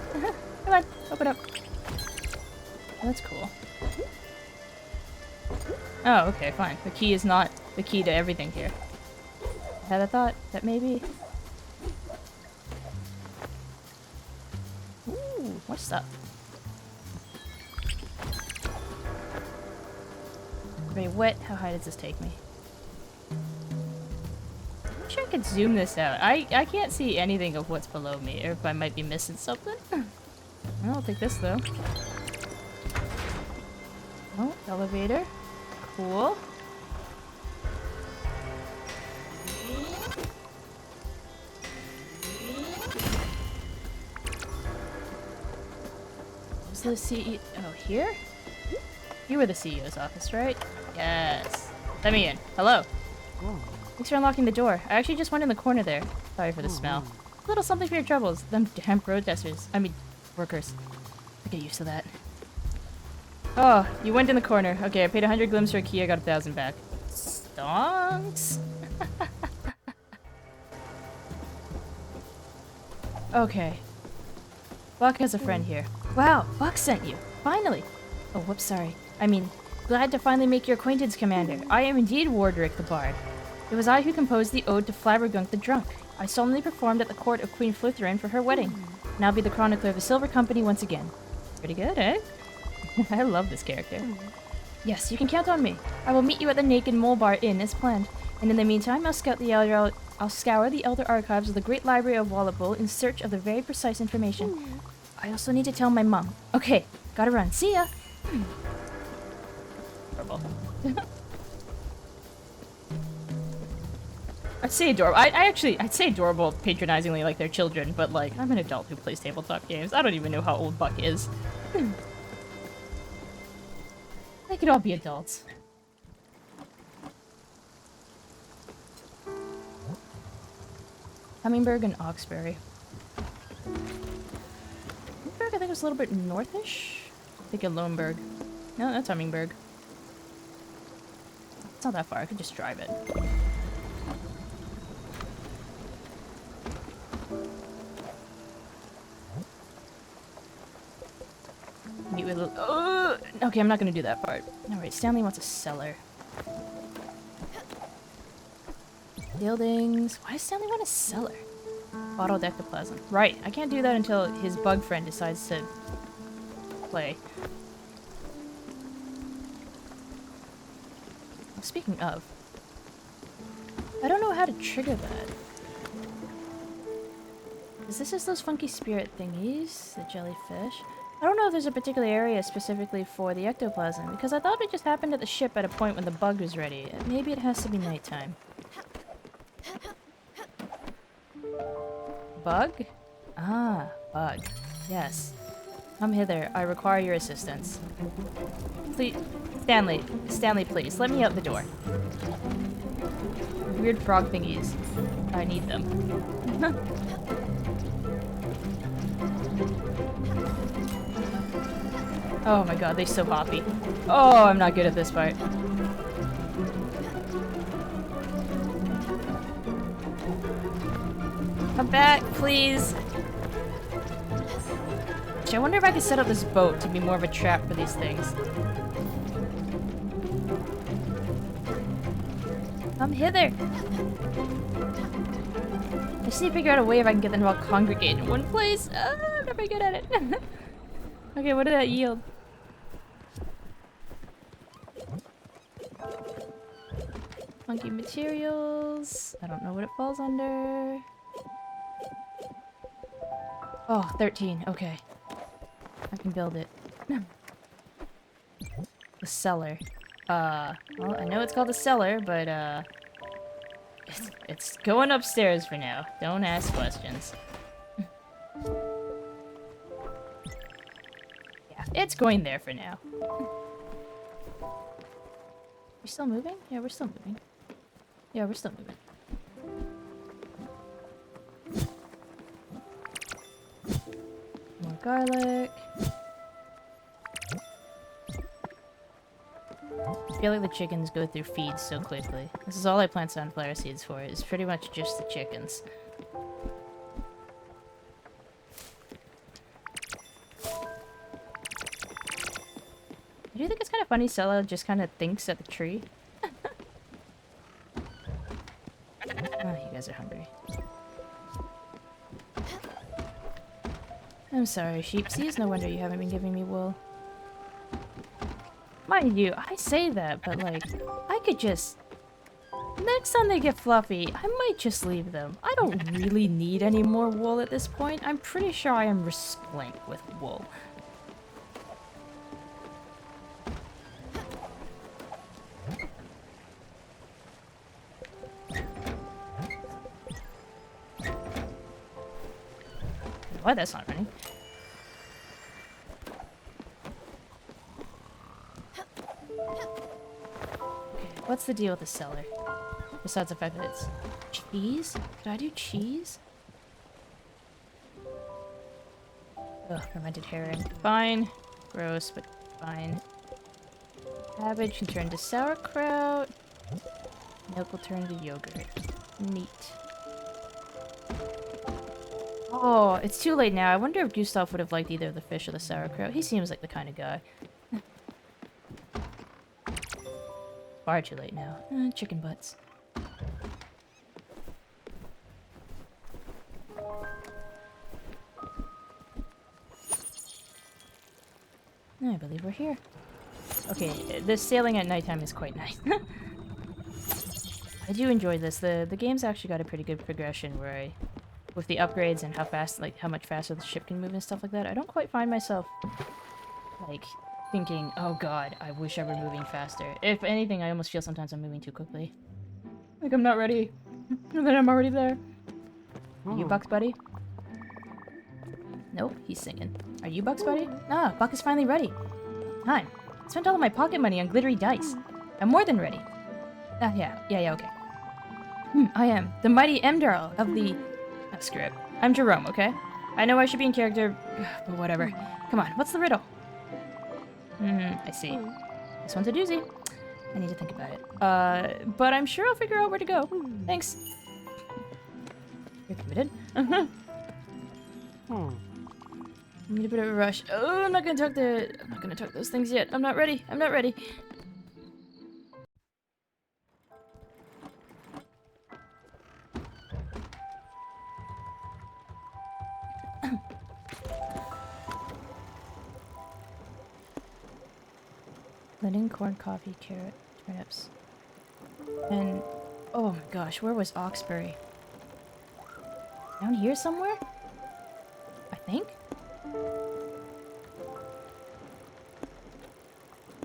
Come on, open up. Oh, that's cool. Oh, okay, fine. The key is not the key to everything here. I had a thought that maybe... Ooh, more stuff. Very wet. How high does this take me? I wish I could zoom this out. I can't see anything of what's below me, or if I might be missing something. I'll take this though. Oh, elevator. Cool. to the CEO. Oh, here? You were the CEO's office, right? Yes. Let me in. Hello. Thanks for unlocking the door. I actually just went in the corner there. Sorry for the smell. A little something for your troubles. Them damn protesters. I mean, workers. I get used to that. Oh, you went in the corner. Okay, I paid 100 glims for a key. I got 1,000 back. Stonks? Okay. Buck has a friend here. Wow, Buck sent you. Finally. Oh, whoops, sorry. I mean, glad to finally make your acquaintance, Commander. I am indeed Wardrick the Bard. It was I who composed the ode to Flabbergunk the Drunk. I solemnly performed at the court of Queen Flutherin for her wedding. And I'll be the chronicler of the Silver Company once again. Pretty good, eh? I love this character. Yes, you can count on me. I will meet you at the Naked Mole Bar Inn as planned. And in the meantime, I'll scour the Elder Archives of the Great Library of Wallopole in search of the very precise information. I also need to tell my mom. Okay, gotta run. See ya! Adorable. I'd say adorable. I'd say adorable patronizingly like they're children, but like, I'm an adult who plays tabletop games. I don't even know how old Buck is. They could all be adults. Hummingbird and Oxbury. Hummingbird, I think, was a little bit northish. I think of Loneburg. No, that's Hummingbird. It's not that far. I could just drive it. Meet with a... okay, I'm not gonna do that part. Alright, Stanley wants a cellar. Buildings. Why does Stanley want a cellar? Bottled ectoplasm. Right, I can't do that until his bug friend decides to play. Speaking of, I don't know how to trigger that. Is this just those funky spirit thingies? The jellyfish? I don't know if there's a particular area specifically for the ectoplasm, because I thought it just happened at the ship at a point when the bug was ready. Maybe it has to be nighttime. Bug? Ah, bug. Yes. Come hither. I require your assistance. Please, Stanley. Stanley, please. Let me out the door. Weird frog thingies. I need them. Oh my god, they're so hoppy. Oh, I'm not good at this part. Come back, please. I wonder if I could set up this boat to be more of a trap for these things. Come hither. I just need to figure out a way if I can get them to all congregate in one place. I'm not very good at it. Okay, what did that yield? Funky materials. I don't know what it falls under. Oh, 13. Okay. I can build it. The cellar. Well, I know it's called a cellar, but, it's going upstairs for now. Don't ask questions. Yeah, it's going there for now. We're still moving? Yeah, we're still moving. Yeah, we're still moving. More garlic. I feel like the chickens go through feeds so quickly. This is all I plant sunflower seeds for. It's pretty much just the chickens. Do you think it's kind of funny Sella just kind of thinks at the tree? Oh, you guys are hungry. I'm sorry, sheepsies. No wonder you haven't been giving me wool. Mind you, I say that, but like, I could just... Next time they get fluffy, I might just leave them. I don't really need any more wool at this point. I'm pretty sure I am resplendent with wool. Why that's not running? What's the deal with the cellar? Besides the fact that it's cheese? Could I do cheese? Ugh, fermented herring. Fine. Gross, but fine. Cabbage can turn to sauerkraut. Milk will turn to yogurt. Neat. Oh, it's too late now. I wonder if Gustav would have liked either the fish or the sauerkraut. He seems like the kind of guy. Far too late now. Chicken butts. I believe we're here. Okay, this sailing at nighttime is quite nice. I do enjoy this. The game's actually got a pretty good progression where I, with the upgrades and how fast, like how much faster the ship can move and stuff like that, I don't quite find myself like thinking, oh god, I wish I were moving faster. If anything, I almost feel sometimes I'm moving too quickly. Like I'm not ready. And then I'm already there. Are you Buck's buddy? Nope, he's singing. Are you Buck's buddy? Ah, Buck is finally ready. Time. I spent all of my pocket money on glittery dice. I'm more than ready. Ah, yeah, okay. I am the mighty Emdarl of the... Oh, screw it. I'm Jerome, okay? I know I should be in character, but whatever. Come on, what's the riddle? I see. This one's a doozy. I need to think about it. But I'm sure I'll figure out where to go. Thanks. You're committed? I need a bit of a rush. Oh, I'm not gonna tuck those things yet. I'm not ready. I'm not ready. Linen, corn, coffee, carrot, turnips. And oh my gosh, where was Oxbury? Down here somewhere? I think?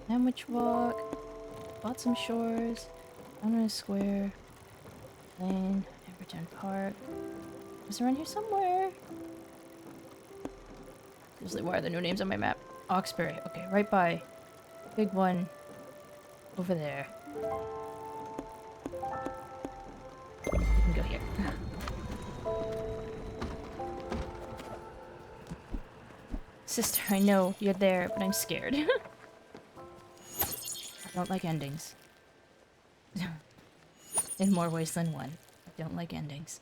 Sandwich Walk, Flotsam Shores, Downright Square, Lane, Everton Park. Was around here somewhere? Seriously, why are there no names on my map? Oxbury, okay, right by. Big one over there. We can go here. Sister, I know you're there, but I'm scared. I don't like endings. In more ways than one. I don't like endings.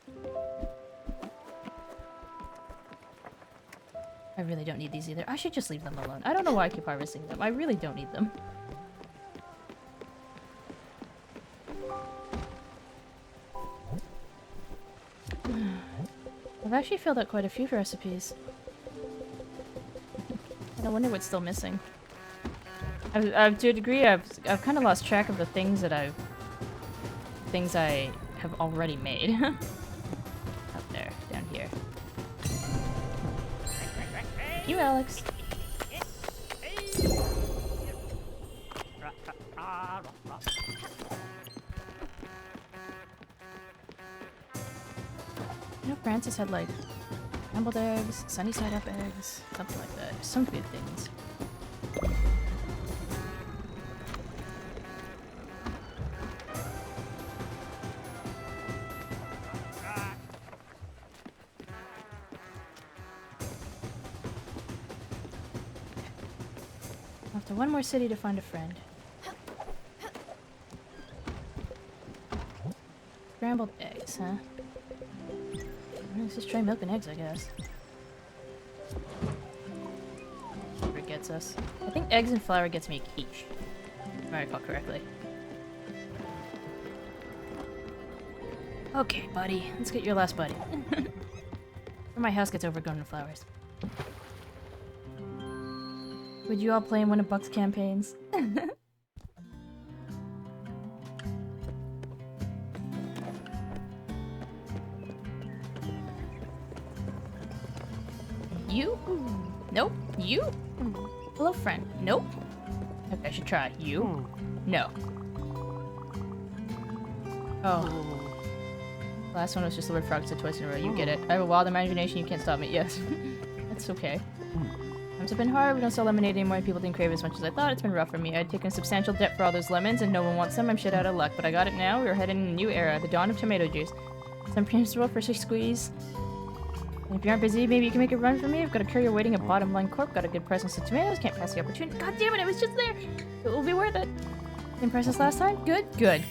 I really don't need these either. I should just leave them alone. I don't know why I keep harvesting them. I really don't need them. I've actually filled out quite a few recipes. And I wonder what's still missing. I've to a degree, I've kind of lost track of the things that I have already made. Up there, down here. Thank you, Alex. You know, Francis had like scrambled eggs, sunny side up eggs, something like that. Some good things. After one more city to find a friend. Scrambled eggs, huh? Let's just try milk and eggs, I guess. Whatever it gets us. I think eggs and flour gets me a quiche. If I recall correctly. Okay, buddy. Let's get your last buddy. Or my house gets overgrown in flowers. Would you all play in one of Buck's campaigns? You? Nope. You? Hello, friend. Nope. Okay, I should try. You? No. Oh. Last one was just the word frog said twice in a row. You get it. I have a wild imagination. You can't stop me. Yes. That's okay. Times have been hard. We don't sell lemonade anymore and people didn't crave it as much as I thought. It's been rough for me. I'd taken a substantial debt for all those lemons and no one wants them. I'm shit out of luck. But I got it now. We're heading in a new era. The dawn of tomato juice. Some principle for 6 squeeze. And if you aren't busy, maybe you can make a run for me. I've got a courier waiting at bottom line corp. Got a good presence of tomatoes. Can't pass the opportunity. God damn it, it was just there. It will be worth it. Impress us last time? Good? Good.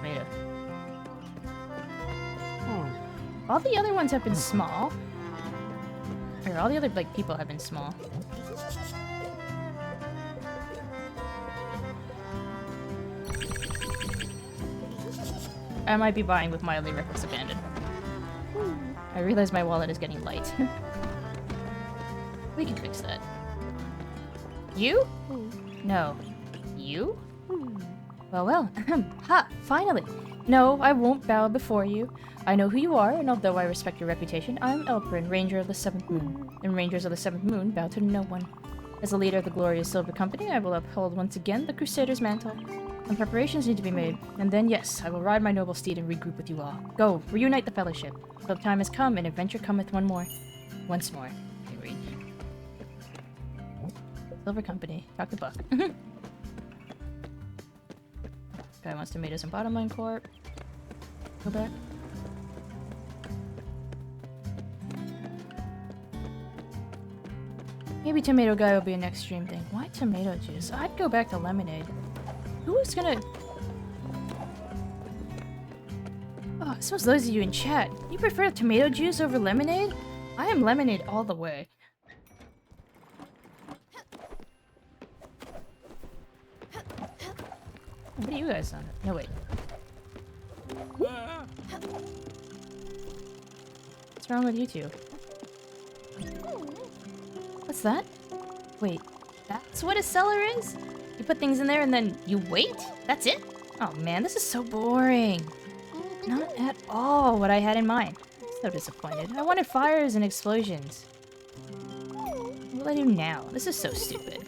Tomato. All the other ones have been small. Or all the other, like, people have been small. I might be buying with mildly reckless abandon. I realize my wallet is getting light. We can fix that. You? No. You? Well, well. Ha! Finally! No, I won't bow before you. I know who you are, and although I respect your reputation, I'm Elprin, Ranger of the Seventh Moon. And Rangers of the Seventh Moon bow to no one. As the leader of the glorious Silver Company, I will uphold once again the Crusader's mantle. Some preparations need to be made, and then, yes, I will ride my noble steed and regroup with you all. Go, reunite the Fellowship. The time has come, and adventure cometh one more. Once more. I can read. Silver Company. Talk the buck. Guy wants tomatoes and bottom line corp. Go back. Maybe tomato guy will be an next stream thing. Why tomato juice? I'd go back to lemonade. Who's gonna... Oh, I suppose those of you in chat, you prefer tomato juice over lemonade? I am lemonade all the way. What are you guys on? No, wait. What's wrong with you two? What's that? Wait, that's what a cellar is? You put things in there and then you wait? That's it? Oh man, this is so boring. Not at all what I had in mind. I'm so disappointed. I wanted fires and explosions. What will I do now? This is so stupid.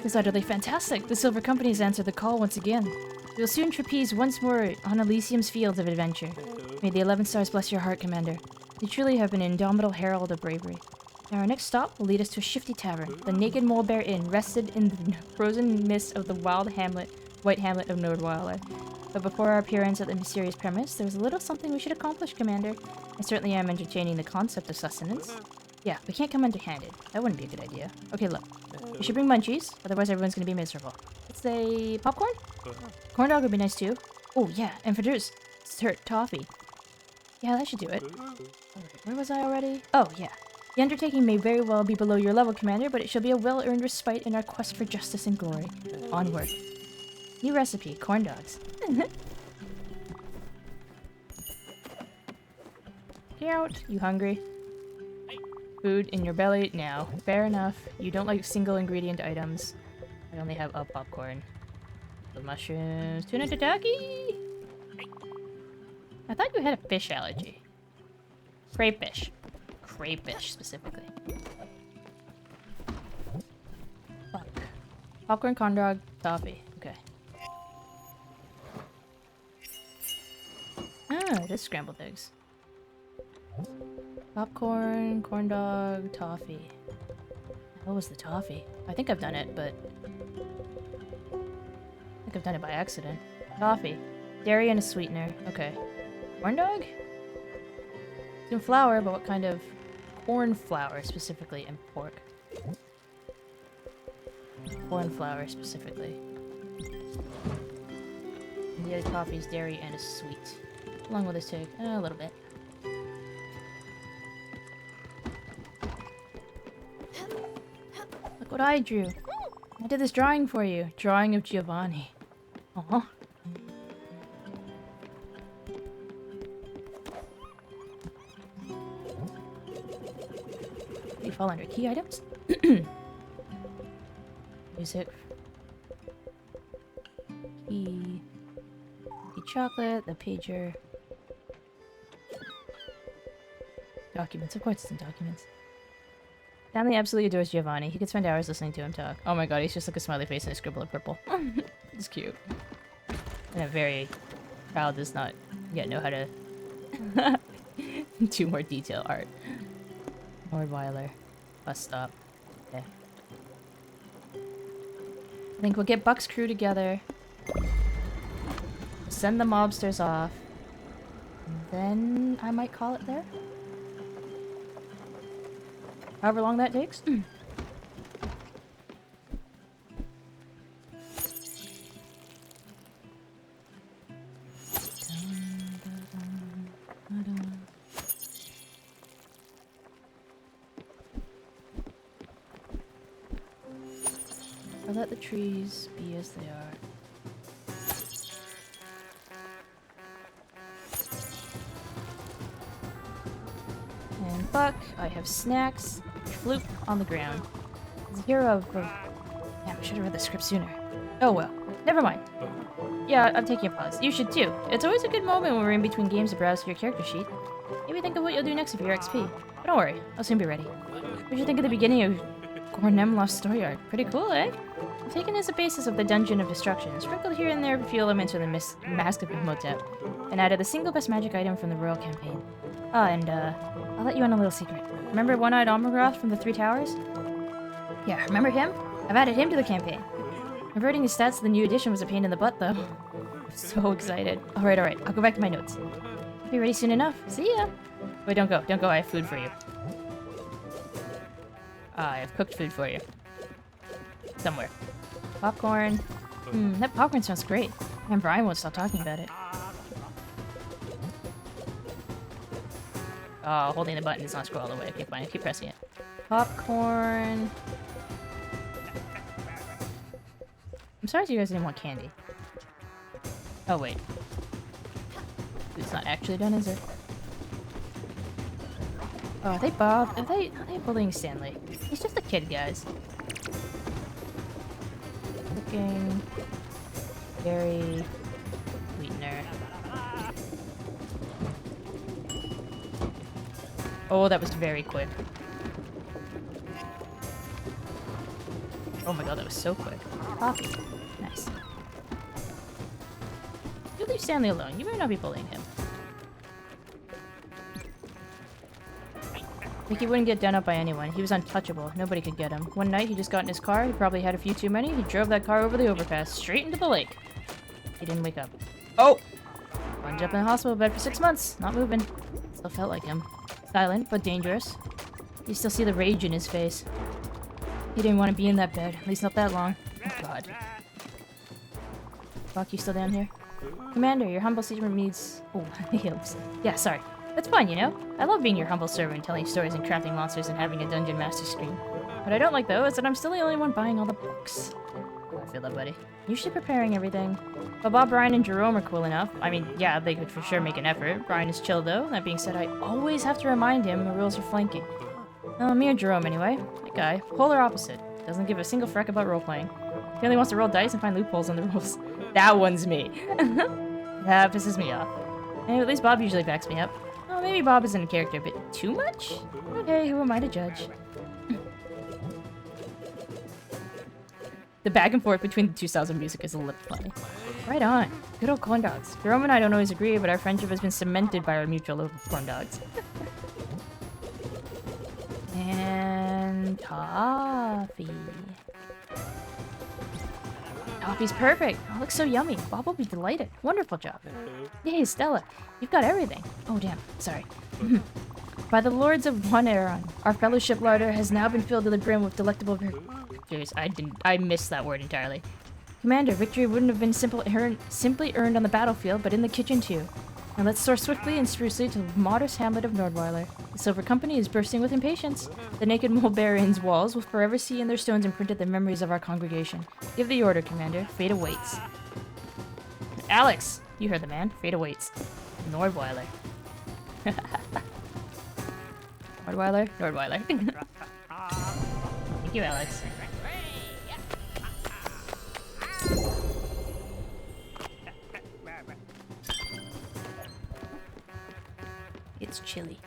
This is utterly fantastic. The Silver Company has answered the call once again. We will soon trapeze once more on Elysium's fields of adventure. May the 11 stars bless your heart, Commander. You truly have been an indomitable herald of bravery. Now our next stop will lead us to a shifty tavern. The Naked Mole Bear Inn rested in the frozen mist of the white hamlet of Nordweiler. But before our appearance at the mysterious premise, there was a little something we should accomplish, Commander. I certainly am entertaining the concept of sustenance. Yeah, we can't come empty-handed. That wouldn't be a good idea. Okay, look. We should bring munchies, otherwise everyone's gonna be miserable. Let's say popcorn? Corn dog would be nice too. Oh yeah, and for dessert, toffee. Yeah, that should do it. Alright, where was I already? Oh, yeah. The undertaking may very well be below your level, Commander, but it shall be a well-earned respite in our quest for justice and glory. Onward. New recipe, corn dogs. Get out, you hungry? Food in your belly now. Fair enough. You don't like single ingredient items. I only have a popcorn. The mushrooms. Tuna tataki! I thought you had a fish allergy. Crayfish. Crayfish, specifically. Fuck. Popcorn, corn dog, toffee. Okay. Ah, it is scrambled eggs. Popcorn, corn dog, toffee. What was the toffee? I think I've done it, but... I think I've done it by accident. Toffee. Dairy and a sweetener. Okay. Corn dog? Some flour, but what kind of corn flour specifically? And pork. Corn flour specifically. And the other toffee is dairy and a sweet. How long will this take? A little bit. Look what I drew. I did this drawing for you. Drawing of Giovanni. Aw. You fall under key items? Music. Key. Key chocolate, the pager. Documents. Of course it's in documents. Stanley absolutely adores Giovanni. He could spend hours listening to him talk. Oh my god, he's just like a smiley face and a scribble of purple. It's cute. And I'm very proud does not yet know how to do more detail art. Nordweiler. Bus stop. Okay. I think we'll get Buck's crew together. Send the mobsters off. And then I might call it there. However long that takes. I'll let the trees be as they are. And Buck, I have snacks. Floop on the ground. Zero of... Damn, I should have read the script sooner. Oh well. Never mind. Yeah, I'm taking a pause. You should too. It's always a good moment when we're in between games to browse your character sheet. Maybe think of what you'll do next for your XP. But don't worry, I'll soon be ready. What did you think of the beginning of Gornemloff's story arc? Pretty cool, eh? I've taken as a basis of the Dungeon of Destruction, sprinkled here and there a few elements of the Mask of Imhotep, and added the single best magic item from the Royal Campaign. Ah, and I'll let you in a little secret. Remember One-Eyed Omragoth from the Three Towers? Yeah, remember him? I've added him to the campaign. Converting his stats to the new edition was a pain in the butt, though. I'm so excited. Alright, I'll go back to my notes. I'll be ready soon enough. See ya! Wait, don't go, I have food for you. I have cooked food for you. Somewhere. Popcorn. That popcorn sounds great. And Brian won't stop talking about it. Oh, holding the button does not scroll all the way. Okay, fine, keep pressing it. Popcorn. I'm sorry you guys didn't want candy. Oh, wait. It's not actually done, is it? Oh, are they Bob? Are they bullying Stanley? He's just a kid, guys. Cooking. Gary. Sweetener. Oh, that was very quick. Oh my god, that was so quick. Coffee. Nice. You leave Stanley alone. You might not be bullying him. Mickey wouldn't get done up by anyone. He was untouchable. Nobody could get him. One night, he just got in his car. He probably had a few too many. He drove that car over the overpass, straight into the lake. He didn't wake up. Oh! Wound up in the hospital bed for 6 months. Not moving. Still felt like him. Silent, but dangerous. You still see the rage in his face. He didn't want to be in that bed. At least not that long. Oh, God. Buck, you still down here? Commander, your humble servant needs... Oh, heals. Yeah, sorry. That's fine, you know? I love being your humble servant, telling stories and crafting monsters and having a dungeon master screen. What I don't like, though, is that I'm still the only one buying all the books. I feel that, buddy. Usually preparing everything. But Bob, Brian, and Jerome are cool enough. I mean, yeah, they could for sure make an effort. Brian is chill, though. That being said, I always have to remind him the rules are flanking. Me or Jerome, anyway. That guy. Polar opposite. Doesn't give a single freck about role-playing. He only wants to roll dice and find loopholes in the rules. That one's me. That pisses me off. And at least Bob usually backs me up. Oh, maybe Bob is in a character a bit too much? Okay, who am I to judge? The back and forth between the two styles of music is a little funny. Right on. Good old corn dogs. Jerome and I don't always agree, but our friendship has been cemented by our mutual love of corn dogs. And coffee. Coffee's perfect. Oh, it looks so yummy. Bob will be delighted. Wonderful job. Yay, Stella. You've got everything. Oh, damn. Sorry. By the lords of One Aeron, our fellowship larder has now been filled to the brim with delectable victories. I missed that word entirely. Commander, victory wouldn't have been simply earned on the battlefield, but in the kitchen too. Now let's soar swiftly and sprucely to the modest hamlet of Nordweiler. The Silver Company is bursting with impatience. The naked mulberry's walls will forever see in their stones imprinted the memories of our congregation. Give the order, Commander. Fate awaits. Alex! You heard the man. Fate awaits. Nordweiler. Nordweiler? Nordweiler. Thank you, Alex. It's chilly.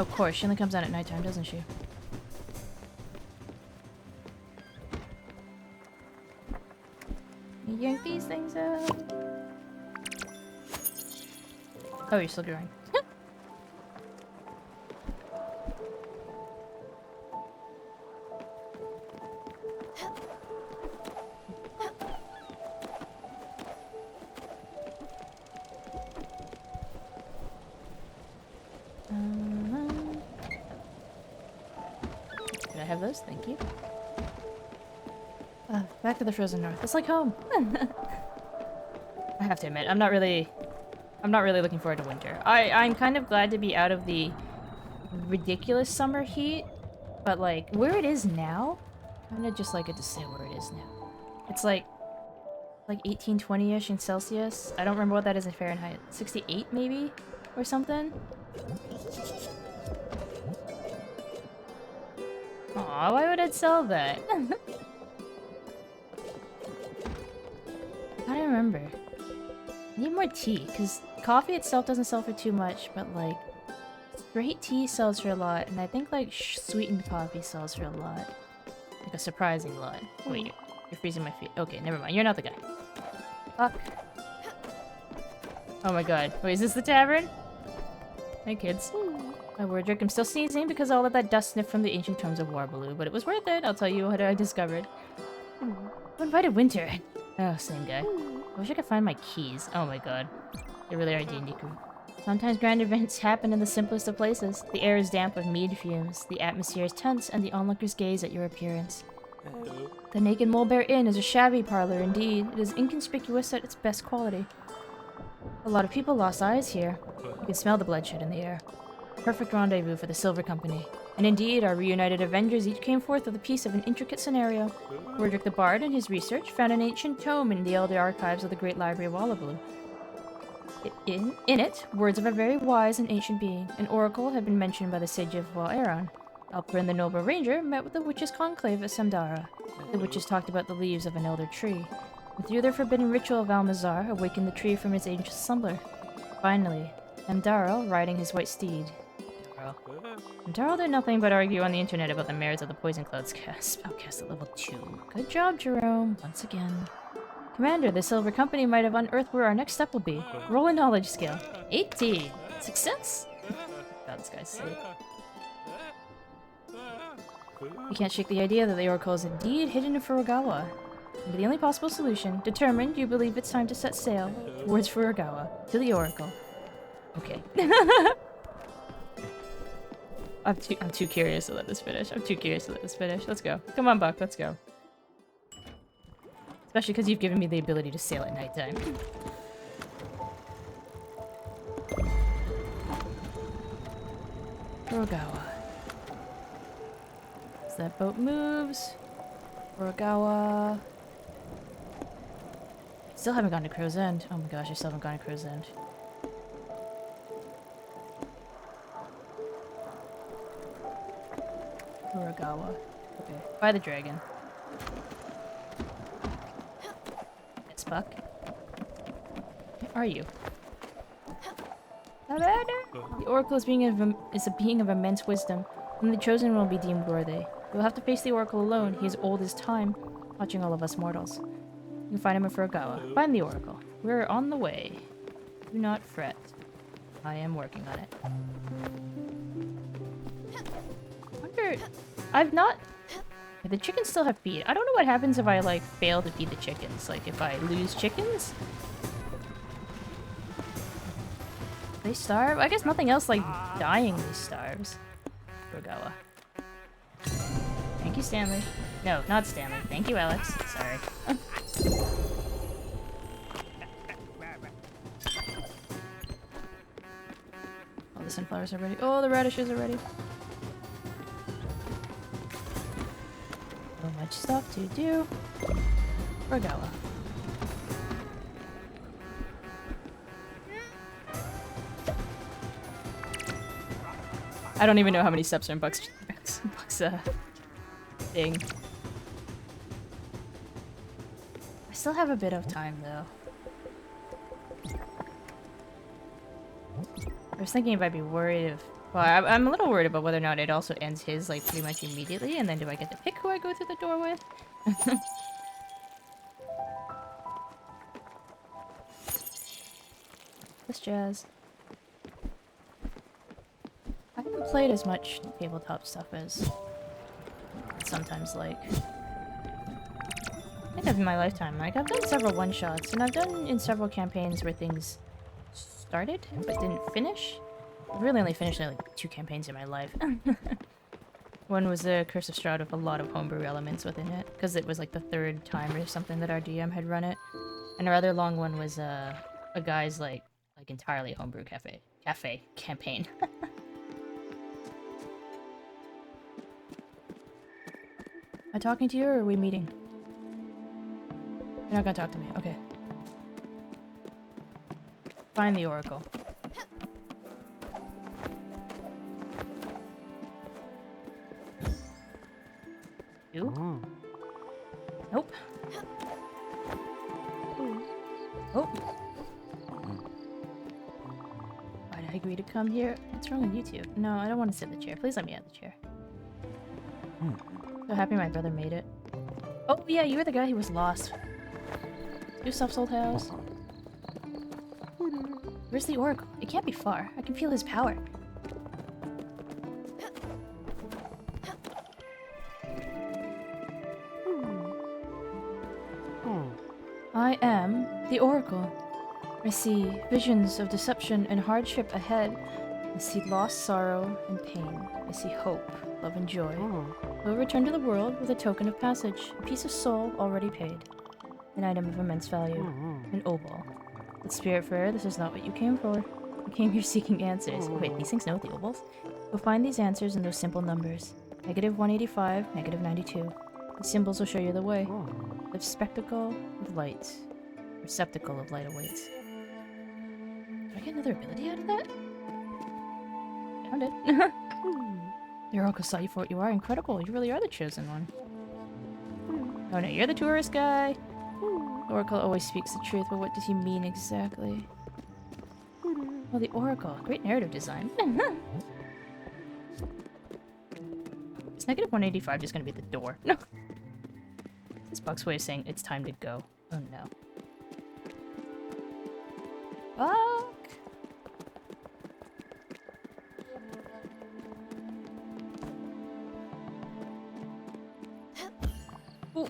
Oh, of course, she only comes out at nighttime, doesn't she? Yank these things out. Oh, you're still growing. Could I have those? Thank you. Back to the frozen north. It's like home. I have to admit, I'm not really looking forward to winter. I'm kind of glad to be out of the ridiculous summer heat, but like where it is now, I'm gonna just like it to say where it is now. It's like 18-20-ish in Celsius. I don't remember what that is in Fahrenheit. 68 maybe? Or something? Aw, why would I sell that? I don't remember. I need more tea, because coffee itself doesn't sell for too much, but like straight tea sells for a lot, and I think like sweetened coffee sells for a lot. Like a surprising lot. Wait, you're freezing my feet. Okay, never mind. You're not the guy. Fuck. Oh my god. Wait, is this the tavern? Hey kids. My Wardrick, I'm still sneezing because of all of that dust sniffed from the ancient tombs of Warbaloo, but it was worth it. I'll tell you what I discovered. Who invited Winter? Oh, same guy. I wish I could find my keys. Oh my god. They really are D&D crew. Sometimes grand events happen in the simplest of places. The air is damp with mead fumes, the atmosphere is tense, and the onlookers gaze at your appearance. The Naked Molebear Inn is a shabby parlor indeed. It is inconspicuous at its best quality. A lot of people lost eyes here. You can smell the bloodshed in the air. Perfect rendezvous for the Silver Company. And indeed, our reunited Avengers each came forth with a piece of an intricate scenario. Wardrick the Bard, in his research, found an ancient tome in the elder archives of the Great Library of Wallablue. In it, words of a very wise and ancient being, an oracle had been mentioned by the Sage of L.Y.K.A.I.O.S. Alper and the Noble Ranger met with the Witches' Conclave at Samdara. The witches talked about the leaves of an elder tree, and through their forbidden ritual of Almazar, awakened the tree from its ancient slumber. Finally, Samdara, riding his white steed. Samdara did nothing but argue on the internet about the merits of the Poison Cloud's spellcast at level 2. Good job, Jerome, once again. Commander, the Silver Company might have unearthed where our next step will be. Roll a knowledge skill. 18! Success! God, this guy's silly. You can't shake the idea that the Oracle is indeed hidden in Furugawa. And the only possible solution, determined, you believe it's time to set sail towards Furugawa, to the Oracle. Okay. I'm too curious to let this finish. Let's go. Come on, Buck, let's go. Especially because you've given me the ability to sail at nighttime. Furugawa. As that boat moves. Furugawa. Still haven't gone to Crow's End. Oh my gosh, I still haven't gone to Crow's End. Furugawa. Okay. By the dragon. Yes, Buck. Where are you? The Oracle is a being of immense wisdom, and the Chosen will be deemed worthy. You will have to face the Oracle alone. He is old as time, watching all of us mortals. You can find him in Furugawa. Find the Oracle. We're on the way. Do not fret. I am working on it. I've not... The chickens still have feet. I don't know what happens if I, like, fail to feed the chickens. Like, if I lose chickens? They starve? I guess nothing else, like, dyingly starves. Furugawa. Thank you, Stanley. No, not Stanley. Thank you, Alex. Sorry. Oh, the sunflowers are ready. Oh, the radishes are ready. So much stuff to do. Furugawa. I don't even know how many steps are in Buck's thing. I still have a bit of time though. I was thinking if I'd be worried if Well, I'm a little worried about whether or not it also ends his, like, pretty much immediately, and then do I get to pick who I go through the door with? This jazz. I haven't played as much tabletop stuff as I'd sometimes like. I think of in my lifetime, like, I've done several one-shots, and I've done in several campaigns where things started, but didn't finish. I've really only finished, like, 2 campaigns in my life. One was the Curse of Strahd with a lot of homebrew elements within it, because it was, like, the 3rd time or something that our DM had run it. And our other long one was, a guy's, like entirely homebrew cafe campaign. Am I talking to you, or are we meeting? You're not gonna talk to me. Okay. Find the Oracle. You? Nope. Oh. Why did I agree to come here? What's wrong with you two? No, I don't want to sit in the chair. Please let me out of the chair. So happy my brother made it. Oh yeah, you were the guy who was lost. Yusuf's old house. Where's the Oracle? It can't be far. I can feel his power. I am the Oracle. I see visions of deception and hardship ahead. I see loss, sorrow, and pain. I see hope, love, and joy. I will return to the world with a token of passage, a piece of soul already paid, an item of immense value, an obol. But Spiritfarer, this is not what you came for. You came here seeking answers. Oh, wait, these things know the obols? You'll find these answers in those simple numbers. -185, -92. The symbols will show you the way. The spectacle of light. Receptacle of light awaits. Do I get another ability out of that? Found it. The Oracle saw you for what you are. Incredible. You really are the chosen one. Oh no, you're the tourist guy. The Oracle always speaks the truth, but what does he mean exactly? Oh, the Oracle. Great narrative design. Is -185 just gonna be the door? No. This Buck's way of saying it's time to go. Oh no. Fuck! Ooh.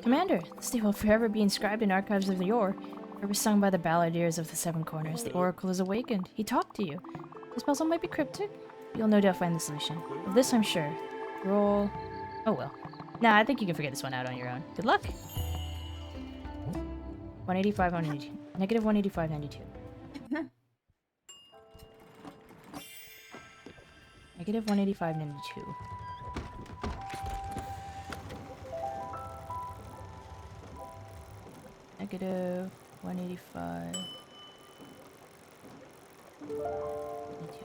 Commander, this day will forever be inscribed in archives of the yore. It was sung by the balladeers of the Seven Corners. The Oracle is awakened. He talked to you. His puzzle might be cryptic. You'll no doubt find the solution. Of this I'm sure. Roll... Oh well. Nah, I think you can figure this one out on your own. Good luck! 185, 192. -185, 92. -185, 92. -185. 92.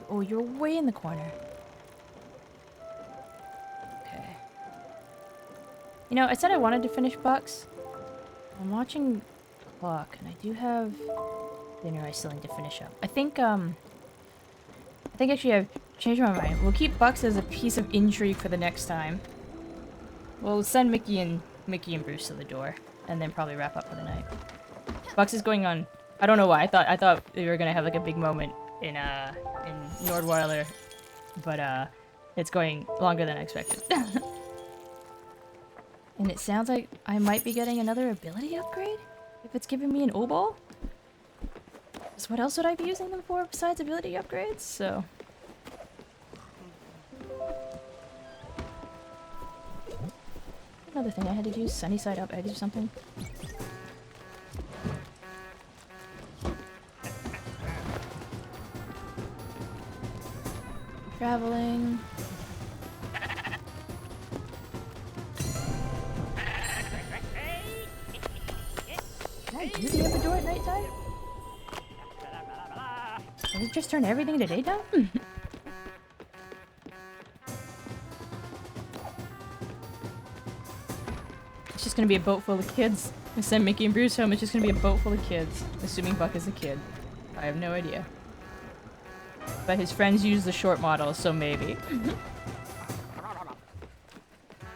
Oh, you're way in the corner. Okay. You know, I said I wanted to finish Bucks. I'm watching the clock, and I do have dinner I still need to finish up. I think actually I've changed my mind. We'll keep Bucks as a piece of intrigue for the next time. We'll send Mickey and Bruce to the door, and then probably wrap up for the night. Bucks is going on. I don't know why. I thought we were gonna have like a big moment in Nordweiler, but it's going longer than I expected. And it sounds like I might be getting another ability upgrade if it's giving me an obol. So what else would I be using them for besides ability upgrades? So. Another thing I had to do, sunny side up eggs or something. Traveling. Can I do the other door at nighttime? Does it just turn everything to daytime? It's just gonna be a boat full of kids. I send Mickey and Bruce home, it's just gonna be a boat full of kids. Assuming Buck is a kid. I have no idea. But his friends use the short model, so maybe.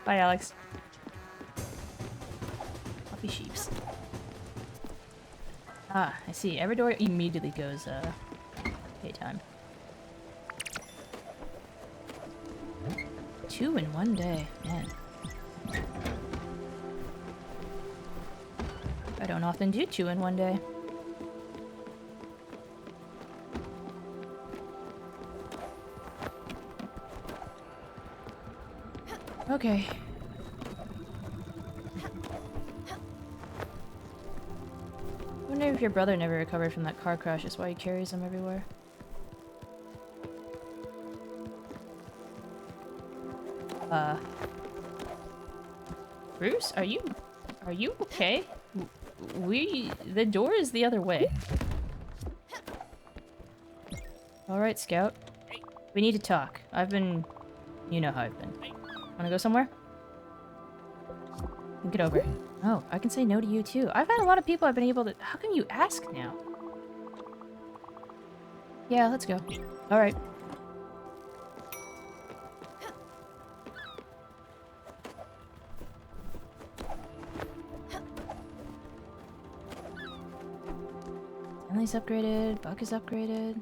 Bye, Alex. Puppy sheeps. Ah, I see. Every door immediately goes, paytime. 2 in one day. Man. I don't often do 2 in one day. Okay. I wonder if your brother never recovered from that car crash is why he carries him everywhere. Bruce, are you okay? The door is the other way. Alright, Scout. We need to talk. You know how I've been. Wanna go somewhere? Think it over. Oh, I can say no to you too. I've had a lot of people I've been able to— How come you ask now? Yeah, let's go. Alright. Emily's upgraded, Buck is upgraded.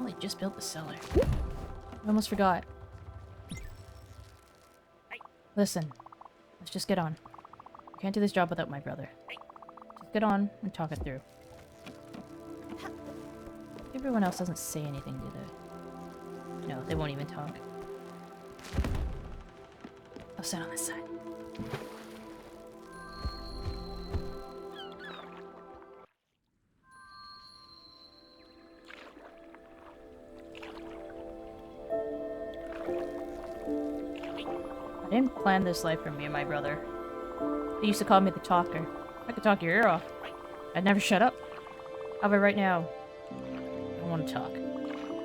Oh, I just built the cellar. I almost forgot. Listen, let's just get on. I can't do this job without my brother. Just get on and talk it through. Everyone else doesn't say anything, do they? No, they won't even talk. I'll sit on this side. I didn't plan this life for me and my brother. They used to call me the talker. I could talk your ear off. I'd never shut up. However, right now, I want to talk.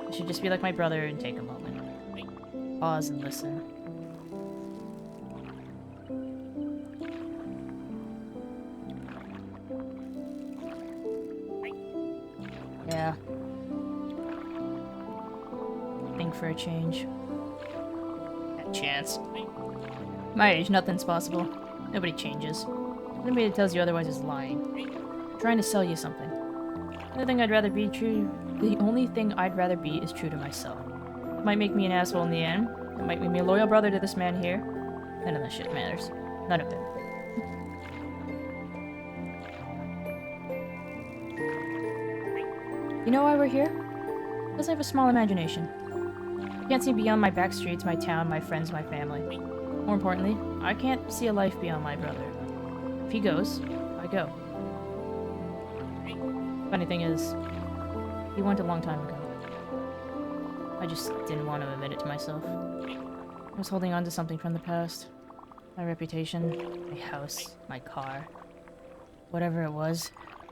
I should just be like my brother and take a moment. Pause and listen. Yeah. Think for a change. That chance. My age, nothing's possible. Nobody changes. Anybody that tells you otherwise is lying. I'm trying to sell you something. The only thing I'd rather be is true to myself. It might make me an asshole in the end. It might make me a loyal brother to this man here. None of that shit matters. None of it. You know why we're here? Because I have a small imagination. I can't see beyond my back streets, my town, my friends, my family. More importantly, I can't see a life beyond my brother. If he goes, I go. Funny thing is, he went a long time ago. I just didn't want to admit it to myself. I was holding on to something from the past. My reputation, my house, my car. Whatever it was.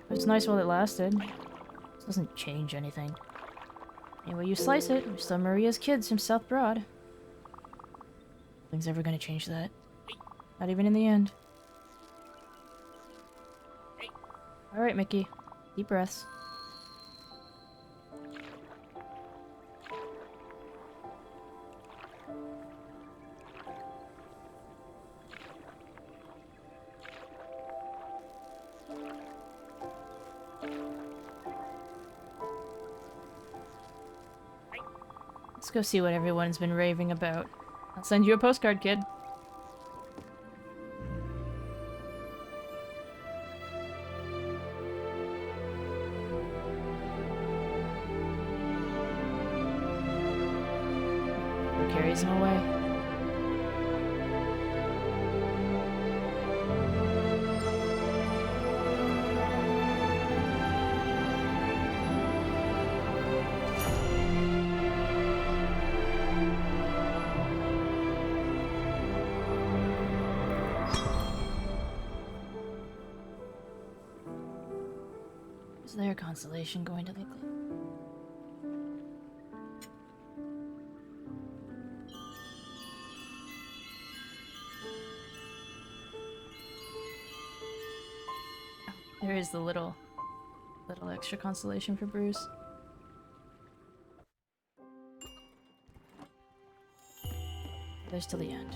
It was nice while it lasted. It doesn't change anything. Anyway you slice it, we're still Maria's kids from South Broad. Nothing's ever gonna change that. Not even in the end. Alright, Mickey. Deep breaths. Let's go see what everyone's been raving about. I'll send you a postcard, kid. Who carries him away? Is their constellation going to look like? There's the little extra constellation for Bruce. There's till the end.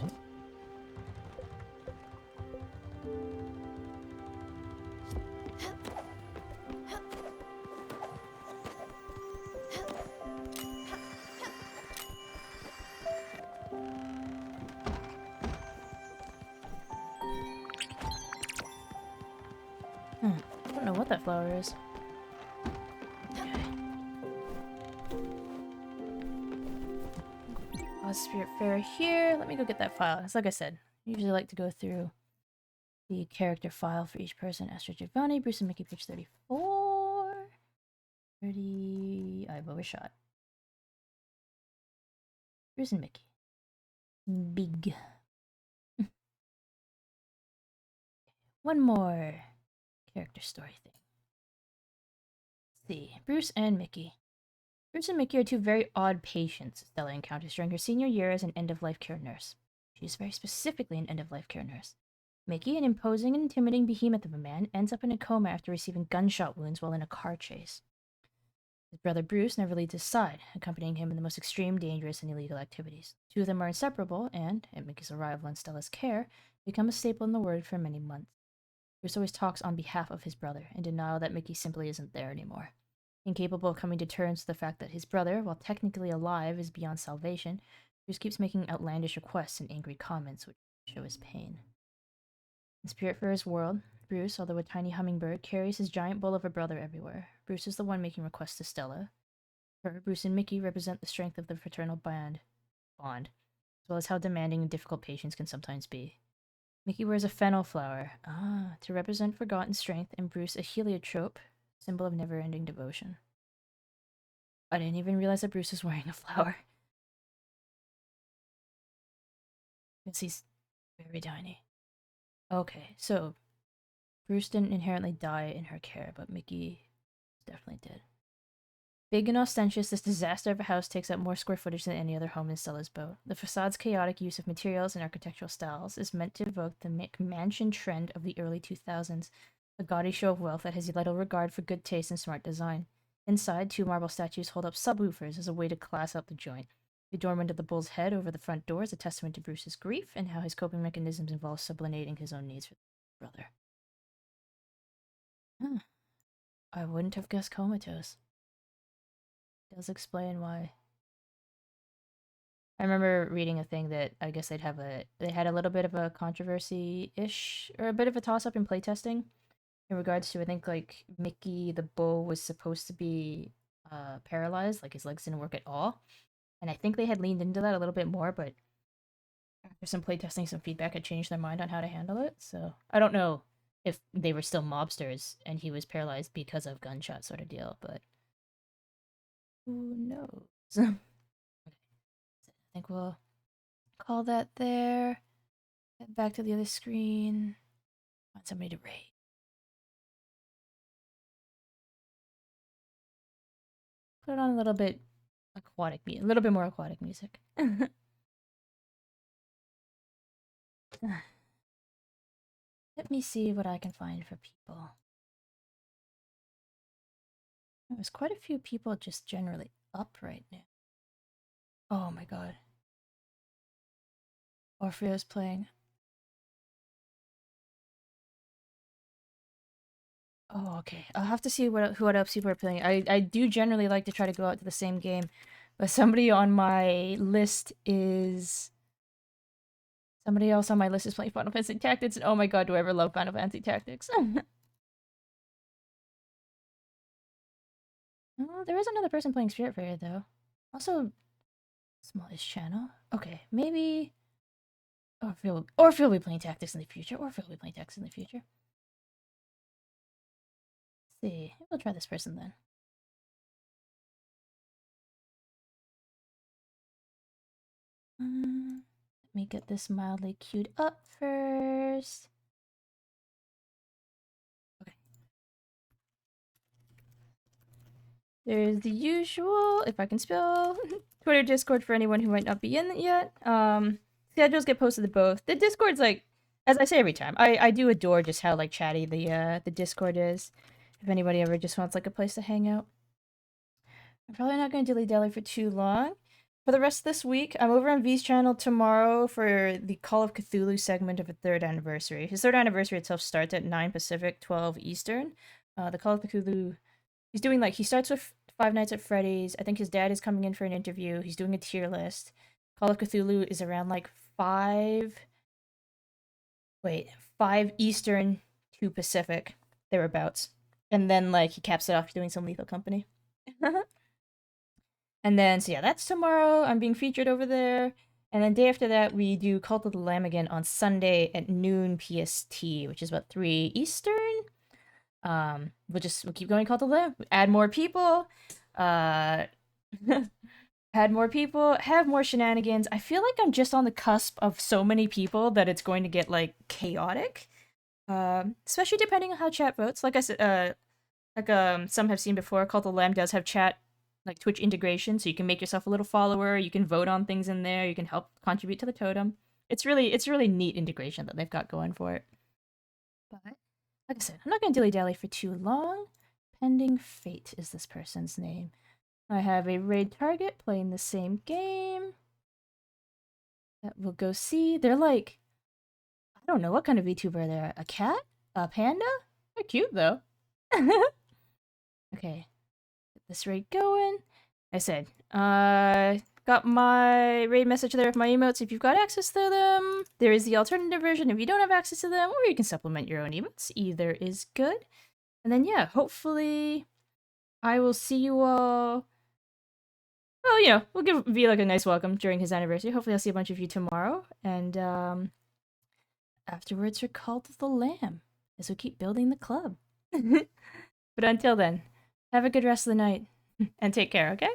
I don't know what that flower is. Spiritfarer here. Let me go get that file. It's like I said, I usually like to go through the character file for each person. Astro Giovanni, Bruce and Mickey, page 34. 30... I've overshot. Bruce and Mickey. Big. One more character story thing. Let's see. Bruce and Mickey. Bruce and Mickey are two very odd patients Stella encounters during her senior year as an end-of-life care nurse. She is very specifically an end-of-life care nurse. Mickey, an imposing and intimidating behemoth of a man, ends up in a coma after receiving gunshot wounds while in a car chase. His brother Bruce never leaves his side, accompanying him in the most extreme, dangerous, and illegal activities. The two of them are inseparable and, at Mickey's arrival in Stella's care, become a staple in the ward for many months. Bruce always talks on behalf of his brother, in denial that Mickey simply isn't there anymore. Incapable of coming to terms with the fact that his brother, while technically alive, is beyond salvation, Bruce keeps making outlandish requests and angry comments which show his pain. In Spiritfarer's world, Bruce, although a tiny hummingbird, carries his giant bull of a brother everywhere. Bruce is the one making requests to Stella. Her, Bruce and Mickey represent the strength of the fraternal bond, as well as how demanding and difficult patients can sometimes be. Mickey wears a fennel flower, to represent forgotten strength, and Bruce a heliotrope, symbol of never-ending devotion. I didn't even realize that Bruce was wearing a flower. Because he's very tiny. Okay, so Bruce didn't inherently die in her care, but Mickey definitely did. Big and ostentatious, this disaster of a house takes up more square footage than any other home in Stella's boat. The facade's chaotic use of materials and architectural styles is meant to evoke the McMansion trend of the early 2000s, a gaudy show of wealth that has little regard for good taste and smart design. Inside, two marble statues hold up subwoofers as a way to class up the joint. The adornment of the bull's head over the front door is a testament to Bruce's grief and how his coping mechanisms involve sublimating his own needs for his brother. I wouldn't have guessed comatose. Does explain why. I remember reading a thing that I guess they had a little bit of a controversy-ish, or a bit of a toss-up in playtesting in regards to, I think, like, Mickey the bull was supposed to be paralyzed, like his legs didn't work at all. And I think they had leaned into that a little bit more, but after some playtesting, some feedback had changed their mind on how to handle it, so I don't know if they were still mobsters and he was paralyzed because of gunshot sort of deal, but who knows? Okay. I think we'll call that there. Head back to the other screen. Find somebody to raid. Put on a little bit aquatic music, a little bit more aquatic music. Let me see what I can find for people. There's quite a few people just generally up right now. Oh my god. Orpheo's playing. Oh, okay. I'll have to see what else people are playing. I do generally like to try to go out to the same game, but somebody on my list is... Somebody else on my list is playing Final Fantasy Tactics, and oh my god, do I ever love Final Fantasy Tactics. Oh, there is another person playing Spiritfarer, though. Also, smallest channel. Okay, maybe... Orpheal will be playing Tactics in the future. Orpheal will be playing Tactics in the future. Let's see. We'll try this person then. Let me get this mildly queued up first. Okay. There's the usual, if I can spell, Twitter, Discord for anyone who might not be in it yet. Schedules get posted to both. The Discord's like, as I say every time, I do adore just how like chatty the Discord is. If anybody ever just wants like a place to hang out. I'm probably not going to dilly-dally for too long. For the rest of this week, I'm over on V's channel tomorrow for the Call of Cthulhu segment of a third anniversary. His third anniversary itself starts at 9 Pacific, 12 Eastern. The Call of Cthulhu, he's doing like, he starts with Five Nights at Freddy's. I think his dad is coming in for an interview. He's doing a tier list. Call of Cthulhu is around like 5, wait, 5 Eastern, 2 Pacific, thereabouts. And then like he caps it off doing some Lethal Company. And then, so yeah, that's tomorrow. I'm being featured over there. And then day after that, we do Cult of the Lamb again on Sunday at noon PST, which is about 3 Eastern. We'll keep going Cult of the Lamb. Add more people. Uh, add more people. Have more shenanigans. I feel like I'm just on the cusp of so many people that it's going to get like chaotic. Especially depending on how chat votes. Like I said, some have seen before, Cult of the Lamb does have chat, like Twitch integration, so you can make yourself a little follower, you can vote on things in there, you can help contribute to the totem. It's really neat integration that they've got going for it. But like I said, I'm not gonna dilly-dally for too long. Pending Fate is this person's name. I have a raid target playing the same game that we'll go see. They're like, I don't know what kind of VTuber they're. A cat? A panda? They're cute though. Okay, get this raid going. I said, got my raid message there with my emotes if you've got access to them. There is the alternative version if you don't have access to them, or you can supplement your own emotes. Either is good. And then, yeah, hopefully I will see you all. Well, you know, we'll give V like a nice welcome during his anniversary. Hopefully I'll see a bunch of you tomorrow. And afterwards, you're called to the lamb as we keep building the club. But until then, have a good rest of the night and take care, okay?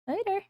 Later.